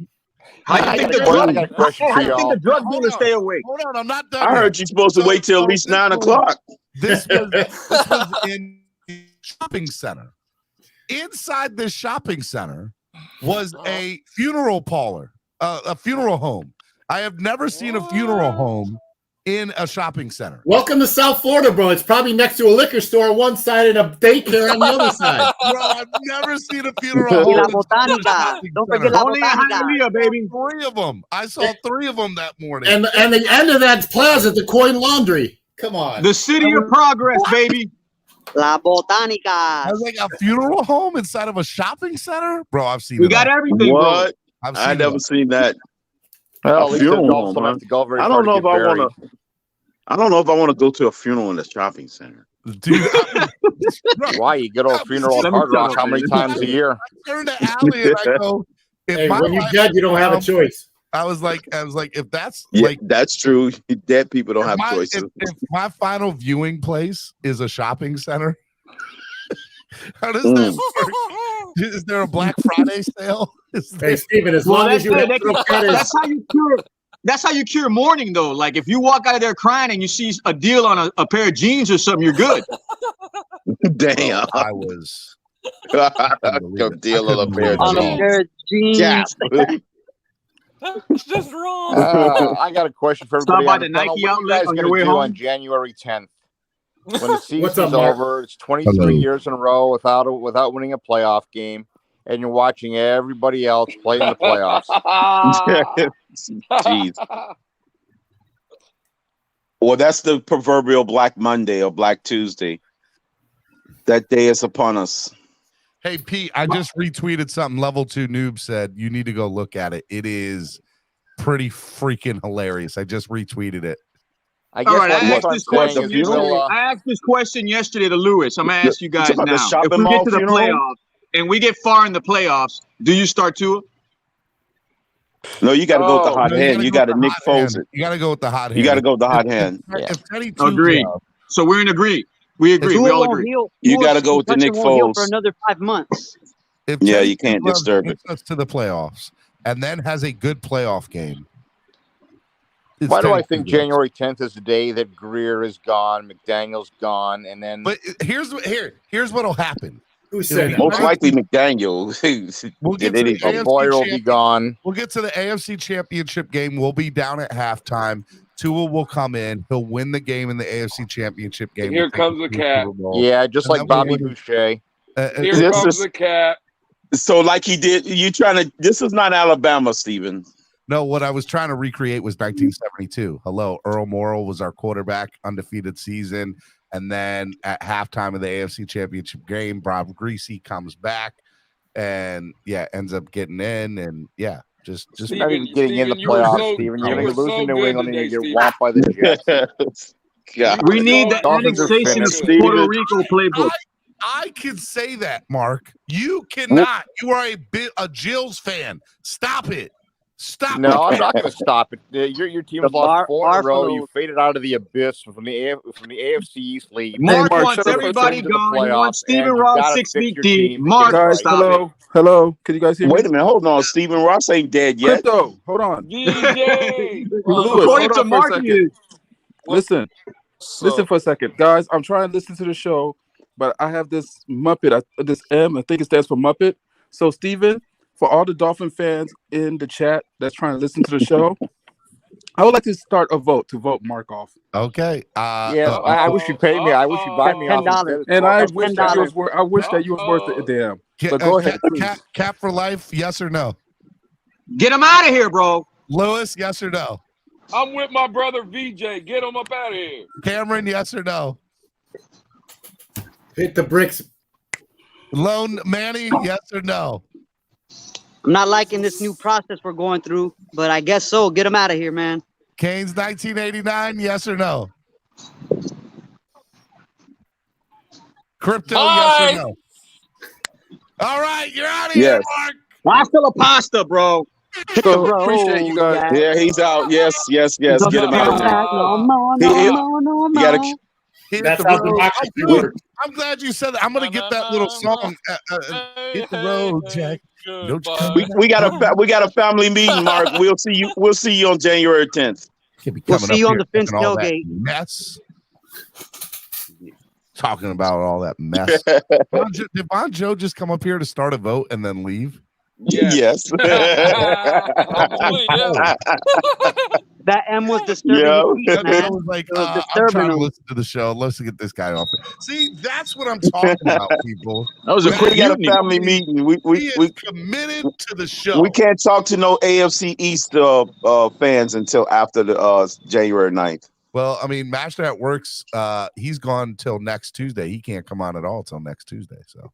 How do you think the drug dealers stay awake? Hold on, I'm not done. I heard you're supposed to wait till at least 9 o'clock. This was in a shopping center. Inside this shopping center was a funeral parlor, a funeral home. I have never seen a funeral home in a shopping center. Welcome to South Florida, bro. It's probably next to a liquor store on one side and a daycare on the other side. Bro, I've never seen a funeral home. Don't forget La Botanica, baby. 3 of them. I saw 3 of them that morning. And the end of that plaza, the Coin Laundry. Come on. The city of progress, baby. La Botanica. I was like, a funeral home inside of a shopping center? Bro, I've seen We got everything, what? bro. I never seen that. Well, I don't know if I want to. I don't know if I want to go to a funeral in a shopping center. Dude, Why? You go to a funeral at Hard Rock how many times a year? I turn to Allie and I go, Hey, when you're dead, you don't have a choice. I was like, if that's that's true. Dead people don't have choices. If my final viewing place is a shopping center, how does that work? Is there a Black Friday sale? Hey, Steven, as long as you that's how you cure mourning, though. Like if you walk out of there crying and you see a deal on a pair of jeans or something, you're good. Damn. I was a deal on a pair of jeans. Yeah. That's just wrong. I got a question for everybody. Stop by On the the panel. Nike What are you guys outlet on going your way to do home? on January 10th? When the season's up, Mark? over, it's 23 years in a row without winning a playoff game, and you're watching everybody else play in the playoffs. Jeez. Well, that's the proverbial Black Monday or Black Tuesday. That day is upon us. Hey, Pete, I just retweeted something Level 2 Noob said. You need to go look at it. It is pretty freaking hilarious. I just retweeted it. I guess I asked this question yesterday to Lewis. I'm going to ask you guys now. If we get to the playoffs and we get far in the playoffs, do you start Tua? No, you got to go with the hot hand. You got to Nick Foles it. You got to go with the hot hand. You got to go with the hot hand. Agreed. So we're in agree. We agree. We all agree. You got to go with the Nick Foles for another 5 months. Yeah, you can't disturb it. Us to the playoffs, and then has a good playoff game. Why do I think January 10th is the day that Greer is gone, McDaniel's gone, and then? But here's what'll happen. Who said most likely McDaniel. We'll get to the AFC Boyer will be gone. We'll get to the AFC Championship game. We'll be down at halftime. Tua will come in. He'll win the game in the AFC Championship game. And here comes the cat. Yeah, just like Bobby Boucher. Here comes the cat. So, like he did, you trying to? This is not Alabama, Steven. No, what I was trying to recreate was 1972. Hello, Earl Morrall was our quarterback, undefeated season. And then at halftime of the AFC Championship game, Bob Greasy comes back and ends up getting in. And just not even getting in the playoffs, Steven. You're going to lose in New England and you get whopped by the Jets. We need the annexation of Puerto Rico playbook. I can say that, Mark. You cannot. You are a Jills fan. Stop it. Stop. No, I'm not going to stop it. Your team has lost 4 in a row. You faded out of the abyss from the AFC East league. Mark wants everybody gone. He wants Stephen Ross 6 feet deep. Mark, guys, hello. Can you guys hear me? Wait a minute. Hold on. Stephen Ross ain't dead yet. Crypto, hold on. DJ. Lewis, according to Mark, listen for a second, guys. I'm trying to listen to the show, but I have this Muppet. This M. I think it stands for Muppet. So, Stephen, for all the Dolphin fans in the chat that's trying to listen to the show, I would like to start a vote to vote Mark off. Okay. I wish you paid me. I wish you buy me $10. And I wish that you was worth it. Damn. But go ahead. Cap for life, yes or no? Get him out of here, bro. Lewis, yes or no? I'm with my brother VJ. Get him up out of here. Cameron, yes or no? Hit the bricks. Lone Manny, yes or no? I'm not liking this new process we're going through, but I guess so. Get him out of here, man. Canes 1989, yes or no? Crypto, yes or no? All right, you're out of here, Mark. Hasta la pasta, bro. So, appreciate you guys. Yeah, he's out. Yes. Get him out of there. That's how democracy works. I'm glad you said that. I'm gonna get that little song. Hit the road, Jack. We got a family meeting, Mark. We'll see you on January 10th. We'll see you on the Phins tailgate. Mess. Talking about all that mess. Did Bon Joe just come up here to start a vote and then leave? Yes. That M was disturbing. I was like, I'm trying to listen to the show. Let's get this guy off. See, that's what I'm talking about, people. That was a quick family meeting. We committed to the show. We can't talk to no AFC East fans until after the January 9th. Well, I mean, Master at Works, he's gone till next Tuesday. He can't come on at all till next Tuesday. So.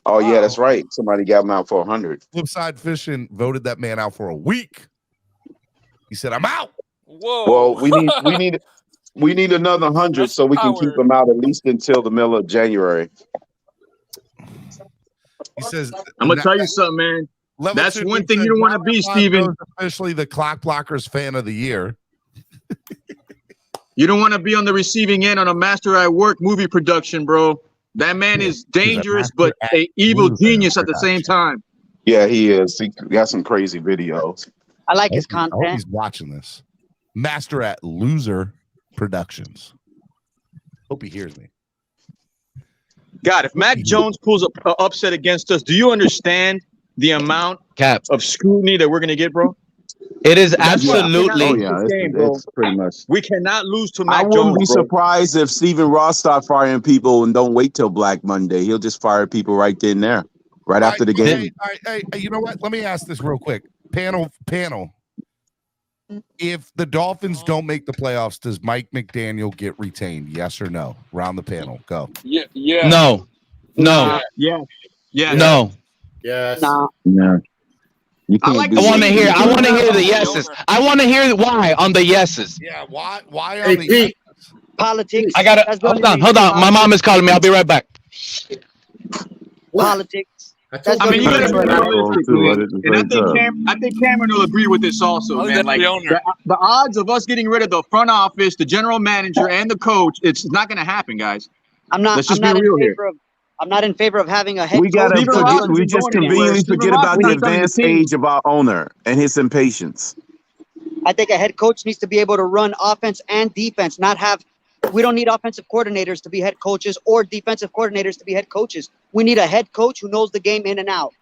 Oh yeah, that's right. Somebody got him out for 100. Flipside Fishing voted that man out for a week. He said, "I'm out." Whoa. Well, we We need another 100 so we can keep him out at least until the middle of January. He says, I'm gonna tell you something, man. That's one thing you don't want to be, Steven. Officially the Clock Blockers fan of the year. You don't want to be on the receiving end on a Master at Work movie production, bro. That man is dangerous, but an evil genius at the same time. Yeah, he is. He got some crazy videos. I like his I hope content. he's watching this. Master at Loser Productions. Hope he hears me. God, if Mac Jones pulls an upset against us, do you understand the amount of scrutiny that we're going to get, bro? It is absolutely. Oh, yeah. It's pretty much. We cannot lose to Mac I wouldn't Jones, be bro. surprised if Stephen Ross start firing people and don't wait till Black Monday. He'll just fire people right then and there, right after the game. Hey, you know what? Let me ask this real quick. Panel. If the Dolphins don't make the playoffs, does Mike McDaniel get retained? Yes or no? Round the panel. Go. Yeah. No. Yeah. No. Yes. Nah. Yeah. I want to hear. I want to hear the yeses. I want to hear why on the yeses. Yeah. Why on the Pete. Politics. I got to hold on. My mom is calling me. I'll be right back. Politics. I mean, you gotta be realistic, man. And I think Cameron will agree with this also, man. Like the odds of us getting rid of the front office, the general manager, and the coach, it's not going to happen, guys. I'm not in favor of having a head coach. We just conveniently forget about the advanced age of our owner and his impatience. I think a head coach needs to be able to run offense and defense, we don't need offensive coordinators to be head coaches or defensive coordinators to be head coaches. We need a head coach who knows the game in and out,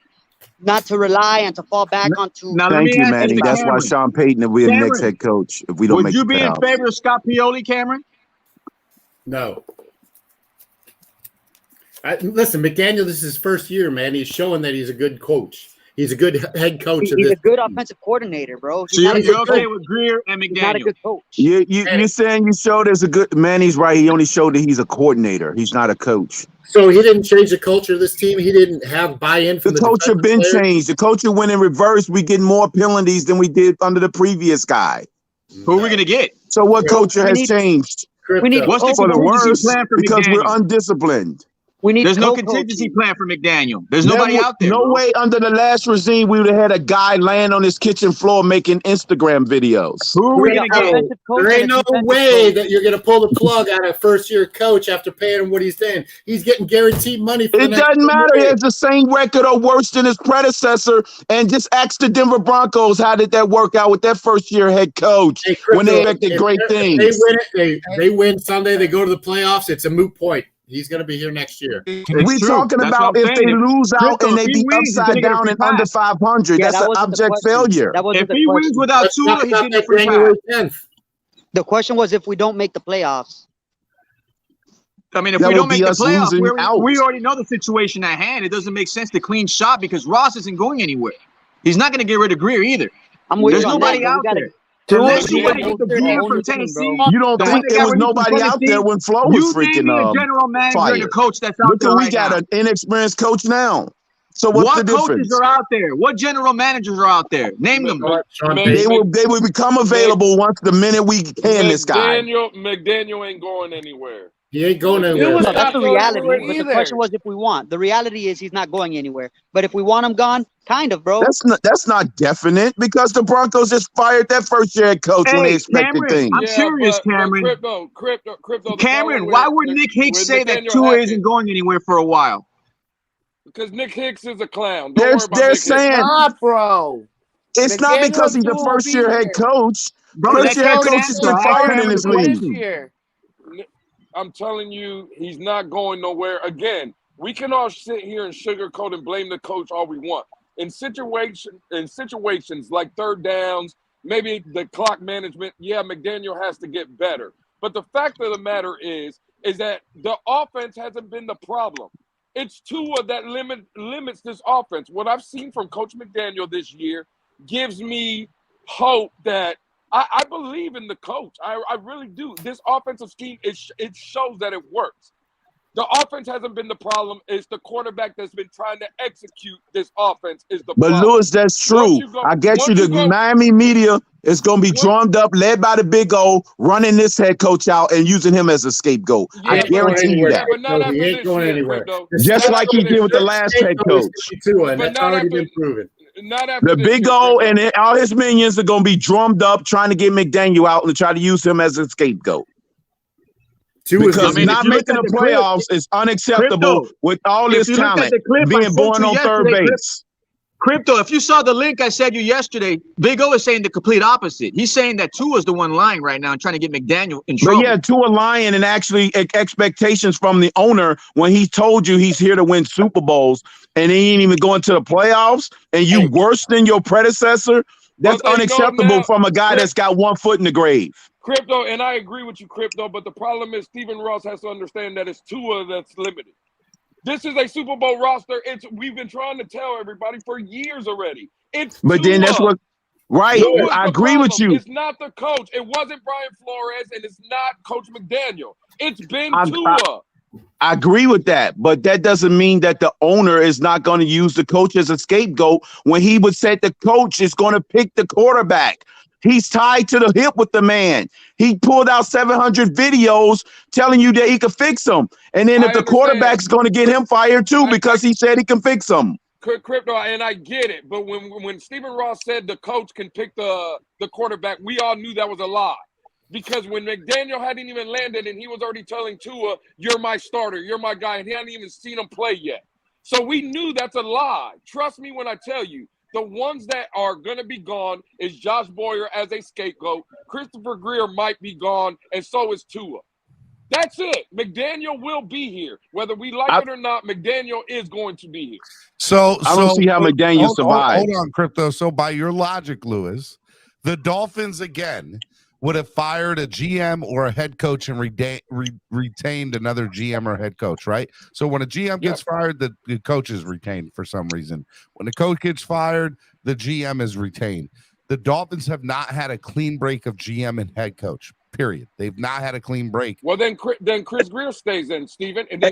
not to rely and to fall back onto. Thank you, Manny. That's why Sean Payton will be the next head coach if we don't make the playoffs. Would you be in favor of Scott Pioli, Cameron? No. Listen, McDaniel, this is his first year, man. He's showing that he's a good coach. He's a good head coach. He's a good offensive coordinator, bro. So you're okay with Greer and McDaniel? He's not a good coach. You're saying you showed as a good man. He's right. He only showed that he's a coordinator. He's not a coach. So he didn't change the culture of this team. He didn't have buy-in from the culture. Been changed. The culture went in reverse. We get more penalties than we did under the previous guy. Who are we gonna get? So what culture has changed? We need what's the for the worse plan for because McDaniel? we're undisciplined. There's no contingency plan for McDaniel. There's nobody out there. No way under the last regime we would have had a guy laying on his kitchen floor making Instagram videos. Who are we going to get? There ain't no way that you're going to pull the plug on a first-year coach after paying him what he's saying. He's getting guaranteed money. For it doesn't matter. He has the same record or worse than his predecessor. And just ask the Denver Broncos, how did that work out with that first-year head coach when they expected great things? They win Sunday. They go to the playoffs. It's a moot point. He's going to be here next year. We're talking about if they lose out and they be upside down and under 500. That's an abject failure. If he wins without Tua, he's getting a free pass. The question was if we don't make the playoffs. I mean, if we don't make the playoffs, we already know the situation at hand. It doesn't make sense to clean shop because Ross isn't going anywhere. He's not going to get rid of Greer either. There's nobody out there. Unless you get the Greer from Tennessee, you don't think there was nobody out there when Flo was freaking a general manager and a coach that's out there. We got an inexperienced coach now. So what's the difference? What coaches are out there? What general managers are out there? Name them. They will become available once the minute we can this guy. McDaniel ain't going anywhere. He ain't going anywhere. No, that's the reality. But the question was if we want. The reality is he's not going anywhere. But if we want him gone, kind of, bro. That's not definite because the Broncos just fired that first-year head coach when they expected things. I'm curious, Cameron. Crypto. Cameron, why would Nick Hicks say that Tua isn't going anywhere for a while? Because Nick Hicks is a clown. They're saying, bro. It's not because he's a first-year head coach. First-year head coaches get fired in this league. I'm telling you, he's not going nowhere. Again, we can all sit here and sugarcoat and blame the coach all we want. In situations like third downs, maybe the clock management, McDaniel has to get better. But the fact of the matter is that the offense hasn't been the problem. It's Tua that limits this offense. What I've seen from Coach McDaniel this year gives me hope that I believe in the coach. I really do. This offensive scheme, it shows that it works. The offense hasn't been the problem. It's the quarterback that's been trying to execute this offense is the But problem. Lewis, that's true. I get you. The Miami media is going to be drummed up, led by the Big O, running this head coach out and using him as a scapegoat. I guarantee you that. But not after He ain't this going year, anywhere. Crypto. Just like he did with the last head coach. And that's already been proven. Not after The this Big year, O Crypto. and all his minions are going to be drummed up, trying to get McDaniel out and try to use him as a scapegoat. Because not making the playoffs is unacceptable with all this talent being born on third base. Crypto, if you saw the link I sent you yesterday, Big O is saying the complete opposite. He's saying that Tua's the one lying right now and trying to get McDaniel in trouble. But yeah, Tua lying and actually expectations from the owner when he told you he's here to win Super Bowls and he ain't even going to the playoffs and you worse than your predecessor. That's unacceptable from a guy that's got 1 foot in the grave. Crypto, and I agree with you, Crypto, but the problem is Stephen Ross has to understand that it's Tua that's limited. This is a Super Bowl roster. We've been trying to tell everybody for years already. It's But Tua. then that's what I agree with you. It's not the coach. It wasn't Brian Flores, and it's not Coach McDaniel. It's been Tua. I agree with that, but that doesn't mean that the owner is not going to use the coach as a scapegoat when he would say the coach is going to pick the quarterback. He's tied to the hip with the man. He pulled out 700 videos telling you that he could fix him. And then if the quarterback's going to get him fired too because he said he can fix him. Crypto, and I get it, but when Stephen Ross said the coach can pick the quarterback, we all knew that was a lie. Because when McDaniel hadn't even landed and he was already telling Tua, you're my starter, you're my guy, and he hadn't even seen him play yet. So we knew that's a lie. Trust me when I tell you. The ones that are going to be gone is Josh Boyer as a scapegoat. Christopher Greer might be gone, and so is Tua. That's it. McDaniel will be here. Whether we like it or not, McDaniel is going to be here. So I don't see how McDaniel survives. Hold on, Crypto. So by your logic, Lewis, the Dolphins again would have fired a GM or a head coach and retained another GM or head coach, right? So when a GM gets fired, the coach is retained for some reason. When the coach gets fired, the GM is retained. The Dolphins have not had a clean break of GM and head coach, period. They've not had a clean break. Well, then Chris Greer stays in, Steven. And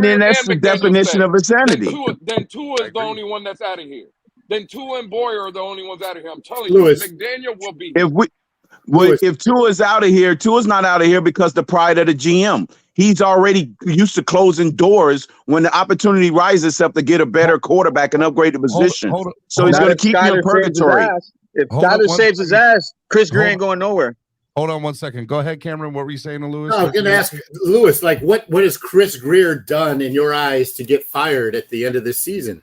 then that's the definition of insanity. Then Tua is the only one that's out of here. Then Tua and Boyer are the only ones out of here. I'm telling you, McDaniel will be here. If Tua's out of here, Tua's not out of here because the pride of the GM. He's already used to closing doors when the opportunity rises up to get a better quarterback and upgrade the position. So he's going to keep you in purgatory. If Skyler saves his ass, Chris Greer ain't going nowhere. Hold on 1 second. Go ahead, Cameron. What were you saying to Lewis? No, I was going to ask Lewis, like, what has Chris Greer done in your eyes to get fired at the end of this season?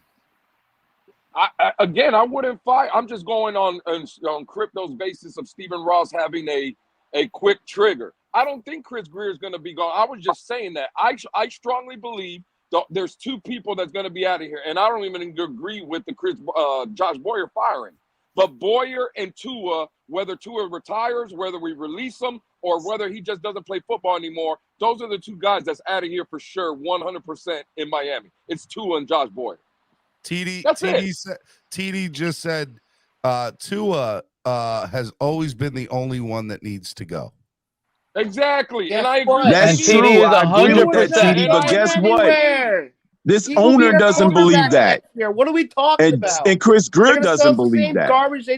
I wouldn't fire. I'm just going on Crypto's basis of Stephen Ross having a quick trigger. I don't think Chris Greer is going to be gone. I was just saying that. I strongly believe there's 2 people that's going to be out of here, and I don't even agree with the Josh Boyer firing. But Boyer and Tua, whether Tua retires, whether we release him, or whether he just doesn't play football anymore, those are the 2 guys that's out of here for sure, 100% in Miami. It's Tua and Josh Boyer. TD just said Tua has always been the only one that needs to go. Exactly. And I agree. That's true. I agree with that, TD. But guess what? This owner doesn't believe that. What are we talking about? And Chris Greer doesn't believe that.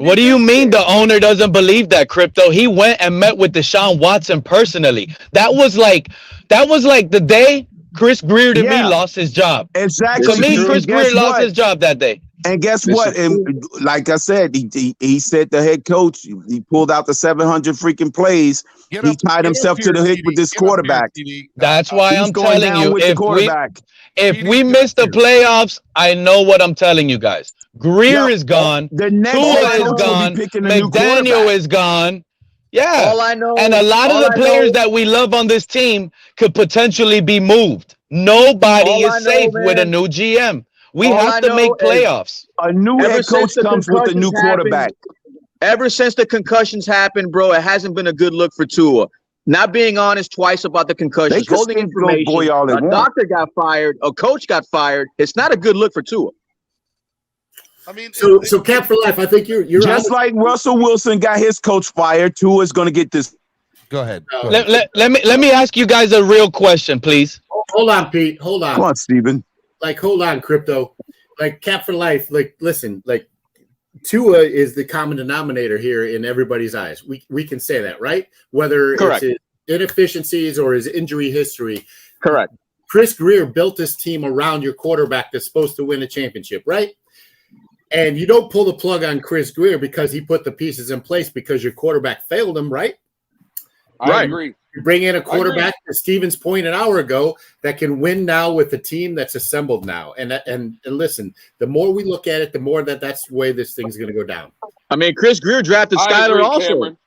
What do you mean the owner doesn't believe that, Crypto? He went and met with Deshaun Watson personally. That was like the day Chris Greer to me lost his job. Exactly. To me, Chris Greer lost his job that day. And guess what? And like I said, he said the head coach, he pulled out the 700 freaking plays. He tied himself to the hip with this quarterback. That's why I'm telling you, if we miss the playoffs, I know what I'm telling you guys. Greer is gone. Tua is gone. McDaniel is gone. Yeah. All I know, and a lot of the players that we love on this team could potentially be moved. Nobody is safe with a new GM. We have to make playoffs. A new head coach comes with a new quarterback. Ever since the concussions happened, bro, it hasn't been a good look for Tua. Not being honest twice about the concussions, holding information. A doctor got fired, a coach got fired. It's not a good look for Tua. I mean, so Cap for Life, I think you're just like Russell Wilson got his coach fired. Tua is going to get this. Go ahead. Let me ask you guys a real question, please. hold on, Pete. Hold on. Come on, Steven. Like, hold on, Crypto. Like, Cap for life. Like, listen, like, Tua is the common denominator here in everybody's eyes. We can say that, right? Whether Correct. it's his inefficiencies or his injury history. Correct. Chris Greer built this team around your quarterback that's supposed to win a championship, right? And you don't pull the plug on Chris Greer because he put the pieces in place because your quarterback failed him, right? I agree. You bring in a quarterback, to Steven's point an hour ago, that can win now with the team that's assembled now. And listen, the more we look at it, the more that's the way this thing's going to go down. I mean, Chris Greer drafted Skyler also. Cameron.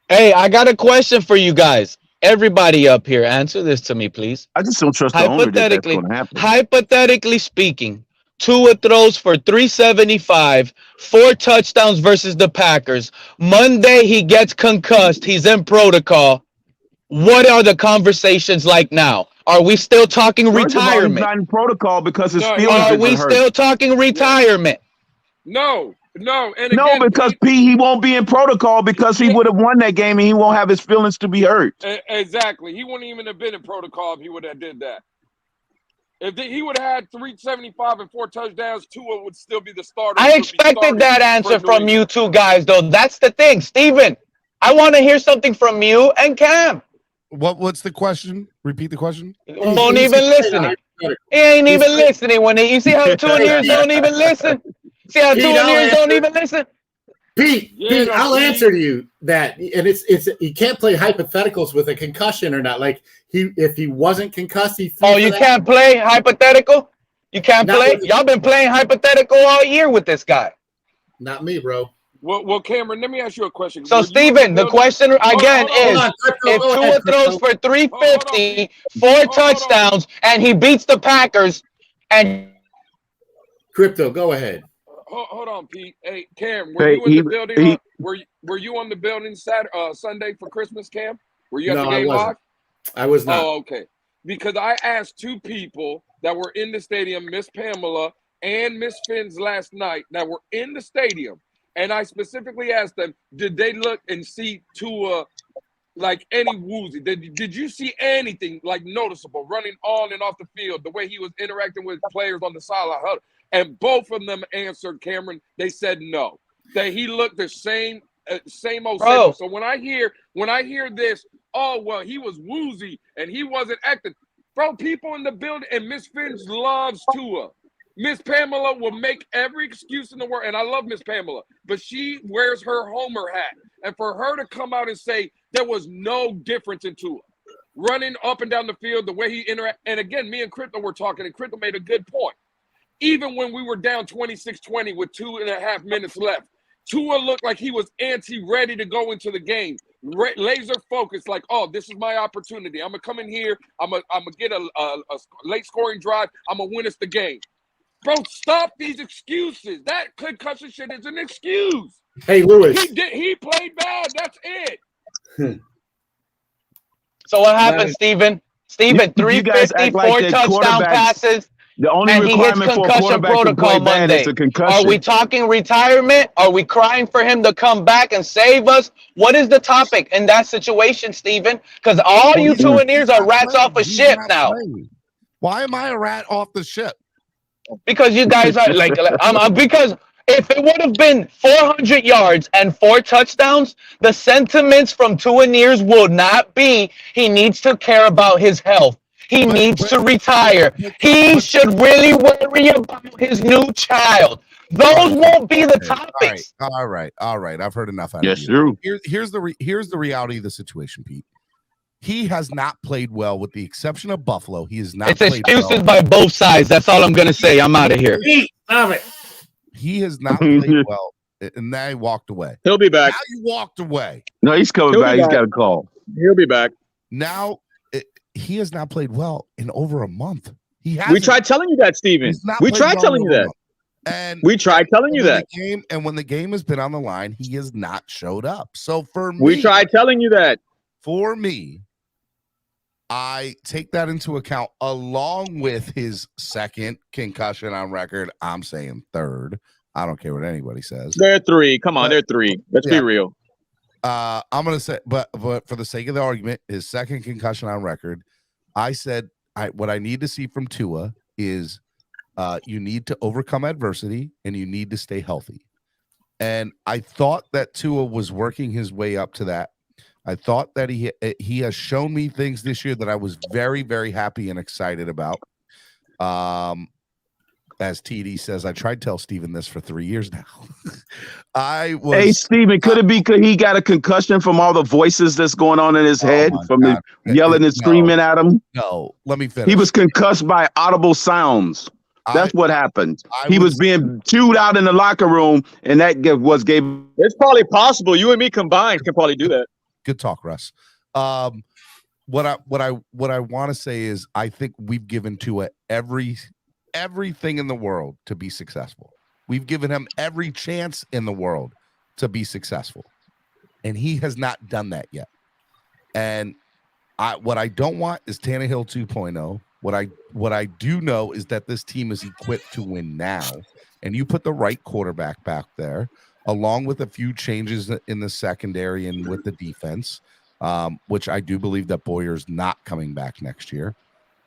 Hey, I got a question for you guys. Everybody up here, answer this to me, please. I just don't trust the owner that that's going to happen. Hypothetically speaking, Tua throws for 375, 4 touchdowns versus the Packers. Monday, he gets concussed. He's in protocol. What are the conversations like now? Are we still talking First of all, retirement? he's not in protocol because his feelings Are isn't we hurt. still talking retirement? No. And No, again, because he won't be in protocol because he would have won that game and he won't have his feelings to be hurt. Exactly. He wouldn't even have been in protocol if he would have did that. If he would have had 375 and 4 touchdowns, Tua would still be the starter. I expected that answer from you two guys, though. That's the thing. Steven, I want to hear something from you and Cam. What's the question? Repeat the question. Won't even listen. He ain't even listening. When you see how 2 years don't even listen. See how 2 years don't even listen. Pete, I'll answer to you that, and it's you can't play hypotheticals with a concussion or not. Like if he wasn't concussed, he. You can't play hypothetical. You can't play. Y'all been playing hypothetical all year with this guy. Not me, bro. Well, Cameron, let me ask you a question. So, Steven, the question again is, if Tua throws for 350, 4 touchdowns, and he beats the Packers, and Crypto, go ahead. Hold on, Pete. Hey, Cam, were you in the building? Were you on the building Sunday for Christmas, Cam? Were you at the game live? I was not. Oh, okay. Because I asked 2 people that were in the stadium, Miss Pamela and Miss Phins last night, that were in the stadium. And I specifically asked them, did they look and see Tua like any woozy? Did you see anything like noticeable running on and off the field, the way he was interacting with players on the sideline? And both of them answered, Cameron, they said no. That he looked the same old same. So when I hear this, oh, well, he was woozy and he wasn't acting. Bro, people in the building, and Miss Phins loves Tua. Miss Pamela will make every excuse in the world, and I love Miss Pamela, but she wears her Homer hat. And for her to come out and say there was no difference in Tua, running up and down the field, the way he interacted, and again, me and Crypto were talking, and Crypto made a good point. Even when we were down 26-20 with 2.5 minutes left, Tua looked like he was ready to go into the game. Laser focused, like, oh, this is my opportunity. I'm going to come in here. I'm going to get a late scoring drive. I'm going to win us the game. Bro, stop these excuses. That concussion shit is an excuse. Hey, Lewis. He played bad. That's it. So what happened, Steven? 350, 4 touchdown passes. The only requirement for a quarterback to play bad is a concussion. Are we talking retirement? Are we crying for him to come back and save us? What is the topic in that situation, Steven? Because all you 2 ears are rats off a ship now. Why am I a rat off the ship? Because you guys are because if it would have been 400 yards and 4 touchdowns, the sentiments from 2 ears would not be he needs to care about his health. He needs to retire. He should really worry about his new child. Those won't be the topics. All right. I've heard enough out of you. Here's the reality of the situation, Pete. He has not played well, with the exception of Buffalo. He has not. It's excuses by both sides. That's all I'm gonna say. I'm out of here. Stop it. He has not played well, and now he walked away. He'll be back. Now you walked away. No, he's coming back. He's got a call. He'll be back. Now he has not played well in over a month. We tried telling you that, Steven. We tried telling you that. And we tried telling you that. When the game has been on the line, he has not showed up. So for me, we tried telling you that. For me, I take that into account along with his 2nd concussion on record. I'm saying 3rd. I don't care what anybody says. They're 3. Come on, they're 3. Let's be real. I'm gonna say, but for the sake of the argument, his 2nd concussion on record, I said what I need to see from Tua is you need to overcome adversity and you need to stay healthy. And I thought that Tua was working his way up to that. I thought that he has shown me things this year that I was very, very happy and excited about. As TD says, I tried to tell Steven this for 3 years now. Hey, Steven, could it be because he got a concussion from all the voices that's going on in his head from yelling and screaming at him? No, let me finish. He was concussed by audible sounds. That's what happened. He was being chewed out in the locker room, and that gave. It's probably possible. You and me combined can probably do that. Good talk, Russ. What I want to say is I think we've given Tua everything in the world to be successful. We've given him every chance in the world to be successful, and he has not done that yet. And what I don't want is Tannehill 2.0. What I do know is that this team is equipped to win now, and you put the right quarterback back there, along with a few changes in the secondary and with the defense, which I do believe that Boyer's not coming back next year.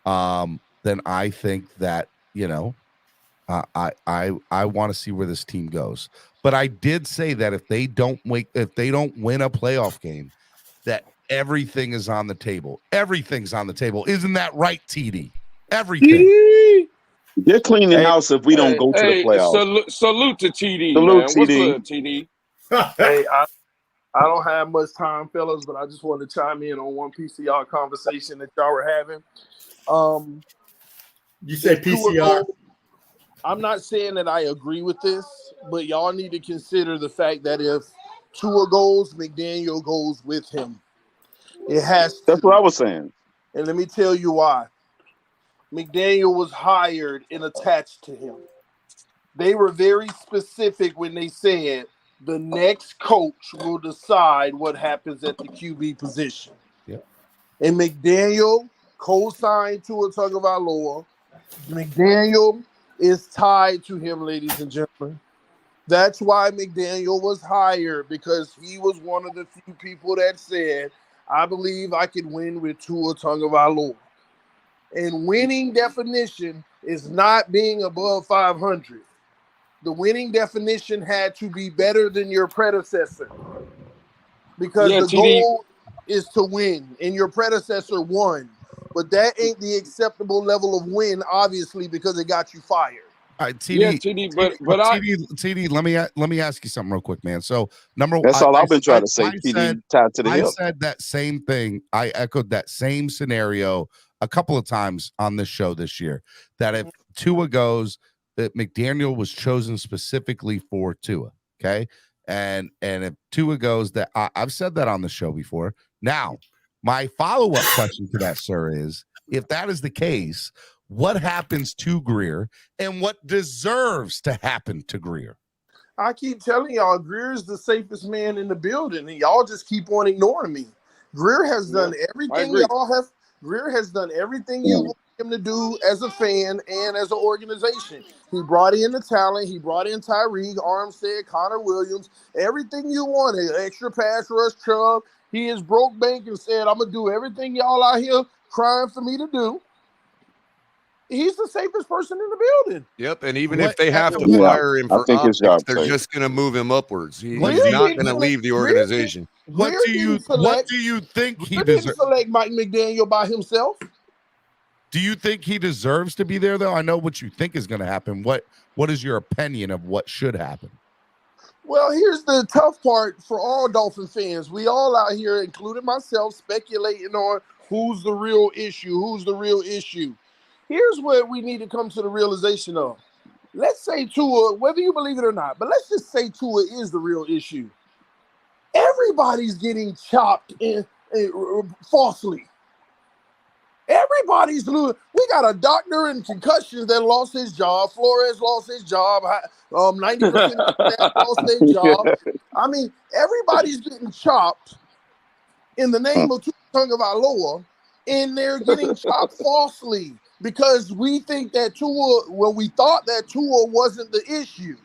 Then I think that I want to see where this team goes. But I did say that if they don't win a playoff game, that everything is on the table. Everything's on the table. Isn't that right, TD? Everything. They're cleaning house if we don't go to the playoffs. Salute to TD, Salute, man. TD. What's up, TD? Hey, I don't have much time, fellas, but I just wanted to chime in on one PCR conversation that y'all were having. You say PCR? I'm not saying that I agree with this, but y'all need to consider the fact that if Tua goes, McDaniel goes with him. It has to. That's what I was saying. And let me tell you why. McDaniel was hired and attached to him. They were very specific when they said the next coach will decide what happens at the QB position. Yep. And McDaniel co-signed Tua Tagovailoa. McDaniel is tied to him, ladies and gentlemen. That's why McDaniel was hired, because he was one of the few people that said, I believe I can win with Tua Tagovailoa. And winning definition is not being above 500. The winning definition had to be better than your predecessor, because the goal is to win, and your predecessor won. But that ain't the acceptable level of win, obviously, because it got you fired. All right, TD, TD, let me ask you something real quick, man. So that's all I've been trying to say. TD tied to the hip. I said that same thing. I echoed that same scenario a couple of times on this show this year. That if Tua goes, that McDaniel was chosen specifically for Tua. Okay, and if Tua goes, that I've said that on the show before. Now, my follow-up question to that, sir, is if that is the case, what happens to Greer and what deserves to happen to Greer? I keep telling y'all, Greer is the safest man in the building, and y'all just keep on ignoring me. Greer has done everything Greer has done everything you want him to do as a fan and as an organization. He brought in the talent. He brought in Tyreek, Armstead, Connor Williams, everything you wanted. Extra pass rush, Chubb. He is broke bank and said, I'm going to do everything y'all out here crying for me to do. He's the safest person in the building. Yep, and even if they have to fire him for optics, they're just going to move him upwards. He's not going to leave the organization. What do you think he deserves? Select Mike McDaniel by himself. Do you think he deserves to be there, though? I know what you think is going to happen. What is your opinion of what should happen? Well, here's the tough part for all Dolphin fans. We all out here, including myself, speculating on who's the real issue. Here's what we need to come to the realization of. Let's say Tua, whether you believe it or not, but let's just say Tua is the real issue. Everybody's getting chopped falsely. Everybody's losing. We got a doctor in concussions that lost his job. Flores lost his job. 90% of the staff lost their job. I mean, everybody's getting chopped in the name of Tua Tagovailoa, and they're getting chopped falsely because we think that we thought that Tua wasn't the issue.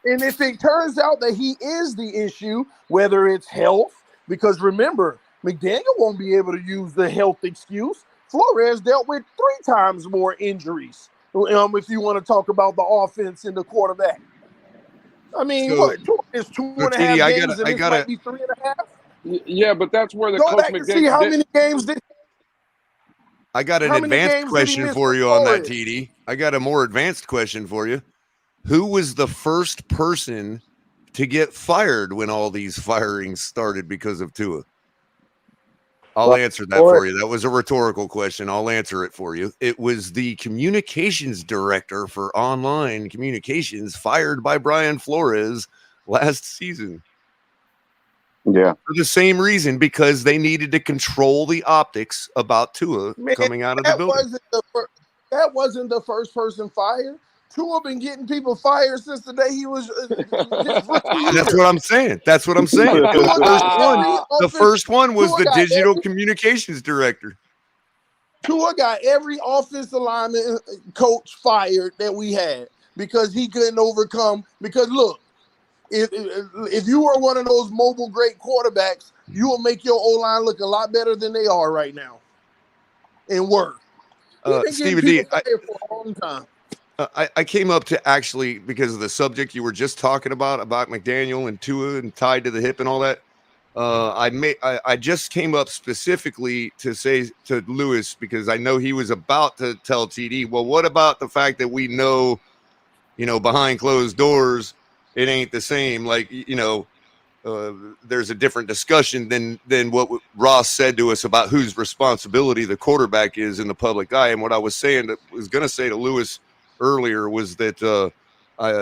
And if it turns out that he is the issue, whether it's health, because remember, McDaniel won't be able to use the health excuse. Flores dealt with 3 times more injuries. If you want to talk about the offense and the quarterback. I mean, So, it's 2.5 TD, games, and this might be 3.5. Yeah, but that's where the Go coach back and see how many games did. I got an advanced question for you on that, TD. I got a more advanced question for you. Who was the first person to get fired when all these firings started because of Tua? I'll answer that for you. That was a rhetorical question. I'll answer it for you. It was the communications director for online communications fired by Brian Flores last season. Yeah. For the same reason, because they needed to control the optics about Tua coming out of the building. That wasn't the first person fired. Tua been getting people fired since the day he was. That's what I'm saying. That's what I'm saying. The first one was the digital communications director. Tua got every offensive lineman coach fired that we had because he couldn't overcome. Because look, if you were one of those mobile great quarterbacks, you will make your O-line look a lot better than they are right now. And were. Stephen D, for a long time. I came up to actually, because of the subject you were just talking about McDaniel and Tua and tied to the hip and all that. I just came up specifically to say to Lewis, because I know he was about to tell TD, well, what about the fact that we know, behind closed doors, it ain't the same. Like, there's a different discussion than what Ross said to us about whose responsibility the quarterback is in the public eye. And what I was going to say to Lewis earlier was that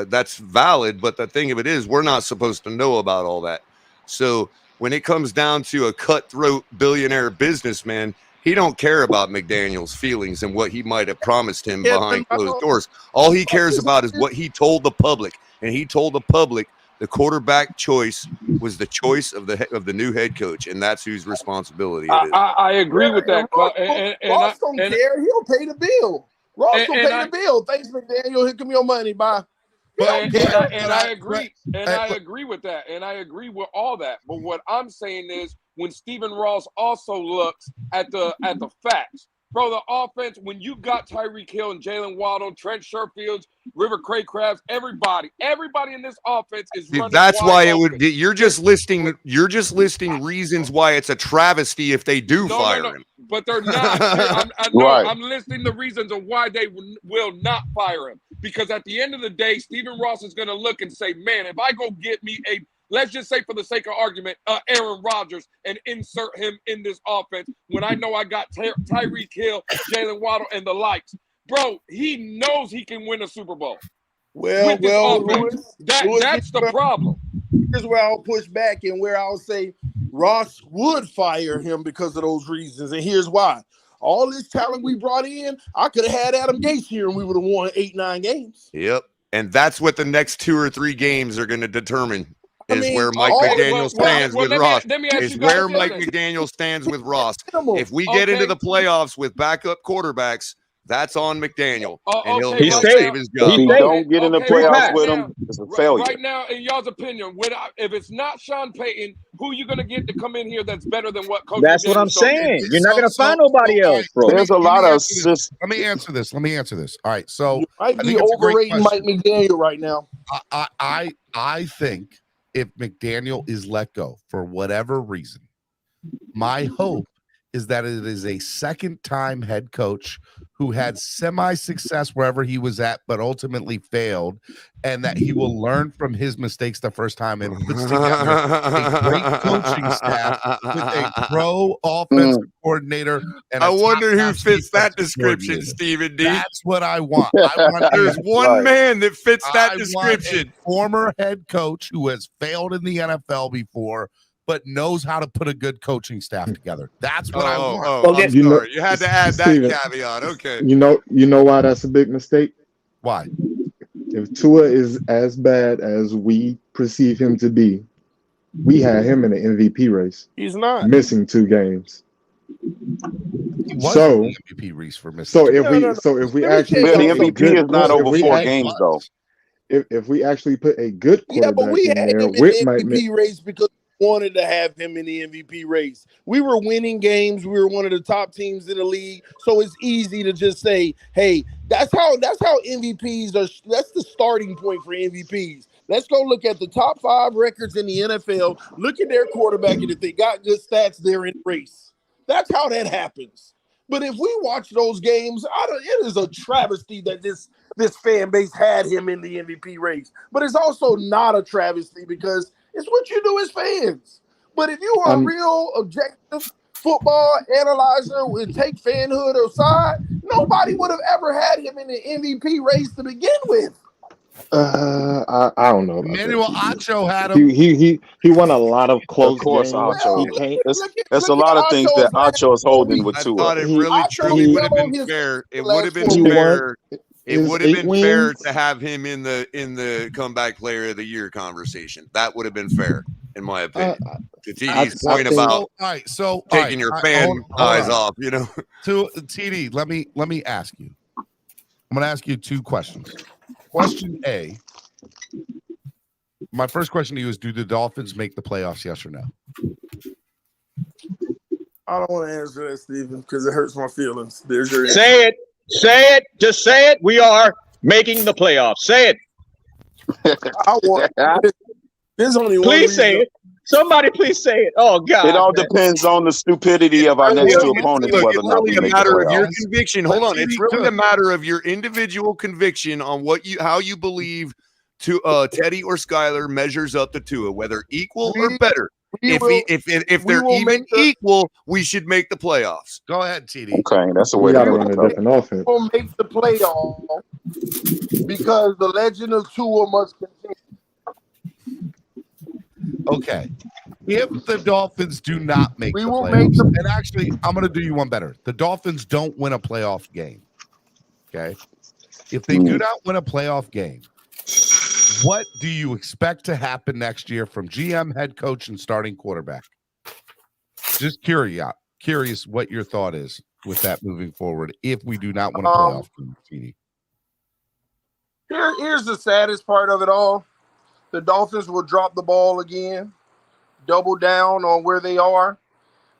that's valid, but the thing of it is, we're not supposed to know about all that. So when it comes down to a cutthroat billionaire businessman, he don't care about McDaniel's feelings and what he might have promised him behind closed doors. All he cares about is what he told the public, and he told the public the quarterback choice was the choice of the new head coach, and that's whose responsibility it is. I agree with that. Ross don't care. He'll pay the bill. Ross will pay the bill. Thanks, McDaniel. Here come your money. Bye. I agree. And I agree with that. And I agree with all that. But what I'm saying is, when Stephen Ross also looks at the facts, bro, the offense, when you got Tyreek Hill and Jalen Waddle, Trent Sherfield, River Craycraft, everybody in this offense is running. That's why it would. You're just listing reasons why it's a travesty if they do fire him. But they're not. I'm listing the reasons of why they will not fire him. Because at the end of the day, Stephen Ross is going to look and say, man, if I go get me let's just say for the sake of argument, Aaron Rodgers, and insert him in this offense when I know I got Tyreek Hill, Jalen Waddle, and the likes. Bro, he knows he can win a Super Bowl. Lewis, that's the problem. Here's where I'll push back and where I'll say Ross would fire him because of those reasons. And here's why. All this talent we brought in, I could have had Adam Gase here and we would have won 8-9 games. Yep. And that's what the next 2 or 3 games are going to determine. Where Mike McDaniel stands with Ross. Mike McDaniel stands with Ross. If we get into the playoffs with backup quarterbacks, that's on McDaniel. And he'll save his job. If you don't get in the playoffs with him, it's a failure. Right now, in y'all's opinion, if it's not Sean Payton, who are you going to get to come in here that's better than what Coach That's McDaniel what I'm saying. You're not going to find nobody else, bro. There's a lot of. Let me answer this. All right. So you might be overrating Mike McDaniel right now. I think if McDaniel is let go for whatever reason, my hope is that it is a second-time head coach who had semi-success wherever he was at, but ultimately failed, and that he will learn from his mistakes the first time and puts together a great coaching staff with a pro offensive coordinator. And I wonder who fits that description, Stephen D. That's what I want. There's one man that fits that description. Former head coach who has failed in the NFL before, but knows how to put a good coaching staff together. That's what I want. You had to add that caveat. Okay. You know why that's a big mistake? Why? If Tua is as bad as we perceive him to be, we had him in the MVP race. He's not missing 2 games. He was in the MVP race for missing. So if we actually, the MVP is not over 4 games though. If we actually put a good quarterback we had in there him in the MVP race because wanted to have him in the MVP race. We were winning games. We were one of the top teams in the league. So it's easy to just say, hey, that's how MVPs are. That's the starting point for MVPs. Let's go look at the top 5 records in the NFL. Look at their quarterback, and if they got good stats, they're in the race. That's how that happens. But if we watch those games, it is a travesty that this fan base had him in the MVP race. But it's also not a travesty because it's what you do as fans. But if you are a real objective football analyzer and take fanhood aside, nobody would have ever had him in the MVP race to begin with. I don't know. Emmanuel Acho had him. He won a lot of close Of course, games. Acho. He can't. There's a lot of things that Acho is holding with I Tua. thought it really truly would have been fair. It would have been fair. It would have been fair to have him in the comeback player of the year conversation. That would have been fair, in my opinion. To TD's point about taking your fan eyes off, you know. To TD, let me ask you. I'm going to ask you 2 questions. Question A. My first question to you is: do the Dolphins make the playoffs? Yes or no? I don't want to answer that, Stephen, because it hurts my feelings. There's your answer. Say it. Say it. Just say it. We are making the playoffs. Say it. I want. There's only one. Please say it. Somebody please say it. Oh, God. It all depends on the stupidity of our next 2 opponents, Look, whether or it's not we really a make the matter of your playoffs. conviction. Hold on. It's really a matter of your individual conviction on how you believe to Teddy or Skyler measures up to Tua, whether equal or better. If they're even equal, we should make the playoffs. Go ahead, TD. Okay, that's the way to run a different offense. We'll make the playoff because the legend of Tua must continue. Okay. If the Dolphins do not make the playoffs, and actually, I'm going to do you one better. The Dolphins don't win a playoff game. Okay. If they do not win a playoff game, what do you expect to happen next year from GM, head coach, and starting quarterback? Just curious what your thought is with that moving forward if we do not win a playoff game, TD. Here's the saddest part of it all. The Dolphins will drop the ball again, double down on where they are.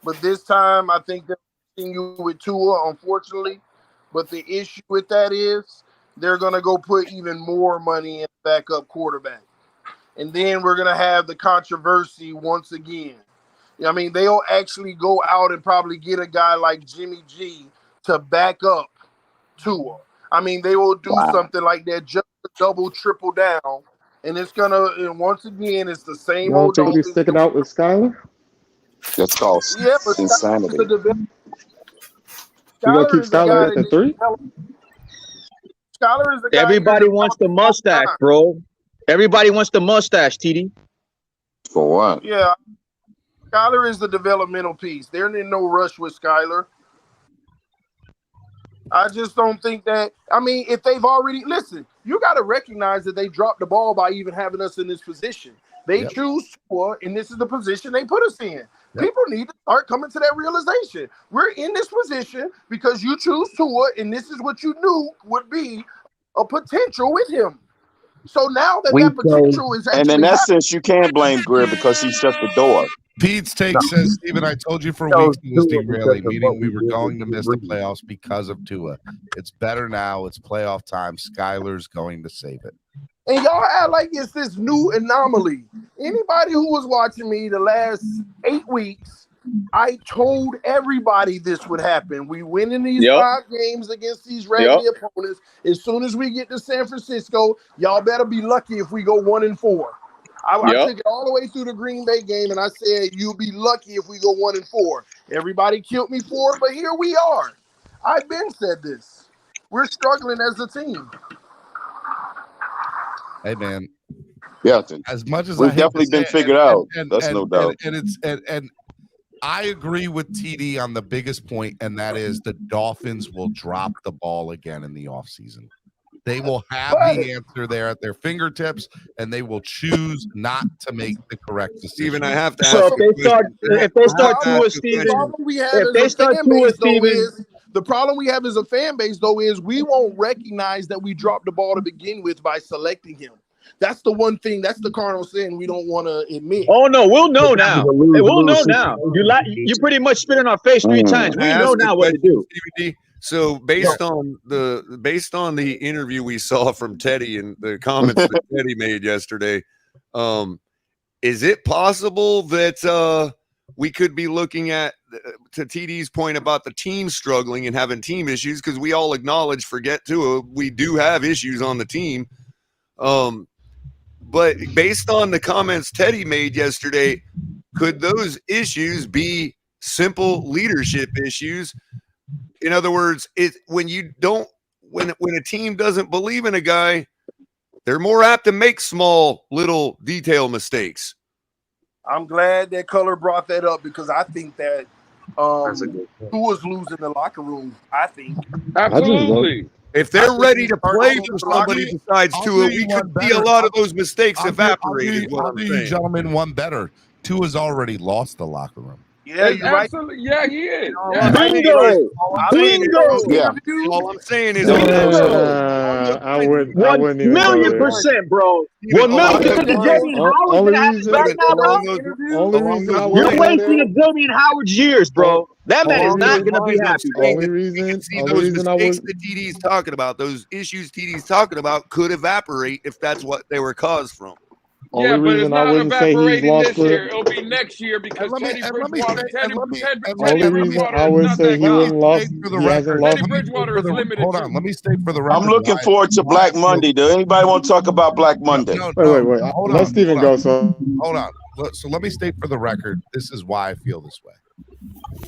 But this time, I think they'll continue with Tua, unfortunately. But the issue with that is they're going to go put even more money in backup quarterback. And then we're going to have the controversy once again. I mean, they'll actually go out and probably get a guy like Jimmy G to back up Tua. I mean, they will do something like that, just to double, triple down. And it's going to, and once again, it's the same You don't old think we Dolphins. stick it out with Skyler? That's called insanity. You gonna keep Skyler at the 3? Skyler is the guy. Everybody wants the mustache, bro. Everybody wants the mustache, TD. For what? Yeah. Skyler is the developmental piece. They're in no rush with Skyler. I just don't think that. I mean, if they've already listen, you got to recognize that they dropped the ball by even having us in this position. They choose Tua, and this is the position they put us in. People need to start coming to that realization. We're in this position because you choose Tua, and this is what you knew would be a potential with him. So now that potential is actually and in that sense, you can't blame Greer because he shut the door. Pete's take says, Steven, I told you for weeks he was derailing, meaning we were going to miss the playoffs because of Tua. It's better now. It's playoff time. Skyler's going to save it. And y'all act like it's this new anomaly. Anybody who was watching me the last 8 weeks, I told everybody this would happen. We win in these 5 games against these raggedy opponents. As soon as we get to San Francisco, y'all better be lucky if we go 1-4. I took it all the way through the Green Bay game, and I said, you'll be lucky if we go 1-4. Everybody killed me for it, but here we are. I've been said this. We're struggling as a team. Hey, man. Yeah, as much as we've definitely been figured out. That's no doubt. And I agree with TD on the biggest point, and that is the Dolphins will drop the ball again in the offseason. They will have the answer there at their fingertips, and they will choose not to make the correct decision. Steven, I have to ask So if they start Tua, Steven, the problem we have as a fan base, though, is we won't recognize that we dropped the ball to begin with by selecting him. That's the one thing. That's the cardinal sin we don't want to admit. Oh no, we'll know now. We'll know now. You pretty much spit in our face 3 times. We know now what to do. So based on the interview we saw from Teddy and the comments that Teddy made yesterday, is it possible that we could be looking at, to TD's point about the team struggling and having team issues, because we all acknowledge, forget too, we do have issues on the team. But based on the comments Teddy made yesterday, could those issues be simple leadership issues? In other words, when a team doesn't believe in a guy, they're more apt to make small little detail mistakes. I'm glad that Color brought that up, because I think that who was losing the locker room. I think absolutely. If they're ready to play for somebody besides Tua, we could see a lot of those mistakes evaporate. I'll do you gentlemen one better. Tua's already lost the locker room. Yeah, you're right. Absolutely. Yeah, he is. Bingo! Yeah. All I'm saying is, I wouldn't even go there. 1,000,000%, bro. 1,000,000% to Jamie Howard back now, bro. You're wasting a Jamie Howard's years, bro. That man is not going to be happy. Only reason I was that TD's talking about, those issues TD's talking about, could evaporate if that's what they were caused from. Yeah, but it's not evaporating this year. It'll be next year, because Teddy Bridgewater is limited. Hold on, let me state for the record. I'm looking forward to Black Monday. Does anybody want to talk about Black Monday? Wait. Let Steven go. So hold on. So let me state for the record. This is why I feel this way.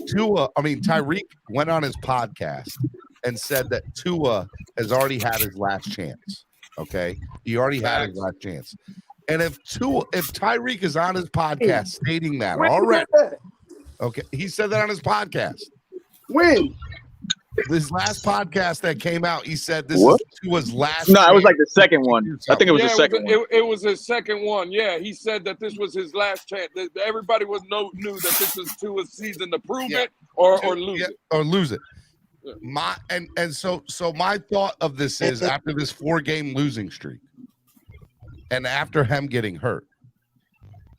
Tyreek went on his podcast and said that Tua has already had his last chance. Okay, he already had his last chance. And if Tyreek is on his podcast stating that already, okay, he said that on his podcast. When? This last podcast that came out, he said this is Tua's last. No, it was like the second one. I think it was the second one. It was his second one. Yeah, he said that this was his last chance. Everybody knew that this was Tua's season to prove it or lose it. Or lose it. So my thought of this is, after this 4-game losing streak, and after him getting hurt,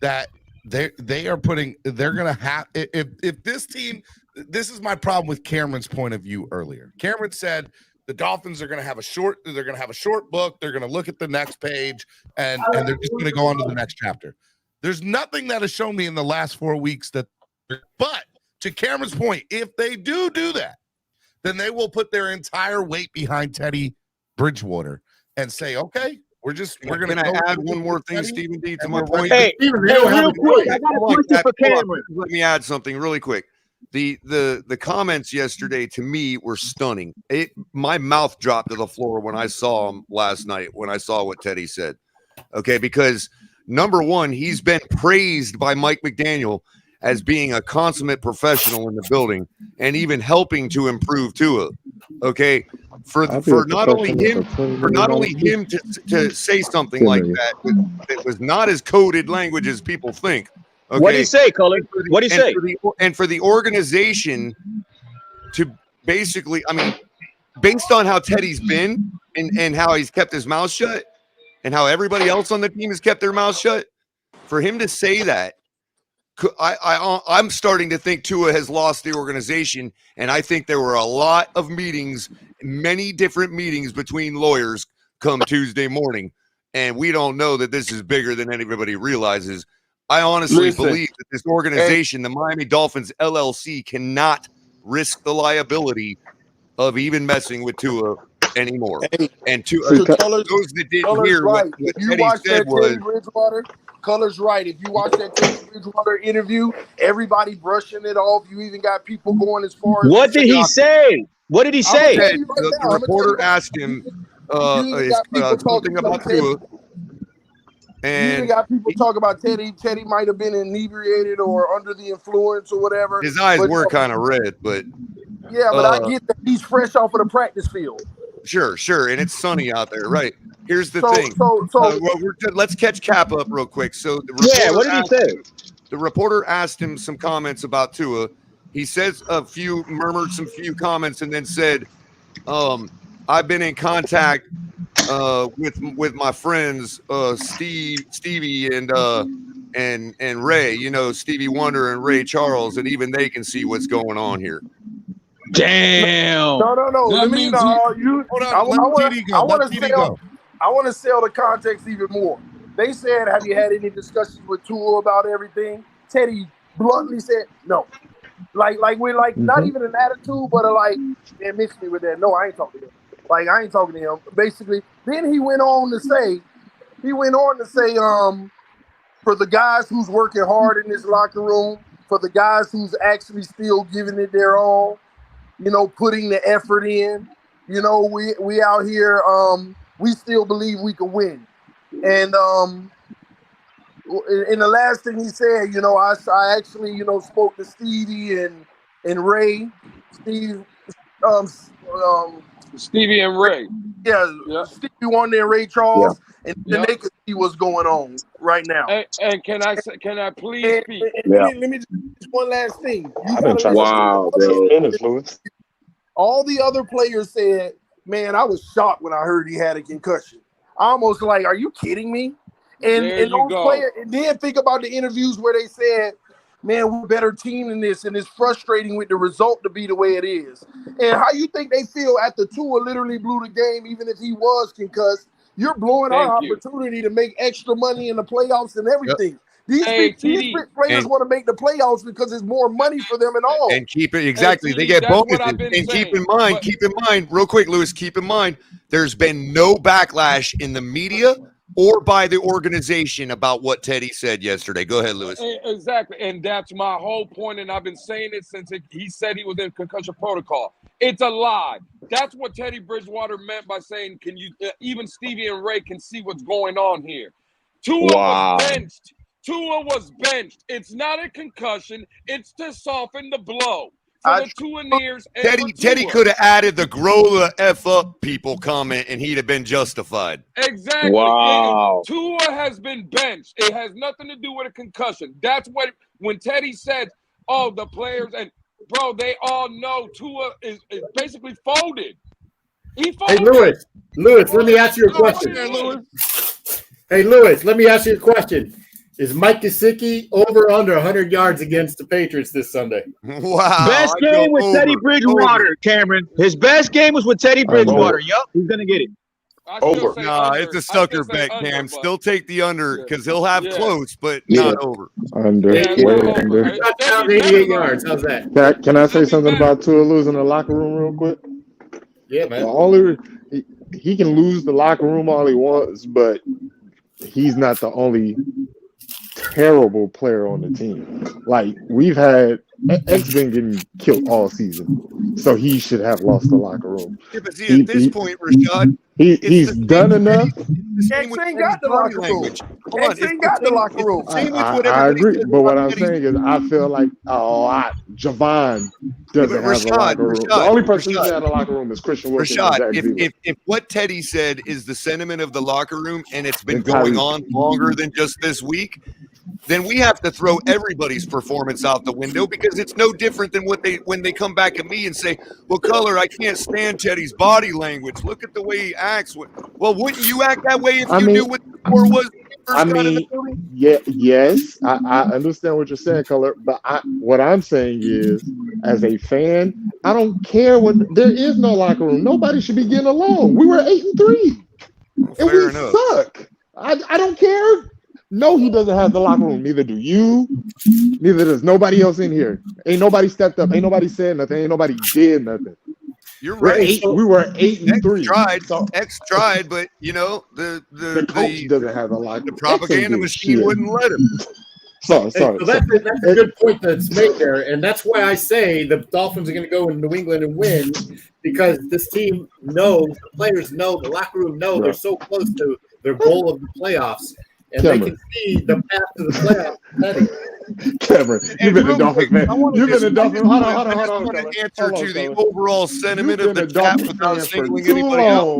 that they're going to have, if this team, this is my problem with Cameron's point of view earlier. Cameron said the Dolphins are going to have a short book. They're going to look at the next page and they're just going to go on to the next chapter. There's nothing that has shown me in the last 4 weeks but to Cameron's point, if they do that, then they will put their entire weight behind Teddy Bridgewater and say, okay, we're going to add one more thing, Stephen D, to my point. Hey, real quick, I got a question for Cameron. Let me add something really quick. The comments yesterday to me were stunning. My mouth dropped to the floor when I saw him last night, when I saw what Teddy said. Okay, because number one, he's been praised by Mike McDaniel as being a consummate professional in the building and even helping to improve Tua. Okay, for not only him to say something like that, it was not as coded language as people think. Okay? What did he say, Cullen? What did he say? And for the organization to basically, based on how Teddy's been and how he's kept his mouth shut and how everybody else on the team has kept their mouth shut, for him to say that, I'm starting to think Tua has lost the organization, and I think there were a lot of meetings, many different meetings between lawyers come Tuesday morning, and we don't know that this is bigger than anybody realizes. I honestly believe that this organization, the Miami Dolphins LLC, cannot risk the liability of even messing with Tua anymore. And those that didn't hear what Teddy said was, Color's right. If you watch that Teddy Bridgewater interview, everybody brushing it off. You even got people going as far as. What did he say? What did he say? The reporter asked him something about Tua. And you even got people talk about Teddy. Teddy might have been inebriated or under the influence or whatever. His eyes were kind of red, but yeah, but I get that he's fresh off of the practice field. Sure, and it's sunny out there, right? Here's the thing. Let's catch Cap up real quick. So what did he say? The reporter asked him some comments about Tua. He says murmured some few comments, and then said, "I've been in contact with my friends Stevie and Ray, you know, Stevie Wonder and Ray Charles, and even they can see what's going on here. Damn. No. Let me you. I want to sell the context even more. They said, "Have you had any discussions with Tua about everything?" Teddy bluntly said, "No." Like we're like not even an attitude, but like, man, mix me with that. No, I ain't talking to him. Like I ain't talking to him. Basically, then he went on to say, for the guys who's working hard in this locker room, for the guys who's actually still giving it their all, you know, putting the effort in, you know, we out here, we still believe we can win. And the last thing he said, you know, I actually, you know, spoke to Stevie and Ray, Stevie and Ray. Yeah. Stevie Wonder and Ray Charles, and then they could see what's going on right now. And can I please speak? Let me just one last thing. Wow, bro. All the other players said, "Man, I was shocked when I heard he had a concussion." Almost like, "Are you kidding me?" And those players, and then think about the interviews where they said, "Man, we're a better team than this, and it's frustrating with the result to be the way it is." And how you think they feel after Tua literally blew the game, even if he was concussed? You're blowing our opportunity to make extra money in the playoffs and everything. These big players want to make the playoffs because there's more money for them and all. And keep it exactly. They get bonuses. And keep in mind, real quick, Lewis, keep in mind, there's been no backlash in the media or by the organization about what Teddy said yesterday. Go ahead, Lewis. Exactly. And that's my whole point. And I've been saying it since he said he was in concussion protocol. It's a lie. That's what Teddy Bridgewater meant by saying, "Can you?" Even Stevie and Ray can see what's going on here. Tua was benched. Tua was benched. It's not a concussion. It's to soften the blow for the Tuaneers. Teddy could have added the "grow the F up" people comment, and he'd have been justified. Exactly. Wow. Tua has been benched. It has nothing to do with a concussion. That's what when Teddy said, "Oh, the players," and bro, they all know Tua is basically folded. He folded. Hey, Lewis, let me ask you a question. Hey, Lewis, let me ask you a question. Is Mike Gesicki over or under 100 yards against the Patriots this Sunday? Wow. Best game with Teddy Bridgewater, Cameron. His best game was with Teddy Bridgewater. Yup, he's going to get it. Over. Nah, it's a sucker bet, Cam. Still take the under because he'll have close, but not over. Under. Way under. Touchdown, 88 yards. How's that? Can I say something about Tua losing the locker room real quick? Yeah, man. He can lose the locker room all he wants, but he's not the only terrible player on the team. Like we've had X been getting killed all season, so he should have lost the locker room. Yeah, but see, at this point, Rashad, he's done enough. X ain't got the locker room. X ain't got the locker room. I agree, but what I'm saying is, I feel like Javon doesn't have a locker room. The only person who has a locker room is Christian Wilson. Rashad, if what Teddy said is the sentiment of the locker room, and it's been going on longer than just this week, then we have to throw everybody's performance out the window because it's no different than when they come back at me and say, "Well, Color, I can't stand Teddy's body language. Look at the way he acts." Well, wouldn't you act that way if you knew what the score was? Yes, I understand what you're saying, Color, but what I'm saying is, as a fan, I don't care there is no locker room. Nobody should be getting along. We were 8-3, and we suck. I don't care. No, he doesn't have the locker room. Neither do you. Neither does nobody else in here. Ain't nobody stepped up. Ain't nobody said nothing. Ain't nobody did nothing. You're right. We were 8-3. X tried, but you know the coach doesn't have a locker. The propaganda machine wouldn't let him. So that's a good point that's made there, and that's why I say the Dolphins are going to go in New England and win, because this team knows, the players know, the locker room know they're so close to their goal of the playoffs. And they can see the path to the playoffs. Cameron, you've been a Dolphins fan. You've been a Dolphins. Hold on. I want an answer to the overall sentiment of the chat without singling anybody out.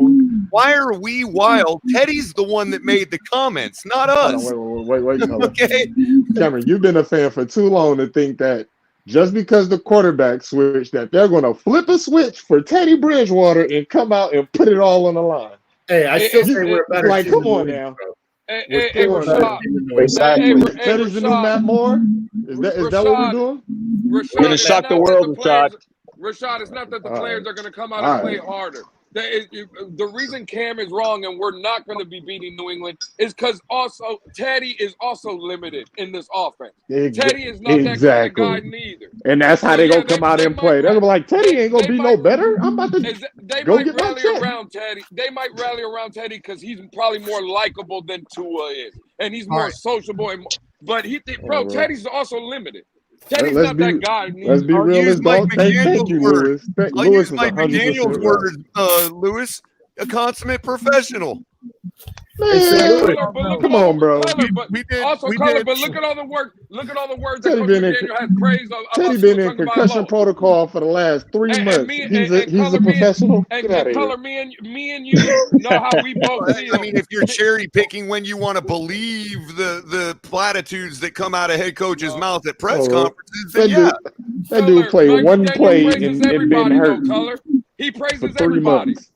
Why are we wild? Teddy's the one that made the comments, not us. Wait. Okay, Cameron, you've been a fan for too long to think that just because the quarterback switched, that they're going to flip a switch for Teddy Bridgewater and come out and put it all on the line. Hey, I still say we're a better like, team come than on New now. England, Hey, Rashad. Exactly. That is the new Matt Moore. Is that what we're doing? Rashad, You're gonna shock the world, Rashad. Rashad, it's not that the All players right. are going to come out All and play right. harder. The reason Cam is wrong and we're not going to be beating New England is because also Teddy is also limited in this offense. Teddy is not that kind of guy neither. And that's how they gonna come out and play. They're gonna be like, Teddy ain't gonna be no better. I'm about to They go might get my rally check. around Teddy. They might rally around Teddy because he's probably more likable than Tua is, and he's more sociable. But bro, Teddy's also limited. Teddy's not that guy. Let's be I'll use realist, Mike dog. Thank McDaniel's you, words. Lewis. I'll Lewis use is Mike 100% McDaniel's right. words, Lewis, a consummate professional. Man, come on, bro. But look at all the work. Look at all the words that Teddy Coach been in McDaniel has praised about Teddy Tua been in concussion Tagovailoa. protocol for the last 3 months. He's a professional. Get out of here. Me and you know how we both feel. I mean, if you're cherry picking when you want to believe the platitudes that come out of head coach's mouth at press conferences, then That dude played one play and been hurt He praises for 3 everybody. months.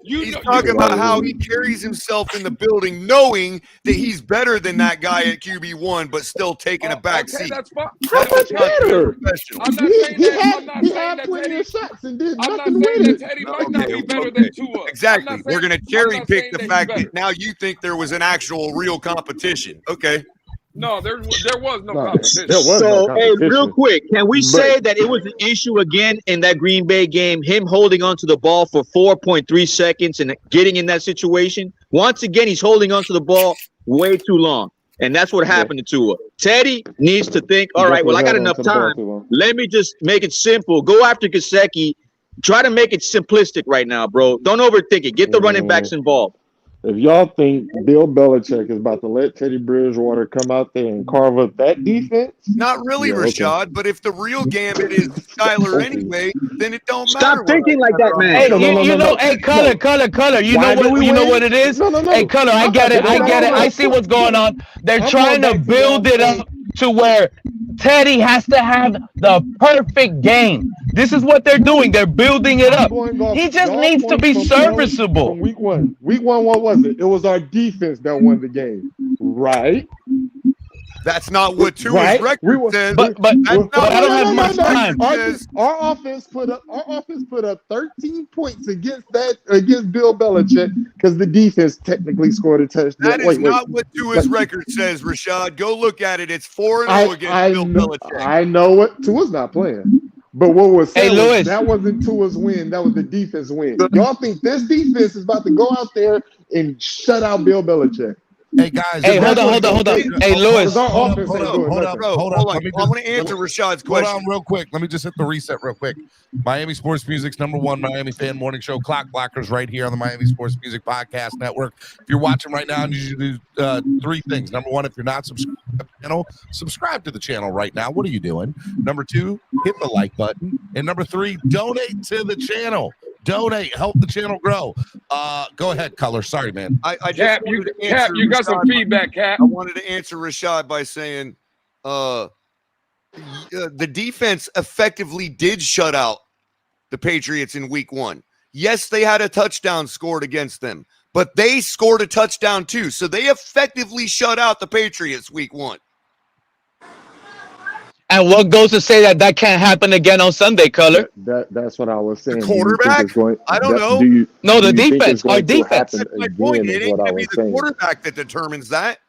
He's talking about how he carries himself in the building, knowing that he's better than that guy at QB1, but still taking a back seat. That's fine. How much better? I'm not saying that. He had plenty of shots and did I'm not nothing saying with that it. Teddy might not be better than Tua. Exactly. We're going to cherry pick the that fact he's that now you think there was an actual real competition. Okay. No, there was no competition. Hey, real quick, can we say that it was an issue again in that Green Bay game, him holding onto the ball for 4.3 seconds and getting in that situation? Once again, he's holding onto the ball way too long. And that's what happened to Tua. Teddy needs to think, all right, well, I got enough time. Let me just make it simple. Go after Gesicki. Try to make it simplistic right now, bro. Don't overthink it. Get the running backs involved. If y'all think Bill Belichick is about to let Teddy Bridgewater come out there and carve up that defense, not really, Rashad. But if the real gambit is Skyler anyway, then it don't matter. Stop thinking like that, man. Hey, Color. You know what it is? Hey, Color, I get it. I see what's going on. They're trying to build it up to where Teddy has to have the perfect game. This is what they're doing. They're building it up. He just needs to be serviceable. From week one, what was it? It was our defense that won the game, right? That's not what Tua's record says. But I don't have much time. Our offense put up 13 points against Bill Belichick because the defense technically scored a touchdown. That is not what Tua's record says, Rashad. Go look at it. It's 4-0 against Bill Belichick. I know what Tua's not playing. But what was said Lewis, that wasn't Tua's win. That was the defense win. Y'all think this defense is about to go out there and shut out Bill Belichick? Hey guys, hold on. Hey Lewis, hold up. I want to answer Rashad's question. Hold on, real quick. Let me just hit the reset real quick. Miami Sports Music's #1 Miami fan morning show, Clock Blockers, right here on the Miami Sports Music Podcast Network. If you're watching right now, I need you to do 3 things. Number 1, if you're not subscribed to the channel, subscribe to the channel right now. What are you doing? Number 2, hit the like button. And number 3, donate to the channel. Donate, help the channel grow. Go ahead, Color. Sorry, man. I just Cap, you got some feedback, Cap. I wanted to answer Rashad by saying the defense effectively did shut out the Patriots in week 1. Yes, they had a touchdown scored against them, but they scored a touchdown too. So they effectively shut out the Patriots week 1. And what goes to say that can't happen again on Sunday, Color? That's what I was saying. The quarterback? I don't know. The defense. Our defense. That's my point. It ain't going to be the quarterback that determines that.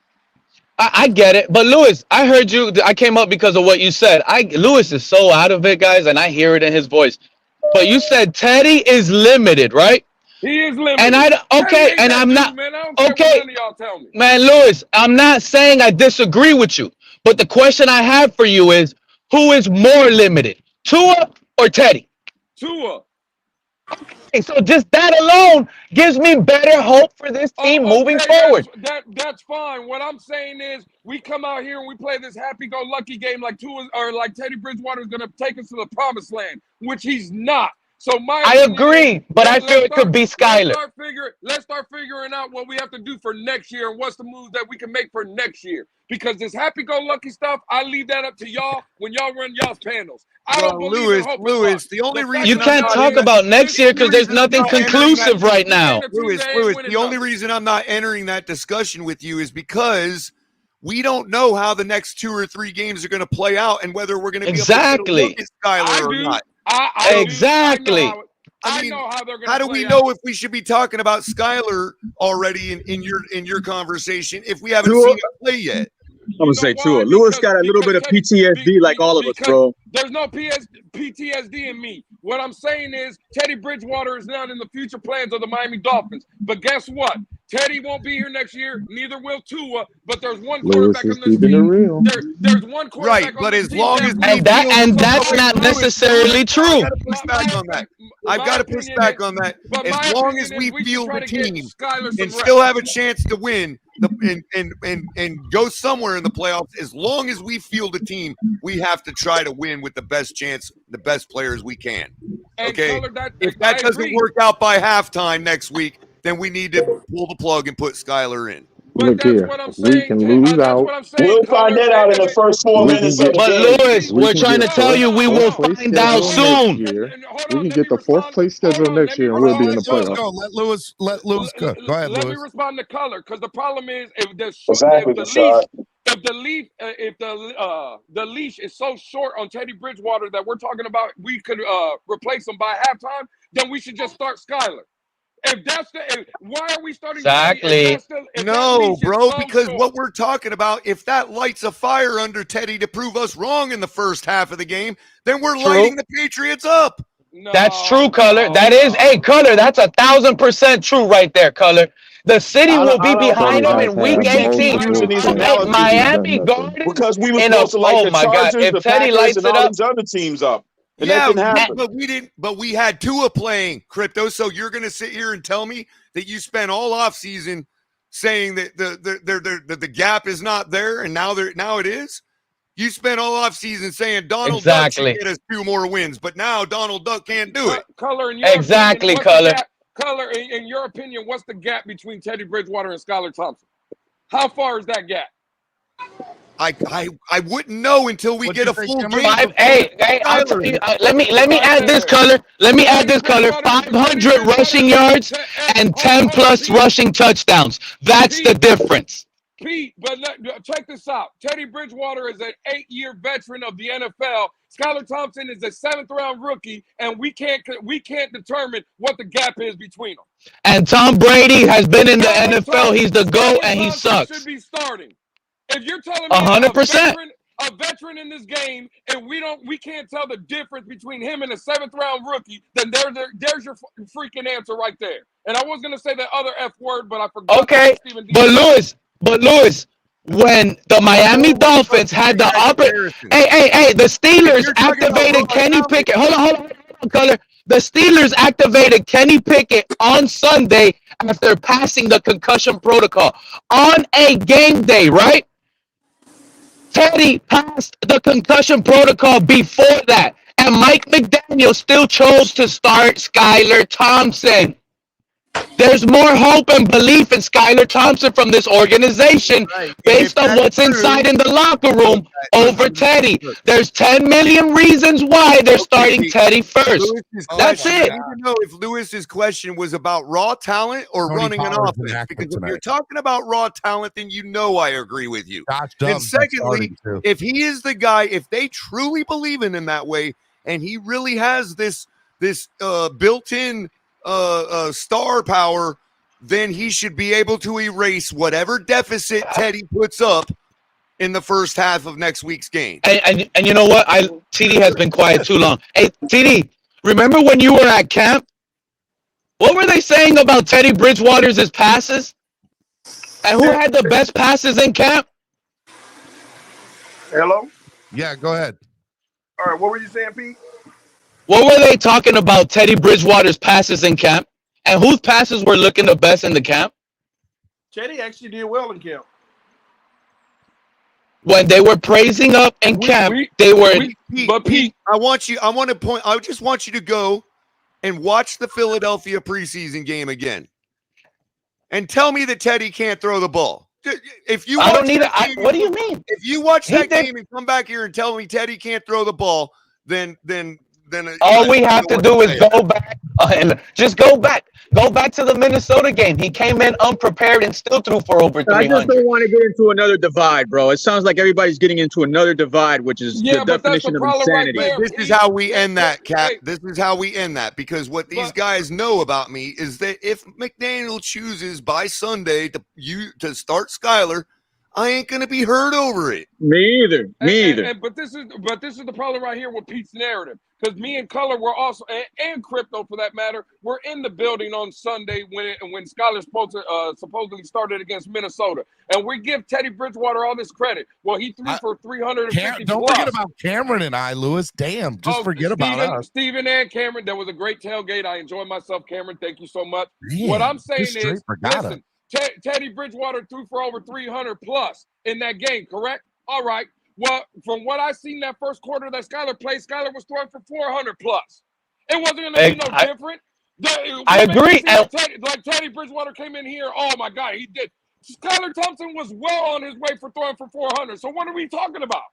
I get it. But, Lewis, I heard you. I came up because of what you said. Lewis is so out of it, guys, and I hear it in his voice. But you said Teddy is limited, right? He is limited. And I'm not. Man, I don't care what none of y'all tell me. Man, Lewis, I'm not saying I disagree with you. But the question I have for you is, who is more limited, Tua or Teddy? Tua. Okay, so just that alone gives me better hope for this team moving forward. That's fine. What I'm saying is, we come out here and we play this happy-go-lucky game like Tua or like Teddy Bridgewater is going to take us to the promised land, which he's not. So my I agree, but I feel it could be Skyler. Let's start figuring out what we have to do for next year and what's the moves that we can make for next year. Because this happy-go-lucky stuff, I leave that up to y'all when y'all run y'all's panels. I don't believe in hope and luck. The only reason you can't talk about next year because there's nothing conclusive right now. Lewis, the only reason I'm not entering that discussion with you is because we don't know how the next 2 or 3 games are going to play out and whether we're going to be able to look at Skyler or not. Exactly. I mean, how do we know if we should be talking about Skyler already in your conversation if we haven't seen him play yet? I'm gonna say Tua. Lewis got a little bit of PTSD like all of us, bro. There's no PTSD in me. What I'm saying is Teddy Bridgewater is not in the future plans of the Miami Dolphins. But guess what? Teddy won't be here next year. Neither will Tua. But there's one quarterback on this team. There's one quarterback on this team. Right, but as long as that's not necessarily true. I've got to push back on that. As long as we feel the team and still have a chance to win and go somewhere in the playoffs, as long as we feel the team, we have to try to win with the best chance, the best players we can. Okay, if that doesn't work out by halftime next week, then we need to pull the plug and put Skyler in. Look here, we can lose out. We'll find that out in the first 4 minutes of the But game. Lewis, we're trying to tell you we will find out soon. We can get the 4th place schedule next year, and we'll be in the playoffs. Let Lewis go. Go ahead, Let Lewis. me respond to color because the problem is if the leash is so short on Teddy Bridgewater that we're talking about we could replace him by halftime, then we should just start Skyler. Why are we starting? Exactly. No, bro, because what we're talking about, if that lights a fire under Teddy to prove us wrong in the first half of the game, then we're lighting the Patriots up. That's true, Color. That is, Color, that's 1,000% true right there, Color. The city will be behind them in week 18. Miami Garden. Because we were supposed to light the Chargers, the Packers, and all these other teams up. And that didn't happen. But we didn't. But we had Tua playing, Crypto. So you're going to sit here and tell me that you spent all offseason saying that the gap is not there, and now it is. You spent all offseason saying Donald Duck should get us 2 more wins, but now Donald Duck can't do it. Color in your opinion, Color in your opinion, what's the gap between Teddy Bridgewater and Skylar Thompson? How far is that gap? I wouldn't know until we get a full game. I'll tell you, let me add this, Color. Let me add this, Color. 500 rushing yards and 10+ rushing touchdowns. That's the difference. Pete, but check this out. Teddy Bridgewater is an 8-year veteran of the NFL. Skylar Thompson is a 7th-round rookie, and we can't determine what the gap is between them. And Tom Brady has been in the NFL. He's the GOAT, and he sucks. Should be starting. If you're telling me 100%. a veteran in this game, and we can't tell the difference between him and a 7th-round rookie, then there's your freaking answer right there. And I was gonna say that other F word, but I forgot. Okay, but Lewis, when the Miami Dolphins had the the Steelers activated Kenny Pickett. Hold on, Color. The Steelers activated Kenny Pickett on Sunday after passing the concussion protocol on a game day, right? Teddy passed the concussion protocol before that, and Mike McDaniel still chose to start Skylar Thompson. There's more hope and belief in Skylar Thompson from this organization based on what's inside in the locker room over Teddy. There's 10 million reasons why they're starting Teddy first. That's it. I don't know if Lewis's question was about raw talent or running an offense. Because if you're talking about raw talent, then you know I agree with you. And secondly, if he is the guy, if they truly believe in him that way, and he really has this built-in star power, then he should be able to erase whatever deficit Teddy puts up in the first half of next week's game. And you know what? TD has been quiet too long. Hey, TD, remember when you were at camp? What were they saying about Teddy Bridgewater's passes? And who had the best passes in camp? Hello? Yeah, go ahead. All right, what were you saying, Pete? What were they talking about Teddy Bridgewater's passes in camp? And whose passes were looking the best in the camp? Teddy actually did well in camp. When they were praising up in camp, they were. But Pete, I just want you to go and watch the Philadelphia preseason game again and tell me that Teddy can't throw the ball. If you I don't watch need that it. game, What do you mean? If you watch He that did- game and come back here and tell me Teddy can't throw the ball, then all we have to do is go back and just go back to the Minnesota game. He came in unprepared and still threw for over I just 300. don't want to get into another divide, bro. It sounds like everybody's getting into another divide, which is the but that's the definition of problem right insanity. there. This is how we end that, Cap. This is how we end that, because what these guys know about me is that if McDaniel chooses by Sunday to start Skyler, I ain't gonna be hurt over it. Me either. Me either. But this is the problem right here with Pete's narrative, because me and Color were also and Crypto for that matter were in the building on Sunday when Skyler supposedly started against Minnesota, and we give Teddy Bridgewater all this credit. Well, he threw for 350. Don't forget about Cameron and I, Lewis. Damn, just forget about us. Steven and Cameron. That was a great tailgate. I enjoyed myself, Cameron. Thank you so much. Man, what I'm saying just straight is, forgot listen. Teddy Bridgewater threw for over 300 plus in that game, correct? All right. Well, from what I seen that first quarter that Skyler played, Skyler was throwing for 400 plus. It wasn't going to be no different. I agree. Like Teddy Bridgewater came in here. Oh my God, he did. Skyler Thompson was well on his way for throwing for 400. So what are we talking about?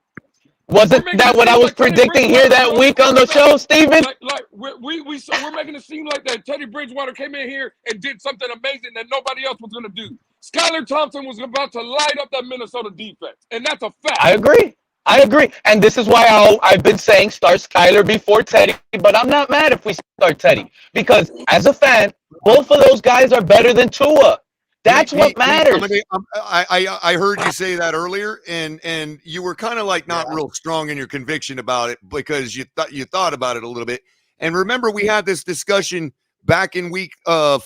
Wasn't that what I was predicting here that week on the show, Steven? We're making it seem like that Teddy Bridgewater came in here and did something amazing that nobody else was going to do. Skyler Thompson was about to light up that Minnesota defense, and that's a fact. I agree. And this is why I've been saying start Skyler before Teddy, but I'm not mad if we start Teddy, because as a fan, both of those guys are better than Tua. That's what matters. I heard you say that earlier, and you were kind of like not real strong in your conviction about it because you thought about it a little bit. And remember, we had this discussion back in week 2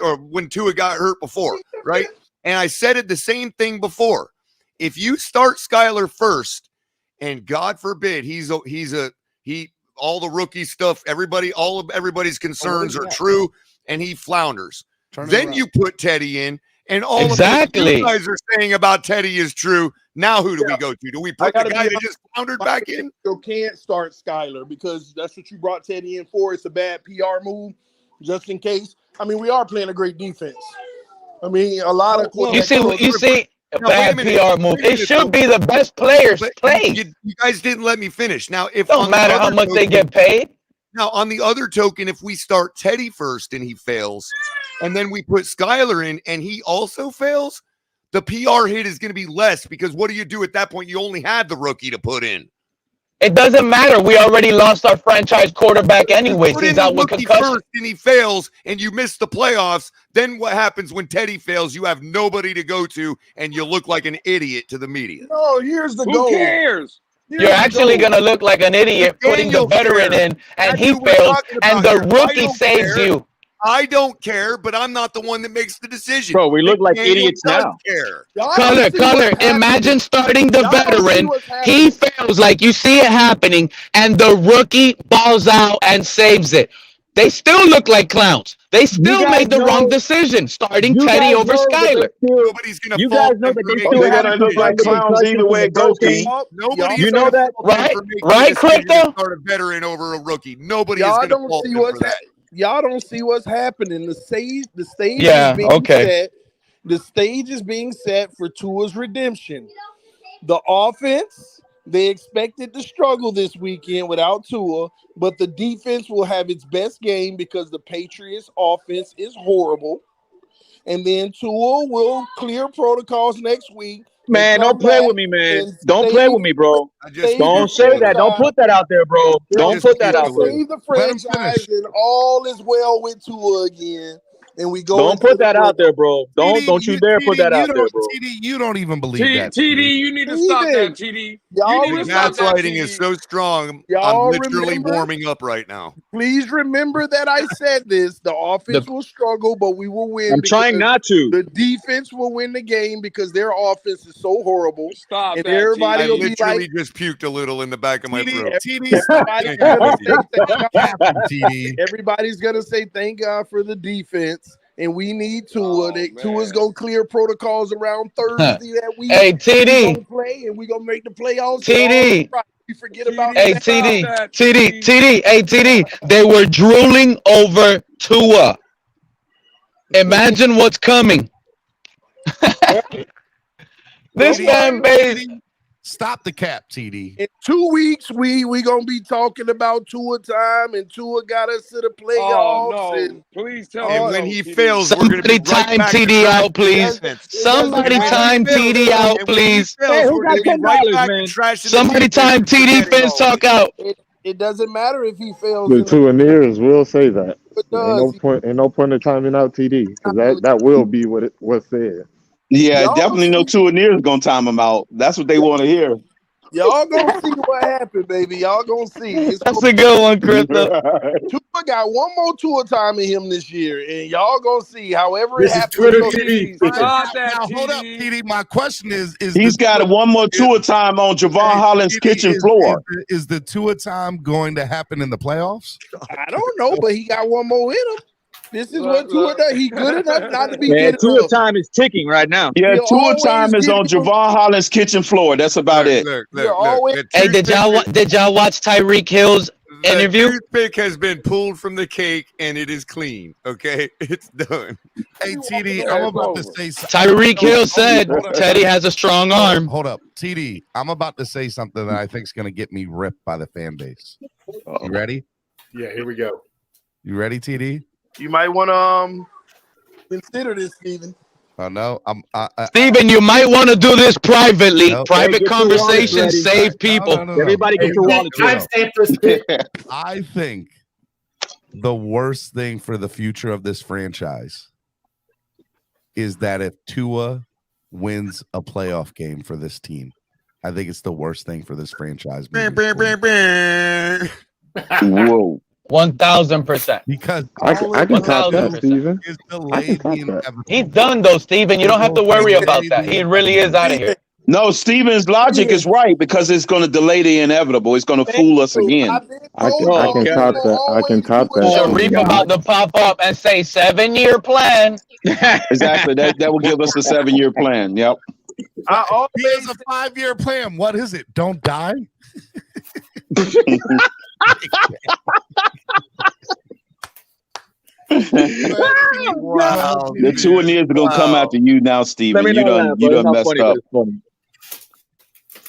or when Tua got hurt before, right? And I said it the same thing before. If you start Skyler first, and God forbid all the rookie stuff, everybody's concerns are true, and he flounders. Then you put Teddy in, and all of what you guys are saying about Teddy is true. Now who do we go to? Do we put the guy that just floundered back in? You can't start Skyler because that's what you brought Teddy in for. It's a bad PR move, just in case. I mean, we are playing a great defense. I mean, a lot of you see a bad PR move. It should be the best players played. You guys didn't let me finish. Now, if don't matter how much they get paid. Now, on the other token, if we start Teddy first and he fails, and then we put Skyler in and he also fails, the PR hit is going to be less because what do you do at that point? You only had the rookie to put in. It doesn't matter. We already lost our franchise quarterback anyways. He's out with concussion. First and he fails and you miss the playoffs. Then what happens when Teddy fails? You have nobody to go to and you look like an idiot to the media. No, here's the goal. Who cares? You're actually going to look like an idiot putting the veteran in, and he fails, and the rookie saves you. I don't care, but I'm not the one that makes the decision. Bro, we look like idiots now. Color, imagine starting the veteran. He fails like you see it happening, and the rookie balls out and saves it. They still look like clowns. They still made the wrong decision, starting Teddy over Skyler. Nobody's gonna. You guys know that they still they're gonna look like clowns either way it goes. Nobody. You know that, right, Crypto? Start a veteran over a rookie. Nobody Y'all is gonna don't fault see him what's for that. Y'all don't see what's happening. The stage Yeah, is being okay. set. The stage is being set for Tua's redemption. The offense, they expected to struggle this weekend without Tua, but the defense will have its best game because the Patriots' offense is horrible. And then Tua will clear protocols next week. Man, don't play with me, man. Don't play with me, bro. Don't say that. Don't put that out there, bro. Don't put that out there. Save the franchise and all is well with Tua again. And we go. Don't put that out there, bro. Don't you dare put that out there, bro. TD, you don't even believe that. TD, you need to stop that, TD. Gaslighting is so strong. I'm literally warming up right now. Please remember that I said this. The offense will struggle, but we will win. I'm trying not to. The defense will win the game because their offense is so horrible. Stop and that, everybody I will be literally like, just puked a little in the back of my throat. everybody's gonna say thank God for the defense. And we need Tua. Tua's gonna clear protocols around Thursday that week. Hey, TD. Play and we gonna make the playoffs. TD. We forget about Hey, that. TD, hey, TD. They were drooling over Tua. Imagine what's coming. This fan base. Stop the cap, TD. In 2 weeks, we gonna be talking about Tua time, and Tua got us to the playoffs. Oh, no. And please tell And me. when no, he TD. fails, we're going to Somebody be right time back to TD trash out, please. defense. Somebody And when he time fails- TD out, and when he please. fails, we're going to be right back to trashing the Somebody defense time and TD forgetting Phins talk out. it doesn't matter if he fails. The two Aniers will say that. It Ain't no does. point. Ain't no point in timing out TD because that will be what's said. Yeah, Y'all definitely no two Aniers gonna time him out. That's what they want to hear. Y'all gonna see what happened, baby. Y'all gonna see. That's a good one, Crypto. Tua got one more Tua time in him this year, and y'all gonna see. However This it is happens, Twitter go- TV. Stop that, Now, TD. hold up, TD. My question is He's got one more tour time on Javon Holland's kitchen floor. Is the Tua time going to happen in the playoffs? I don't know, but he got one more in him. This is what Tua does. He good enough not to be Yeah, getting Tua up. time is ticking right now. Yeah, He'll tour always time is give on you- Javon Holland's kitchen floor. That's about it. always- Hey, did y'all watch Tyreek Hill's interview? The toothpick has been pulled from the cake and it is clean. Okay, it's done. Hey, TD, I'm about to say something. Tyreek Hill said Teddy has a strong arm. Hold up, TD. I'm about to say something that I think is going to get me ripped by the fan base. You ready? Yeah, here we go. You ready, TD? You might want to consider this, Steven. Oh no, Steven, you might want to do this privately. Nope. Private Hey, get your wallets conversations ready. save people. Everybody get your wallet ready. I think the worst thing for the future of this franchise is that if Tua wins a playoff game for this team, I think it's the worst thing for this franchise. Whoa. 1000%. Because I can top that, Steven. I can top that. He's done though, Steven. You don't have to worry about that. He really is out of here. No, Steven's logic is right because it's going to delay the inevitable. It's going to fool us again. I can top that. I can top that. Sharif about to pop up and say 7-year plan. Exactly. That will give us a 7-year plan. Yep. He has a 5-year plan. What is it? Don't die. Wow. The two Aniers are going to come after you now, Steven. You done messed up.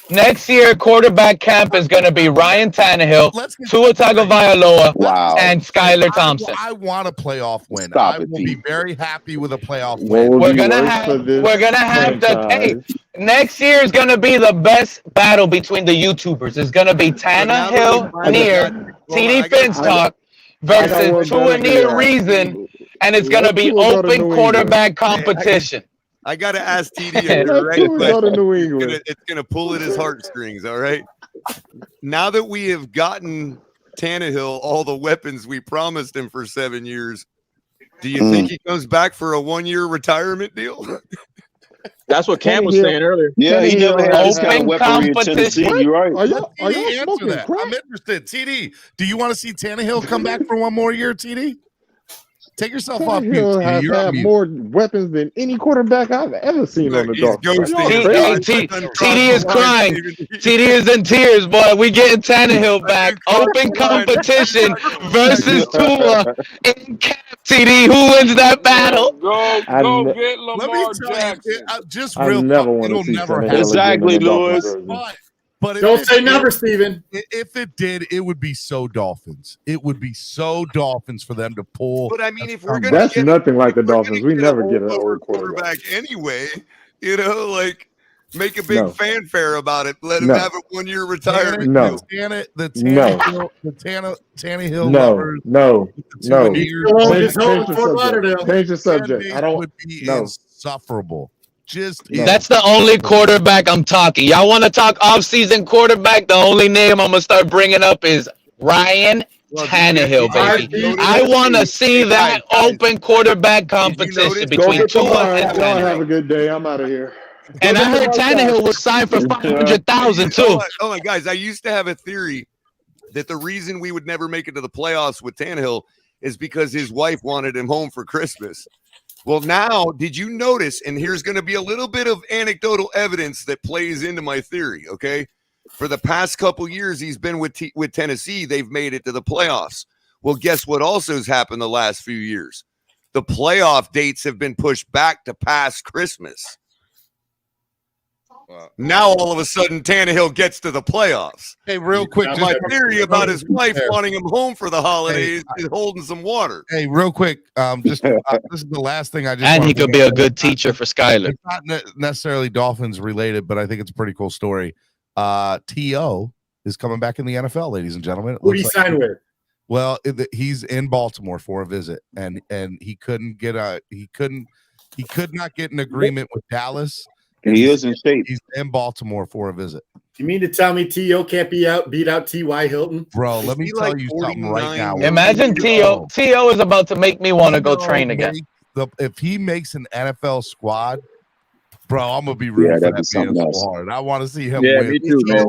Next year, quarterback camp is going to be Ryan Tannehill, Tua Tagovailoa, and Skylar Thompson. I want a playoff win. Stop I it, will T. be very happy with a playoff What win. would We're be gonna worse for this have the hey, franchise? next year is gonna be the best battle between the YouTubers. It's gonna be Tannehill near TD Phins talk versus Tua near Reason, and it's gonna be open quarterback competition. I got to ask TD a direct Tua go to question. New England. It's gonna pull at his heartstrings. All right. Now that we have gotten Tannehill all the weapons we promised him for 7 years, do you think he comes back for a 1-year retirement deal? That's what Cam was saying earlier. Yeah, he never had this kind of weaponry in Tennessee. You're right. Are y'all TD, smoking answer that. crack? I'm interested. TD, do you want to see Tannehill come back for one more year, TD? Take yourself off mute. Tannehill TD. has You're on had mute. more weapons than any quarterback I've ever seen on the He's Dolphins. ghosting. TD is crying. TD is in tears, boy. We getting Tannehill back. Open competition versus Tua in camp. TD, who wins that battle? Go get Let Lamar me tell Jackson. you, just I real never talk, want to it'll see never Tannehill happen. Exactly, again in the Dolphins Lewis. jersey. But if Don't it say did- numbers, Steven. If it did, it would be so Dolphins. It would be so Dolphins for them to pull. But I mean, if we're gonna That's get nothing like the if we're gonna Dolphins. We get a never get an holdover old quarterback. anyway, like make a big No. fanfare about it. Let him No. have a 1-year retirement. No. The Tannehill No, lovers. no, no. Change Change the subject. I don't. would be No. insufferable. Just That's the only quarterback I'm talking. Y'all want to talk off-season quarterback? The only name I'm gonna start bringing up is Ryan Tannehill, baby. I want to see that open quarterback competition between Tua and Y'all have Tannehill. a good day. I'm out of here. And I heard Tannehill was signed for $500,000 too. Oh my guys, I used to have a theory that the reason we would never make it to the playoffs with Tannehill is because his wife wanted him home for Christmas. Well, now, did you notice, and here's going to be a little bit of anecdotal evidence that plays into my theory, okay? For the past couple years, he's been with Tennessee. They've made it to the playoffs. Well, guess what also has happened the last few years? The playoff dates have been pushed back to past Christmas. Now, all of a sudden, Tannehill gets to the playoffs. Hey, real quick, my theory about his wife wanting him home for the holidays is holding some water. Hey, real quick, just this is the last thing I just. And he could be a good teacher for Skyler. It's not necessarily Dolphins related, but I think it's a pretty cool story. T.O. is coming back in the NFL, ladies and gentlemen. Who did he sign with? Well, he's in Baltimore for a visit, and he could not get an agreement with Dallas. He is in shape. He's in Baltimore for a visit. You mean to tell me T.O. can't beat out T.Y. Hilton? Bro, let me tell you something right now. Imagine T.O. is about to make me want to go train again. If he makes an NFL squad, bro, I'm gonna be rooting for that man so hard. I want to see him win. Me too, man.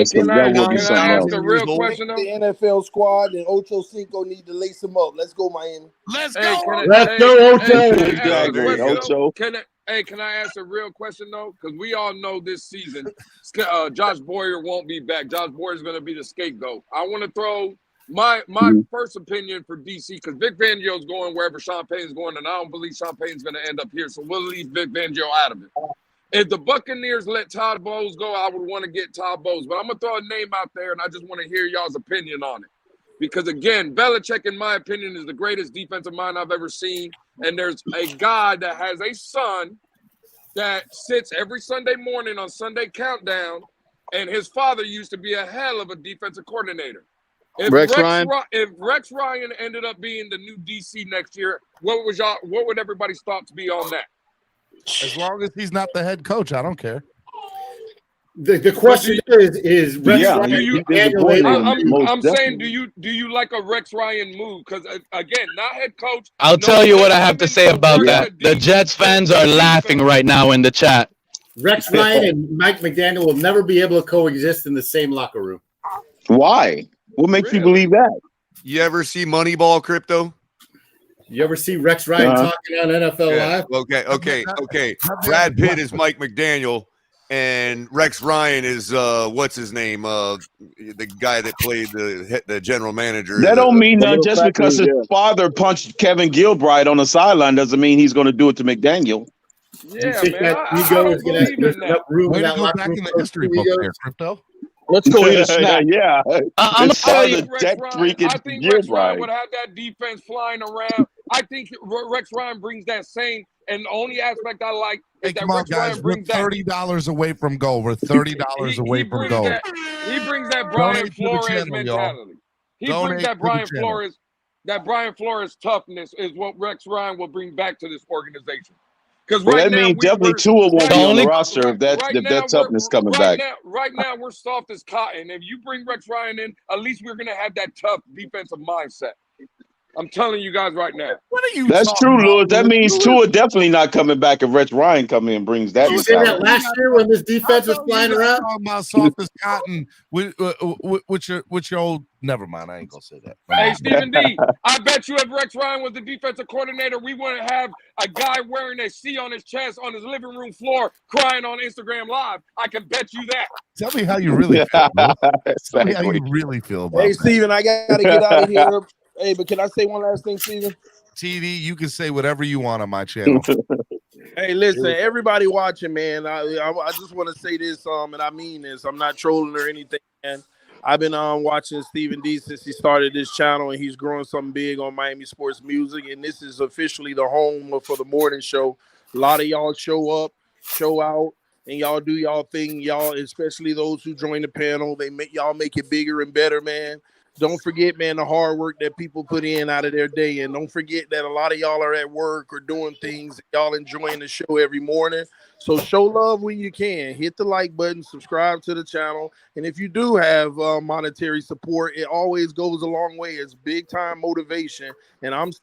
Can I ask a real question? The NFL squad and Ocho Cinco need to lace him up. Let's go, Miami. Let's go. Let's go, Ocho. Can I ask a real question though? Because we all know this season, Josh Boyer won't be back. Josh Boyer is going to be the scapegoat. I want to throw my first opinion for DC because Vic Fangio's going wherever Sean Payton's going, and I don't believe Sean Payton's going to end up here. So we'll leave Vic Fangio out of it. If the Buccaneers let Todd Bowles go, I would want to get Todd Bowles. But I'm going to throw a name out there, and I just want to hear y'all's opinion on it. Because, again, Belichick, in my opinion, is the greatest defensive mind I've ever seen. And there's a guy that has a son that sits every Sunday morning on Sunday Countdown, and his father used to be a hell of a defensive coordinator. If Rex Ryan ended up being the new DC next year, what would everybody's thoughts be on that? As long as he's not the head coach, I don't care. The question is Rex Ryan. I'm saying, do you like a Rex Ryan move? Because again, not head coach. I'll tell you what I have to say about that. The Jets fans are laughing right now in the chat. Rex Ryan and Mike McDaniel will never be able to coexist in the same locker room. Why? What makes you believe that? You ever see Moneyball, Crypto? You ever see Rex Ryan talking on NFL Live? Okay. Brad Pitt is Mike McDaniel. And Rex Ryan is what's his name? The guy that played the general manager. That don't mean nothing. Just because his father punched Kevin Gilbride on the sideline doesn't mean he's going to do it to McDaniel. Yeah, man. I don't believe in that. Way to go back in the history book there, Crypto. Let's go ahead and snap. Yeah. I'm telling you, I think Rex Ryan would have that defense flying around. I think Rex Ryan brings that same. And the only aspect I like is that Rex Ryan brings that. We're $30 away from goal. We're $30 away from goal. He brings that Brian Flores mentality. He brings that Brian Flores toughness is what Rex Ryan will bring back to this organization. Because that means definitely Tua won't be on the roster if that toughness coming back. Right now, we're soft as cotton. If you bring Rex Ryan in, at least we're going to have that tough defensive mindset. I'm telling you guys right now. What are you? That's true, Lewis. That means Tua definitely not coming back if Rex Ryan come in and brings that. You said that last year when this defense was flying around. Talking about soft as cotton with your old. Never mind. I ain't gonna say that. Hey, Stephen D. I bet you if Rex Ryan was the defensive coordinator, we wouldn't have a guy wearing a C on his chest on his living room floor crying on Instagram Live. I can bet you that. Tell me how you really feel. Tell me how you really feel about Hey, Stephen, I gotta get out of here. Hey, but can I say one last thing, Steven? TV, you can say whatever you want on my channel. Hey, listen, everybody watching, man. I just want to say this, and I mean this. I'm not trolling or anything, man. I've been watching Stephen D since he started this channel, and he's growing something big on Miami sports music. And this is officially the home for the morning show. A lot of y'all show up, show out, and y'all do y'all thing. Y'all, especially those who join the panel, y'all make it bigger and better, man. Don't forget, man, the hard work that people put in out of their day. And don't forget that a lot of y'all are at work or doing things. Y'all enjoying the show every morning. So show love when you can. Hit the like button, subscribe to the channel. And if you do have monetary support, it always goes a long way. It's big time motivation. And I'm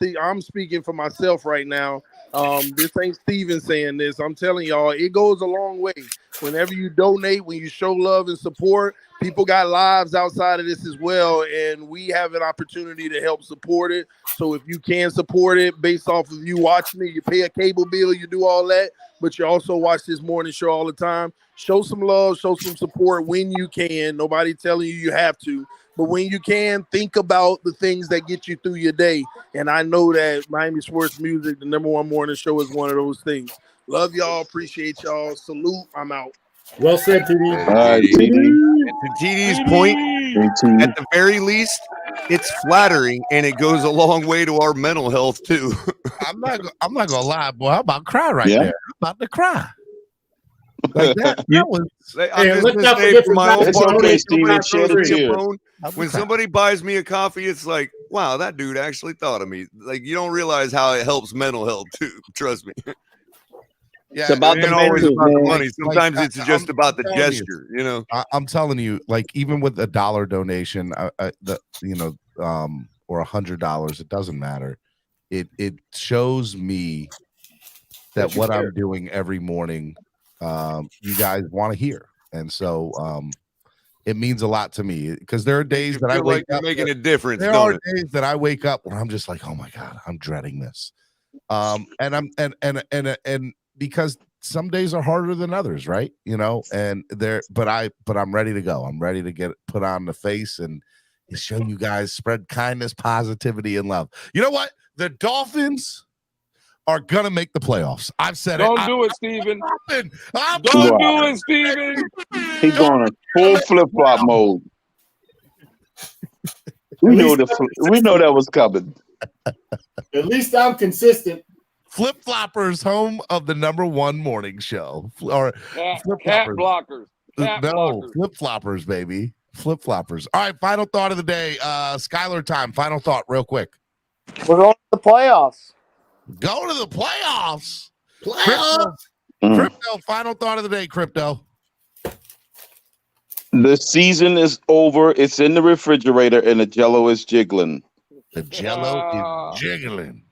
speaking for myself right now. This ain't Steven saying this. I'm telling y'all, it goes a long way. Whenever you donate, when you show love and support, people got lives outside of this as well, and we have an opportunity to help support it. So if you can support it based off of you watching it, you pay a cable bill, you do all that, but you also watch this morning show all the time. Show some love, show some support when you can. Nobody telling you have to, but when you can, think about the things that get you through your day. And I know that Miami Sports Music, the #1 morning show, is one of those things. Love y'all. Appreciate y'all. Salute. I'm out. Well said, TD. All right, TD. And to TD's point, at the very least, it's flattering and it goes a long way to our mental health too. I'm not gonna lie, boy. I'm about to cry right there. I'm about to cry. Like that was. I'm just gonna say for my own part, when somebody buys me a coffee, it's like, wow, that dude actually thought of me. Like, you don't realize how it helps mental health too. Trust me. Yeah, it's about the money. Sometimes it's just about the gesture. You know, I'm telling you, like even with a $1 donation, or $100, it doesn't matter. It shows me that what I'm doing every morning, you guys want to hear, and so it means a lot to me because there are days that I wake up making a difference. There are days that I wake up where I'm just like, oh my god, I'm dreading this, and because some days are harder than others, right? You know, but I'm ready to go. I'm ready to get put on the face and show you guys, spread kindness, positivity, and love. You know what? The Dolphins are gonna make the playoffs. I've said Don't it. do it, Steven. Don't do it, Steven. He's going in full flip-flop mode. We know that was coming. At least I'm consistent. Flip Floppers, home of the #1 morning show, or cat blockers. Flip Floppers, baby, Flip Floppers. All right, final thought of the day. Skylar time. Final thought, real quick. We're going to the playoffs. Go to the playoffs. Crypto, final thought of the day. Crypto. The season is over. It's in the refrigerator, and the Jello is jiggling. The Jello is jiggling,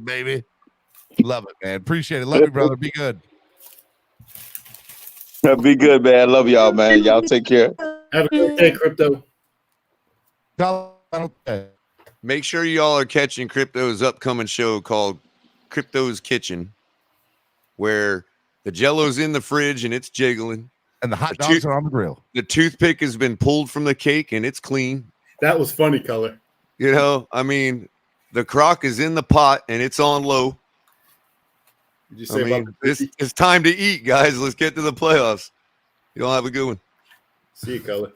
baby. Love it, man. Appreciate it. Love you, brother. Be good. Be good, man. Love y'all, man. Y'all take care. Have a good day, Crypto. Make sure y'all are catching Crypto's upcoming show called Crypto's Kitchen, where the Jello's in the fridge and it's jiggling, and the hot dogs are on the grill. The toothpick has been pulled from the cake and it's clean. That was funny, Color. You know, I mean, the crock is in the pot and it's on low. Did you say it's time to eat, guys. Let's get to the playoffs. Y'all have a good one. See you, Color.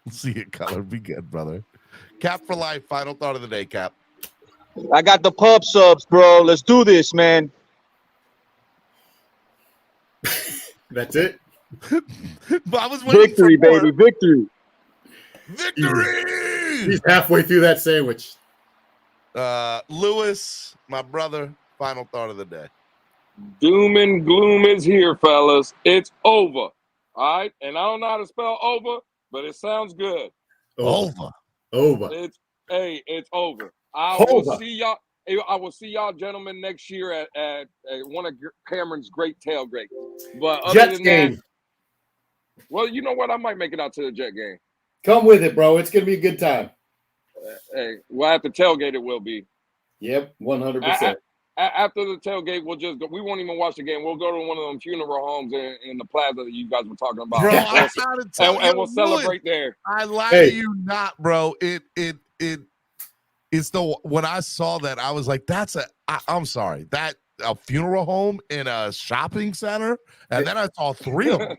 See you, Color. Be good, brother. Cap for life. Final thought of the day, Cap. I got the pub subs, bro. Let's do this, man. That's it. I was waiting victory, for more. baby, victory. Victory. He's halfway through that sandwich. Lewis, my brother. Final thought of the day. Doom and gloom is here, fellas. It's over. All right, and I don't know how to spell over, but it sounds good. Over. It's over. I will see y'all gentlemen next year at one of Cameron's great tailgates. But other Jets than game. that, well, you know what? I might make it out to the Jet game. Come with it, bro. It's gonna be a good time. Hey, well, at the tailgate, it will be. Yep, 100%. After the tailgate, we'll just go. We won't even watch the game. We'll go to one of them funeral homes in the plaza that you guys were talking about. Bro, and we'll celebrate there. I lie to you not, bro. It's the when I saw that, I was like, I'm sorry, that a funeral home in a shopping center, and then I saw 3 of them.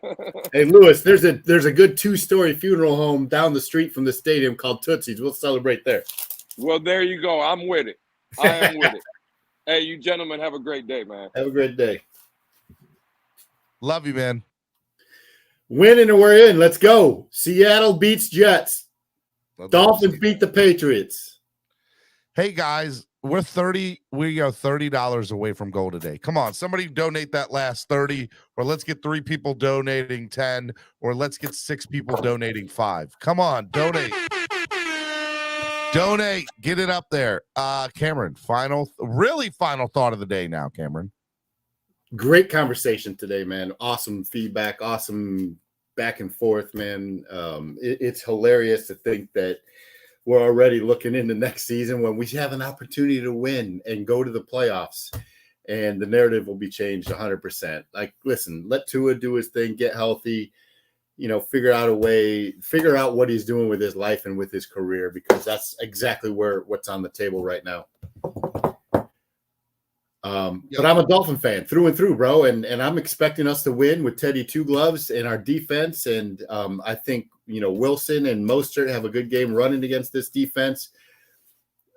Hey, Lewis, there's a good 2-story funeral home down the street from the stadium called Tootsie's. We'll celebrate there. Well, there you go. I'm with it. I am with it. Hey, you gentlemen, have a great day, man. Have a great day. Love you, man. Winning and we're in. Let's go. Seattle beats Jets. Dolphins beat the Patriots. Hey, guys, we are $30 away from goal today. Come on, somebody donate that last 30, or let's get 3 people donating 10, or let's get 6 people donating 5. Come on, donate. Donate. Get it up there. Cameron, really final thought of the day now, Cameron. Great conversation today, man. Awesome feedback. Awesome back and forth, man. It's hilarious to think that we're already looking into next season when we have an opportunity to win and go to the playoffs, and the narrative will be changed 100%. Like, listen, let Tua do his thing, get healthy, figure out what he's doing with his life and with his career, because that's exactly what's on the table right now. But I'm a Dolphin fan through and through, bro. And I'm expecting us to win with Teddy Two Gloves in our defense. And I think, Wilson and Mostert have a good game running against this defense.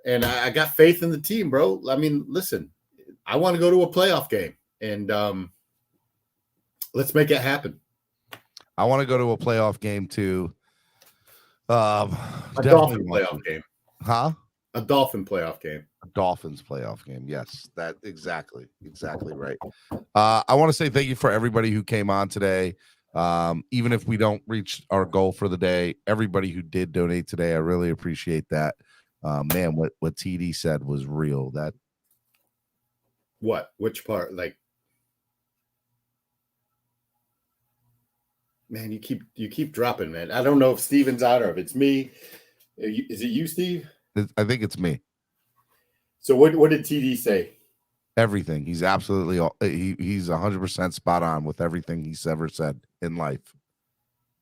And I got faith in the team, bro. I mean, listen, I want to go to a playoff game, and let's make it happen. I want to go to a playoff game too. A Dolphin playoff game. Huh? A Dolphin playoff game. A Dolphins playoff game. Yes, that exactly right. I want to say thank you for everybody who came on today. Even if we don't reach our goal for the day, everybody who did donate today, I really appreciate that. Man, what TD said was real. That what? Which part? Like, man, you keep dropping, man. I don't know if Steven's out or if it's me. Is it you, Steve? I think it's me. So what did TD say? Everything. He's absolutely he's 100% spot on with everything he's ever said in life.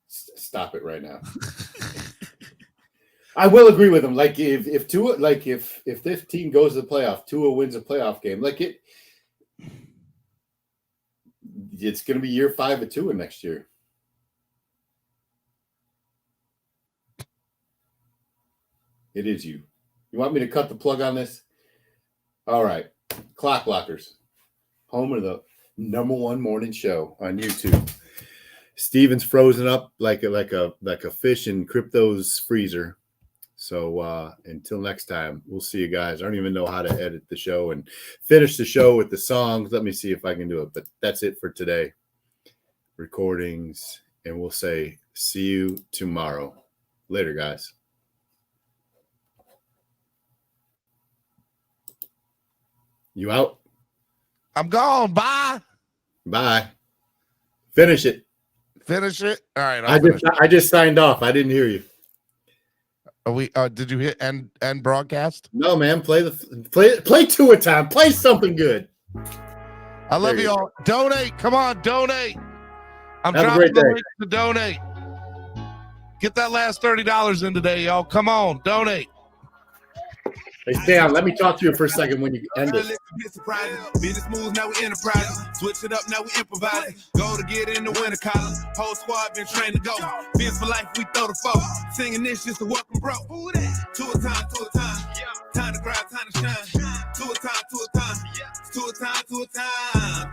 Stop it right now. I will agree with him. Like if Tua, like if this team goes to the playoff, Tua wins a playoff game. Like it's going to be year 5 of Tua next year. It is you. You want me to cut the plug on this? All right. Clock Blockers. Home of the #1 morning show on YouTube. Steven's frozen up like a fish in Crypto's freezer. So until next time, we'll see you guys. I don't even know how to edit the show and finish the show with the songs. Let me see if I can do it. But that's it for today. Recordings. And we'll say see you tomorrow. Later, guys. You out? I'm gone. Bye. Bye. Finish it. Finish it. All right. I just signed off. I didn't hear you. Are we? Did you hit end broadcast? No, man. Play Tua time. Play something good. I love you all. Donate. Come on, donate. I'm Have a dropping great the day. link to donate. Get that last $30 in today, y'all. Come on, donate. Hey, Stan, let me talk to you for a second when you end it. Business moves, now we enterprising. Switch it up, now we improvising. Go to get in the winter collar. Whole squad been trained to go. Phins for life, we throw the foe. Singing this just to welcome bro. To a time. Time to grind, time to shine. To a time. To a time.